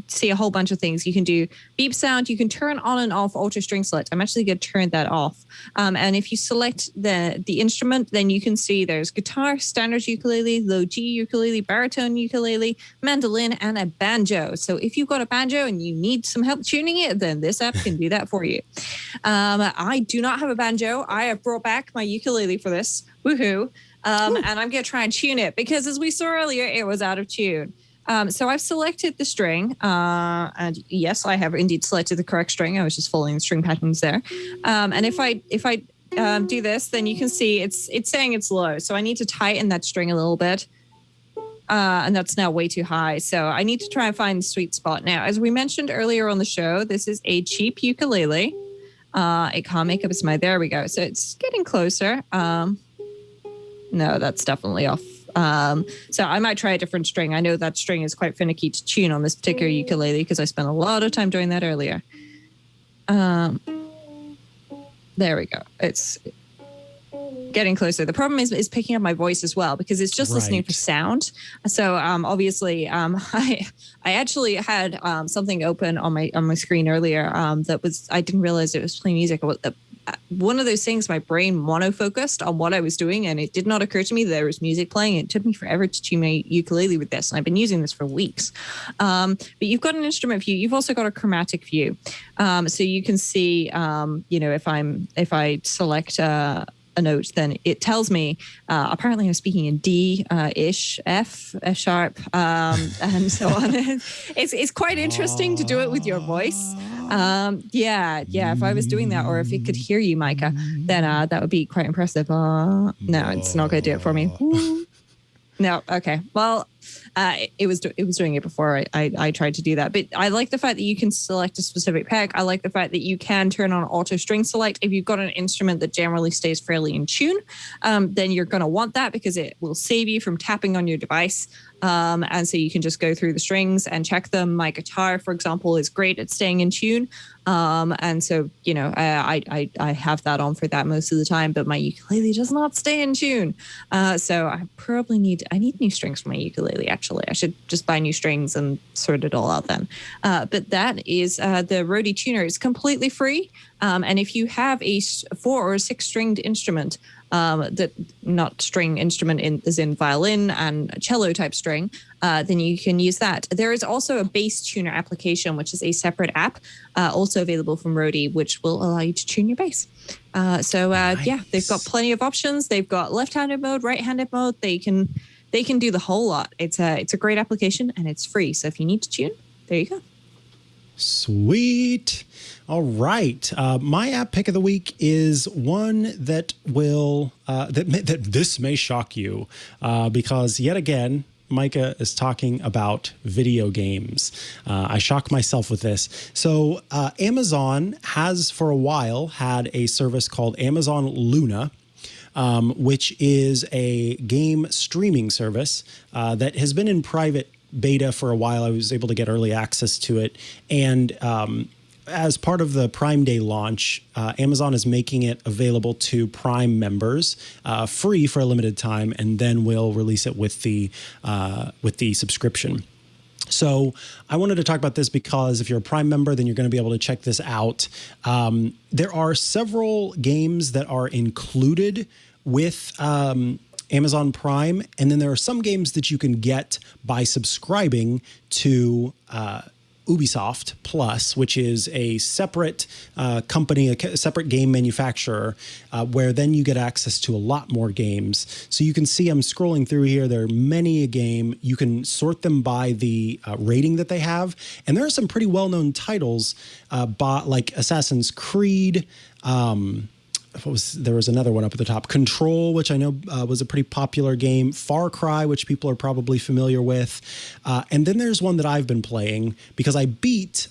see a whole bunch of things. You can do beep sound. You can turn on and off auto string select. I'm actually going to turn that off. And if you select the instrument, then you can see there's guitar, standard ukulele, low G ukulele, baritone ukulele, mandolin, and a banjo. So if you've got a banjo and you need some help tuning it, then this app can do that for you. I do not have a banjo. I have brought back my ukulele for this. Woohoo. And I'm going to try and tune it because as we saw earlier, it was out of tune. So I've selected the string, and yes, I have indeed selected the correct string. I was just following the string patterns there. And if I do this, then you can see it's saying it's low. So I need to tighten that string a little bit. And that's now way too high. So I need to try and find the sweet spot. Now, as we mentioned earlier on the show, this is a cheap ukulele. It can't make up its mind. There we go. So it's getting closer. No, that's definitely off. So I might try a different string. I know that string is quite finicky to tune on this particular ukulele because I spent a lot of time doing that earlier. There we go. It's getting closer. The problem is picking up my voice as well because it's just listening for sound. So obviously, I actually had something open on my screen earlier that was I didn't realize it was playing music. One of those things, my brain monofocused on what I was doing, and it did not occur to me that there was music playing. It took me forever to tune my ukulele with this, and I've been using this for weeks. But you've got an instrument view. You've also got a chromatic view, so you can see, if I select a note, then it tells me apparently I'm speaking in D ish, F sharp, and so on. It's quite interesting to do it with your voice. If I was doing that, or if it could hear you, Mikah, then that would be quite impressive. No, it's not going to do it for me. No, okay. Well, it was doing it before I tried to do that. But I like the fact that you can select a specific peg. I like the fact that you can turn on auto string select. If you've got an instrument that generally stays fairly in tune, then you're going to want that because it will save you from tapping on your device. And so you can just go through the strings and check them. My guitar, for example, is great at staying in tune. And so, I have that on for that most of the time, but my ukulele does not stay in tune. So I probably need new strings for my ukulele. Actually, I should just buy new strings and sort it all out then. But that is the Roadie tuner. It's completely free. And if you have a 4 or 6 stringed instrument, that not string instrument is in violin and cello type string, then you can use that. There is also a bass tuner application, which is a separate app, also available from Roadie, which will allow you to tune your bass. Nice. They've got plenty of options. They've got left-handed mode, right-handed mode. They can do the whole lot. It's a great application and it's free. So if you need to tune, there you go. Sweet. All right. My app pick of the week is one that will that this may shock you because yet again, Mikah is talking about video games. I shock myself with this. So Amazon has for a while had a service called Amazon Luna, which is a game streaming service that has been in private beta for a while. I was able to get early access to it. And as part of the Prime Day launch, Amazon is making it available to Prime members free for a limited time, and then we'll release it with the subscription. So I wanted to talk about this because if you're a Prime member, then you're going to be able to check this out. There are several games that are included with Amazon Prime, and then there are some games that you can get by subscribing to Ubisoft Plus, which is a separate company, a separate game manufacturer, where then you get access to a lot more games. So you can see I'm scrolling through here. There are many a game. You can sort them by the rating that they have. And there are some pretty well-known titles like Assassin's Creed, there was another one up at the top, Control, which I know was a pretty popular game, Far Cry, which people are probably familiar with. And then there's one that I've been playing because I beat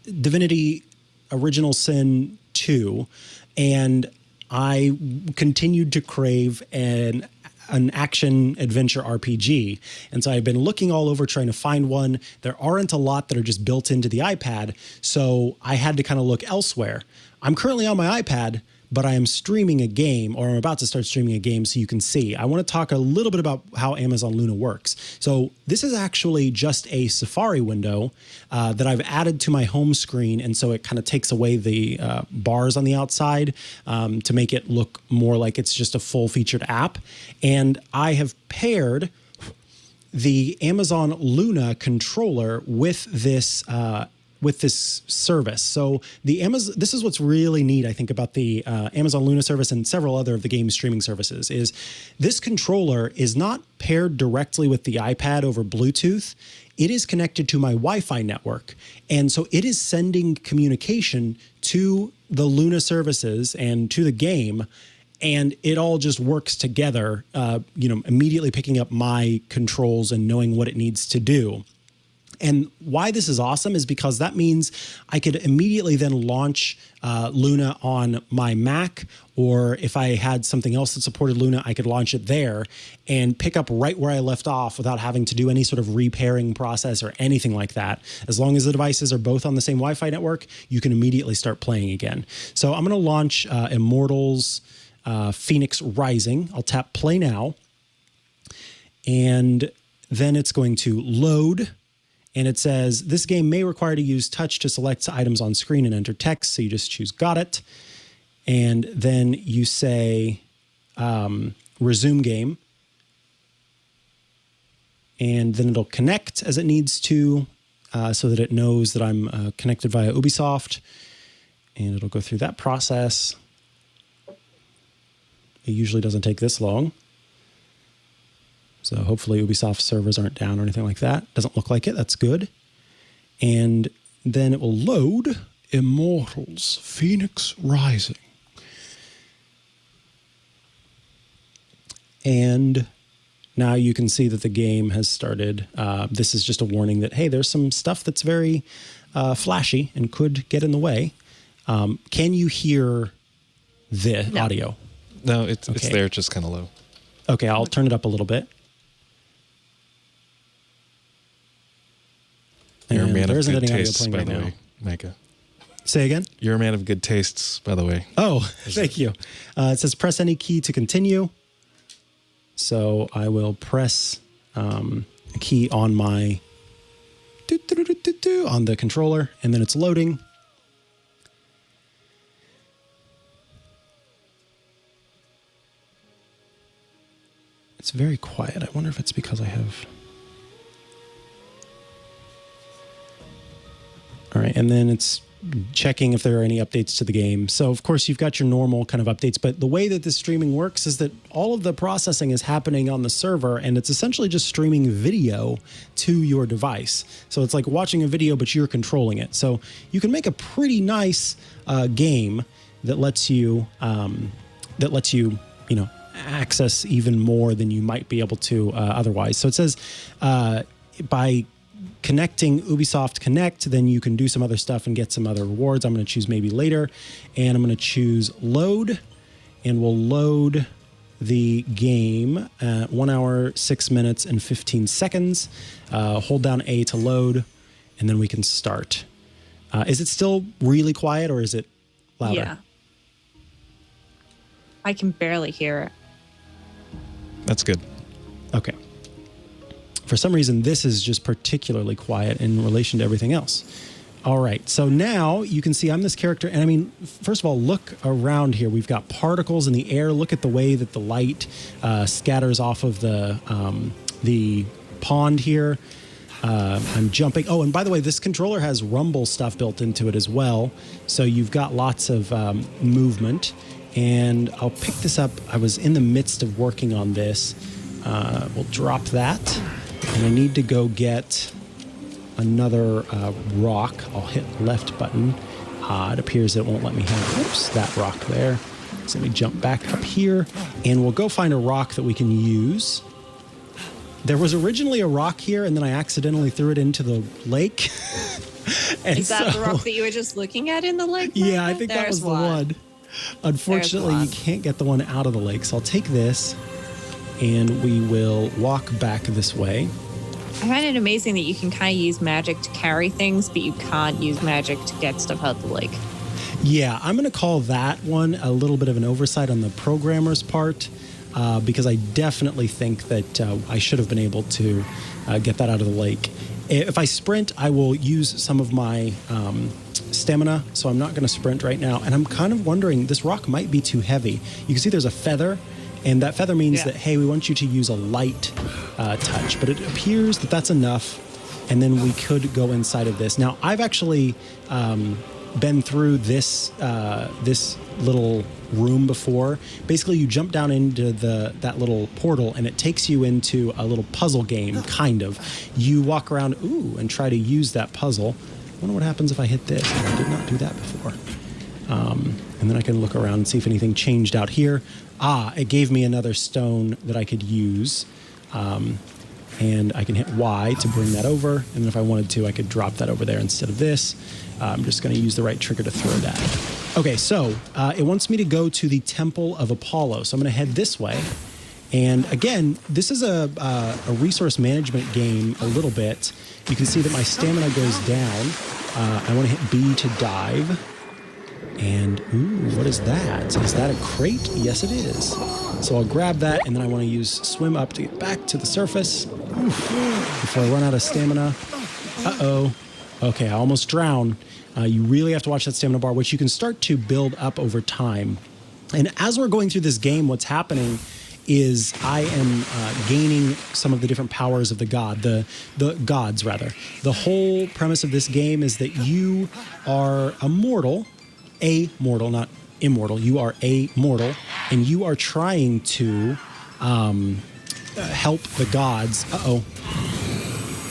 Divinity Original Sin 2, and I continued to crave an action adventure RPG. And so I've been looking all over trying to find one. There aren't a lot that are just built into the iPad. So I had to kind of look elsewhere. I'm currently on my iPad, but I am streaming a game, or I'm about to start streaming a game so you can see. I want to talk a little bit about how Amazon Luna works. So this is actually just a Safari window that I've added to my home screen, and so it kind of takes away the bars on the outside to make it look more like it's just a full-featured app. And I have paired the Amazon Luna controller with this service. So this is what's really neat, I think, about the Amazon Luna service and several other of the game streaming services, is this controller is not paired directly with the iPad over Bluetooth. It is connected to my Wi-Fi network. And so it is sending communication to the Luna services and to the game, and it all just works together, immediately picking up my controls and knowing what it needs to do. And why this is awesome is because that means I could immediately then launch Luna on my Mac, or if I had something else that supported Luna, I could launch it there and pick up right where I left off without having to do any sort of repairing process or anything like that. As long as the devices are both on the same Wi-Fi network, you can immediately start playing again. So I'm going to launch Immortals Phoenix Rising. I'll tap play now, and then it's going to load. And it says, this game may require to use touch to select items on screen and enter text. So you just choose got it. And then you say resume game. And then it'll connect as it needs to so that it knows that I'm connected via Ubisoft. And it'll go through that process. It usually doesn't take this long. So hopefully Ubisoft servers aren't down or anything like that. Doesn't look like it. That's good. And then it will load Immortals Phoenix Rising. And now you can see that the game has started. This is just a warning that, hey, there's some stuff that's very flashy and could get in the way. Can you hear the audio? No, it's there, just kind of low. Okay, I'll turn it up a little bit. You're a man of good audio tastes, playing by right the now. way, Micah. Say again? You're a man of good tastes, by the way. Oh, thank you. It says press any key to continue. So I will press a key on my on the controller, and then it's loading. It's very quiet. I wonder if it's because I have... All right, and then it's checking if there are any updates to the game. So, of course, you've got your normal kind of updates, but the way that this streaming works is that all of the processing is happening on the server, and it's essentially just streaming video to your device. So it's like watching a video, but you're controlling it. So you can make a pretty nice game that lets you, access even more than you might be able to otherwise. So it says by connecting Ubisoft Connect, then you can do some other stuff and get some other rewards. I'm going to choose maybe later, and I'm going to choose load, and we'll load the game at 1 hour, 6 minutes, and 15 seconds. Hold down A to load, and then we can start. Is it still really quiet, or is it louder? Yeah. I can barely hear it. That's good. Okay. For some reason, this is just particularly quiet in relation to everything else. All right, so now you can see I'm this character, and I mean, first of all, look around here. We've got particles in the air. Look at the way that the light scatters off of the pond here. I'm jumping. Oh, and by the way, this controller has rumble stuff built into it as well, so you've got lots of movement. And I'll pick this up. I was in the midst of working on this. We'll drop that. And I need to go get another rock. I'll hit left button. It appears it won't let me have that rock there. So let me jump back up here, and we'll go find a rock that we can use. There was originally a rock here, and then I accidentally threw it into the lake. Is that the rock that you were just looking at in the lake? Yeah, I think that was the one. Unfortunately, you can't get the one out of the lake. So I'll take this, and we will walk back this way. I find it amazing that you can kind of use magic to carry things, but you can't use magic to get stuff out the lake. Yeah, I'm going to call that one a little bit of an oversight on the programmer's part because I definitely think that I should have been able to get that out of the lake. If I sprint, I will use some of my stamina, so I'm not going to sprint right now. And I'm kind of wondering, this rock might be too heavy. You can see there's a feather, and that feather means that, hey, we want you to use a light touch. But it appears that that's enough, and then we could go inside of this. Now, I've actually been through this this little room before. Basically, you jump down into that little portal, and it takes you into a little puzzle game, kind of. You walk around, and try to use that puzzle. I wonder what happens if I hit this. I did not do that before. And then I can look around and see if anything changed out here. It gave me another stone that I could use. And I can hit Y to bring that over. And then if I wanted to, I could drop that over there instead of this. I'm just going to use the right trigger to throw that. Okay, so it wants me to go to the Temple of Apollo. So I'm going to head this way. And again, this is a resource management game a little bit. You can see that my stamina goes down. I want to hit B to dive. And, what is that? Is that a crate? Yes, it is. So I'll grab that, and then I want to use swim up to get back to the surface before I run out of stamina. Uh-oh. Okay, I almost drowned. You really have to watch that stamina bar, which you can start to build up over time. And as we're going through this game, what's happening is I am gaining some of the different powers of the gods, rather. The whole premise of this game is that you are a mortal, not immortal. You are a mortal, and you are trying to help the gods.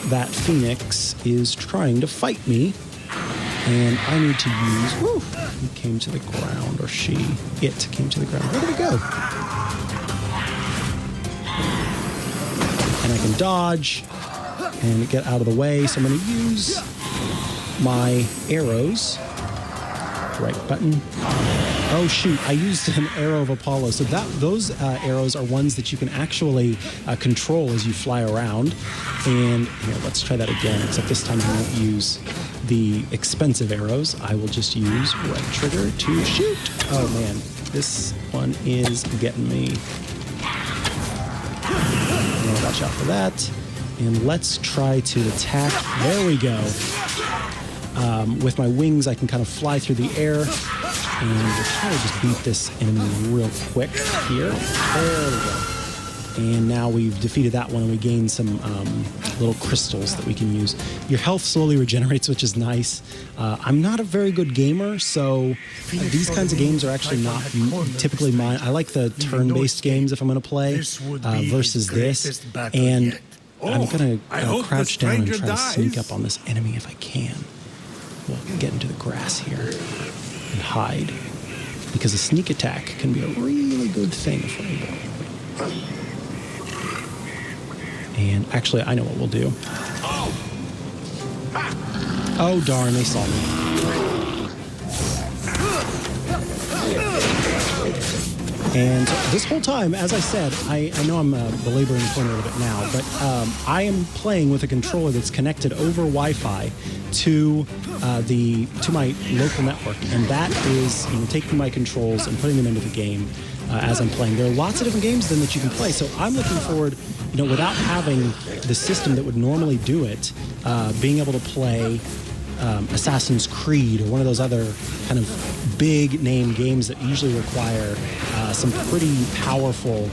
That phoenix is trying to fight me, and I need to use. He came to the ground, or it came to the ground. Where did it go? And I can dodge and get out of the way. So I'm going to use my arrows. Right button. Oh shoot, I used an arrow of Apollo. So those arrows are ones that you can actually control as you fly around. And here, let's try that again, except this time I won't use the expensive arrows. I will just use right trigger to shoot. Oh man, this one is getting me. Watch out for that. And let's try to attack. There we go. With my wings, I can kind of fly through the air, and we'll try to just beat this enemy real quick here. There we go. And now we've defeated that one, and we gained some little crystals that we can use. Your health slowly regenerates, which is nice. I'm not a very good gamer, so these kinds of games are actually not typically mine. I like the turn-based games if I'm going to play versus this. And I'm going to crouch down and try to sneak up on this enemy if I can. We'll get into the grass here and hide, because a sneak attack can be a really good thing if we're able. And actually, I know what we'll do. Oh darn, they saw me. And this whole time, as I said, I know I'm belaboring the point a little bit now, but I am playing with a controller that's connected over Wi-Fi to my local network, and that is taking my controls and putting them into the game as I'm playing. There are lots of different games then that you can play, so I'm looking forward, without having the system that would normally do it, being able to play Assassin's Creed or one of those other kind of big name games that usually require some pretty powerful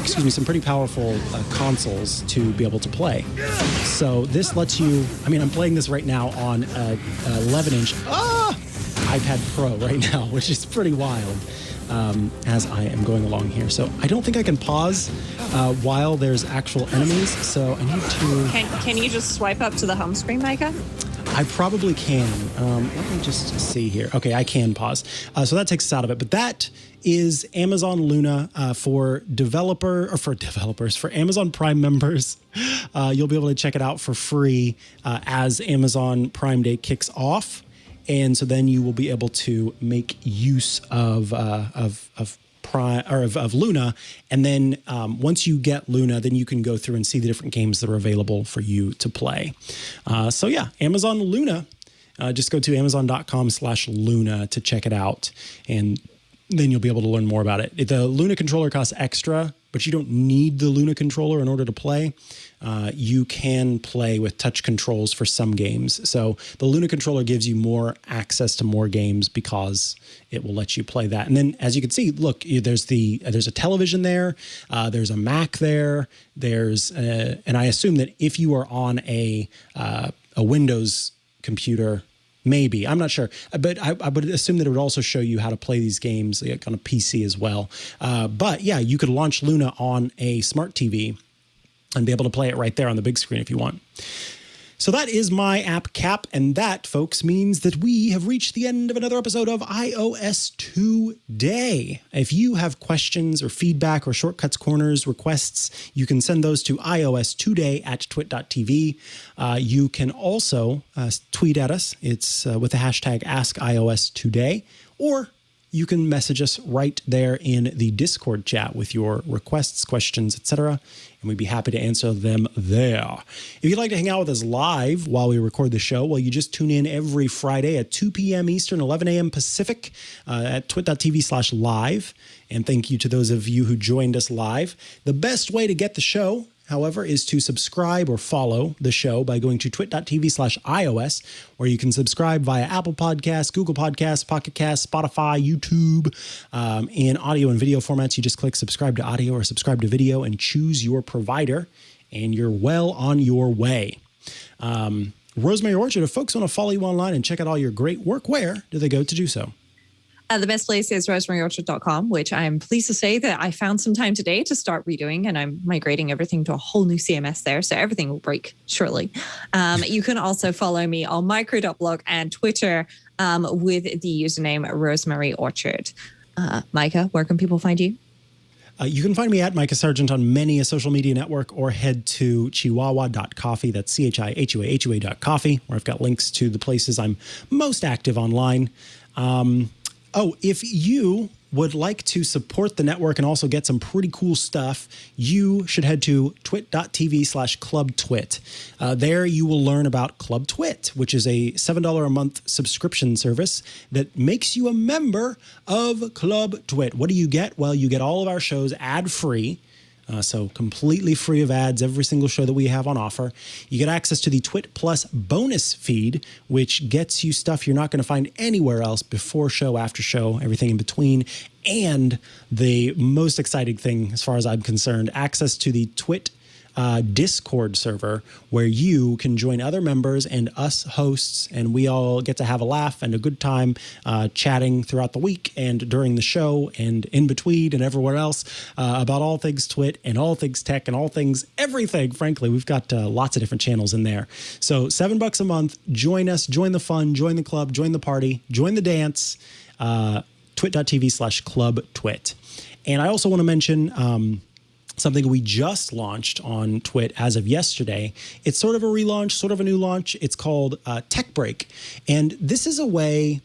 some pretty powerful consoles to be able to play. So this lets you, I'm playing this right now on a 11-inch iPad Pro right now, which is pretty wild. As I am going along here. So I don't think I can pause while there's actual enemies, so I need to... Can you just swipe up to the home screen, Micah? I probably can. Let me just see here. Okay, I can pause. So that takes us out of it. But that is Amazon Luna for Amazon Prime members. You'll be able to check it out for free as Amazon Prime Day kicks off. And so then you will be able to make use of Luna, and then once you get Luna, then you can go through and see the different games that are available for you to play. So yeah, Amazon Luna just go to amazon.com/Luna to check it out. And then you'll be able to learn more about it. The Luna controller costs extra, but you don't need the Luna controller in order to play. You can play with touch controls for some games. So the Luna controller gives you more access to more games because it will let you play that. And then, as you can see, look, there's a television there. There's a Mac there. And I assume that if you are on a Windows computer, maybe, I'm not sure, but I would assume that it would also show you how to play these games like on a PC as well. But yeah, you could launch Luna on a smart TV and be able to play it right there on the big screen if you want. So that is my app cap, and that, folks, means that we have reached the end of another episode of iOS Today. If you have questions or feedback or shortcuts, corners, requests, you can send those to iOS2day@twit.tv. You can also tweet at us. It's with the hashtag AskIOSToday, or you can message us right there in the Discord chat with your requests, questions, etc., and we'd be happy to answer them there. If you'd like to hang out with us live while we record the show, well, you just tune in every Friday at 2 p.m. Eastern, 11 a.m. Pacific at twit.tv/live. And thank you to those of you who joined us live. The best way to get the show, however, is to subscribe or follow the show by going to twit.tv/iOS, where you can subscribe via Apple Podcasts, Google Podcasts, Pocket Casts, Spotify, YouTube. In audio and video formats, you just click subscribe to audio or subscribe to video and choose your provider, and you're well on your way. Rosemary Orchard, if folks want to follow you online and check out all your great work, where do they go to do so? The best place is rosemaryorchard.com, which I'm pleased to say that I found some time today to start redoing, and I'm migrating everything to a whole new CMS there. So everything will break shortly. You can also follow me on micro.blog and Twitter with the username Rosemary Orchard. Mikah, where can people find you? You can find me at Micah Sargent on many a social media network, or head to chihuahua.coffee. That's CHIHUAHUA.coffee, where I've got links to the places I'm most active online. If you would like to support the network and also get some pretty cool stuff, you should head to twit.tv/clubtwit. There you will learn about Club Twit, which is a $7 a month subscription service that makes you a member of Club Twit. What do you get? Well, you get all of our shows ad-free. So completely free of ads, every single show that we have on offer. You get access to the Twit Plus bonus feed, which gets you stuff you're not going to find anywhere else, before show, after show, everything in between. And the most exciting thing, as far as I'm concerned, access to the Twit Discord server, where you can join other members and us hosts, and we all get to have a laugh and a good time chatting throughout the week and during the show and in between and everywhere else about all things Twit and all things tech and all things everything. Frankly, we've got lots of different channels in there. So $7 a month. Join us, join the fun, join the club, join the party, join the dance. Twit.tv/clubtwit. And I also want to mention something we just launched on Twit as of yesterday. It's sort of a relaunch, sort of a new launch. It's called Tech Break. And this is a way,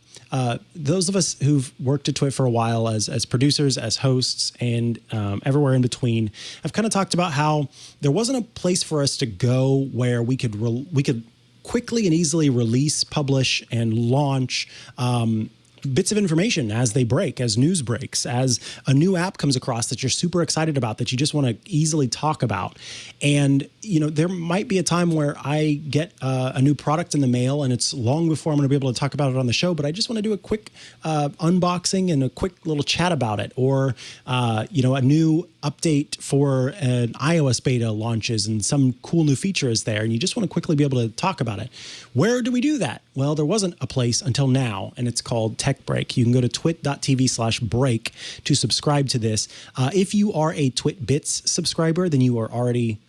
those of us who've worked at Twit for a while as producers, as hosts, and everywhere in between, I've kind of talked about how there wasn't a place for us to go where we could quickly and easily release, publish, and launch bits of information as they break, as news breaks, as a new app comes across that you're super excited about, that you just want to easily talk about. And, there might be a time where I get a new product in the mail and it's long before I'm going to be able to talk about it on the show, but I just want to do a quick unboxing and a quick little chat about it. Or, a new update for an iOS beta launches and some cool new feature is there, and you just want to quickly be able to talk about it. Where do we do that? Well, there wasn't a place until now, and it's called Tech Break. You can go to twit.tv/break to subscribe to this. If you are a Twit Bits subscriber, then you are already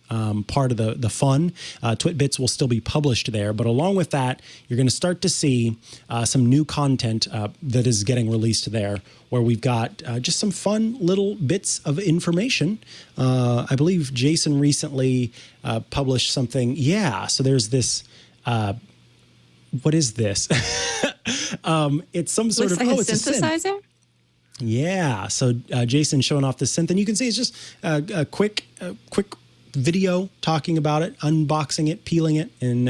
part of the fun. Twit Bits will still be published there, but along with that, you're going to start to see some new content that is getting released there, where we've got just some fun little bits of information. I believe Jason recently published something. Yeah, so there's this. What is this? It's some sort Looks of like a it's synthesizer. A synth. Yeah, so Jason showing off the synth, and you can see it's just a quick video talking about it, unboxing it, peeling it, and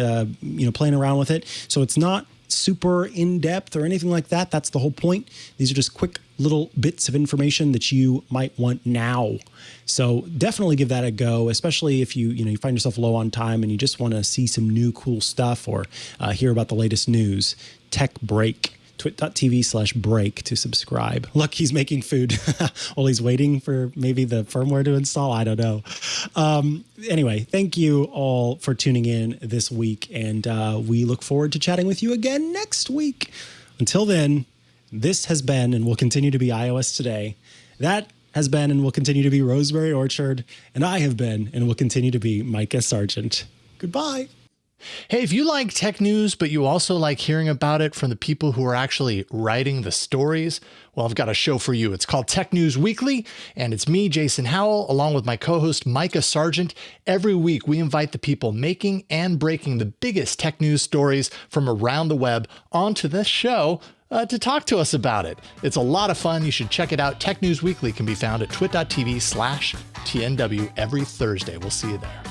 playing around with it. So it's not super in-depth or anything like that. That's the whole point. These are just quick little bits of information that you might want now. So definitely give that a go, especially if you find yourself low on time and you just want to see some new cool stuff or hear about the latest news. Tech Break. twit.tv/break to subscribe. Look, he's making food while he's waiting for maybe the firmware to install. I don't know. Anyway, thank you all for tuning in this week, and we look forward to chatting with you again next week. Until then, this has been and will continue to be iOS Today. That has been and will continue to be Rosemary Orchard, and I have been and will continue to be Mikah Sargent. Goodbye. Hey, if you like tech news, but you also like hearing about it from the people who are actually writing the stories, well, I've got a show for you. It's called Tech News Weekly, and it's me, Jason Howell, along with my co-host, Mikah Sargent. Every week, we invite the people making and breaking the biggest tech news stories from around the web onto this show to talk to us about it. It's a lot of fun. You should check it out. Tech News Weekly can be found at twit.tv/TNW every Thursday. We'll see you there.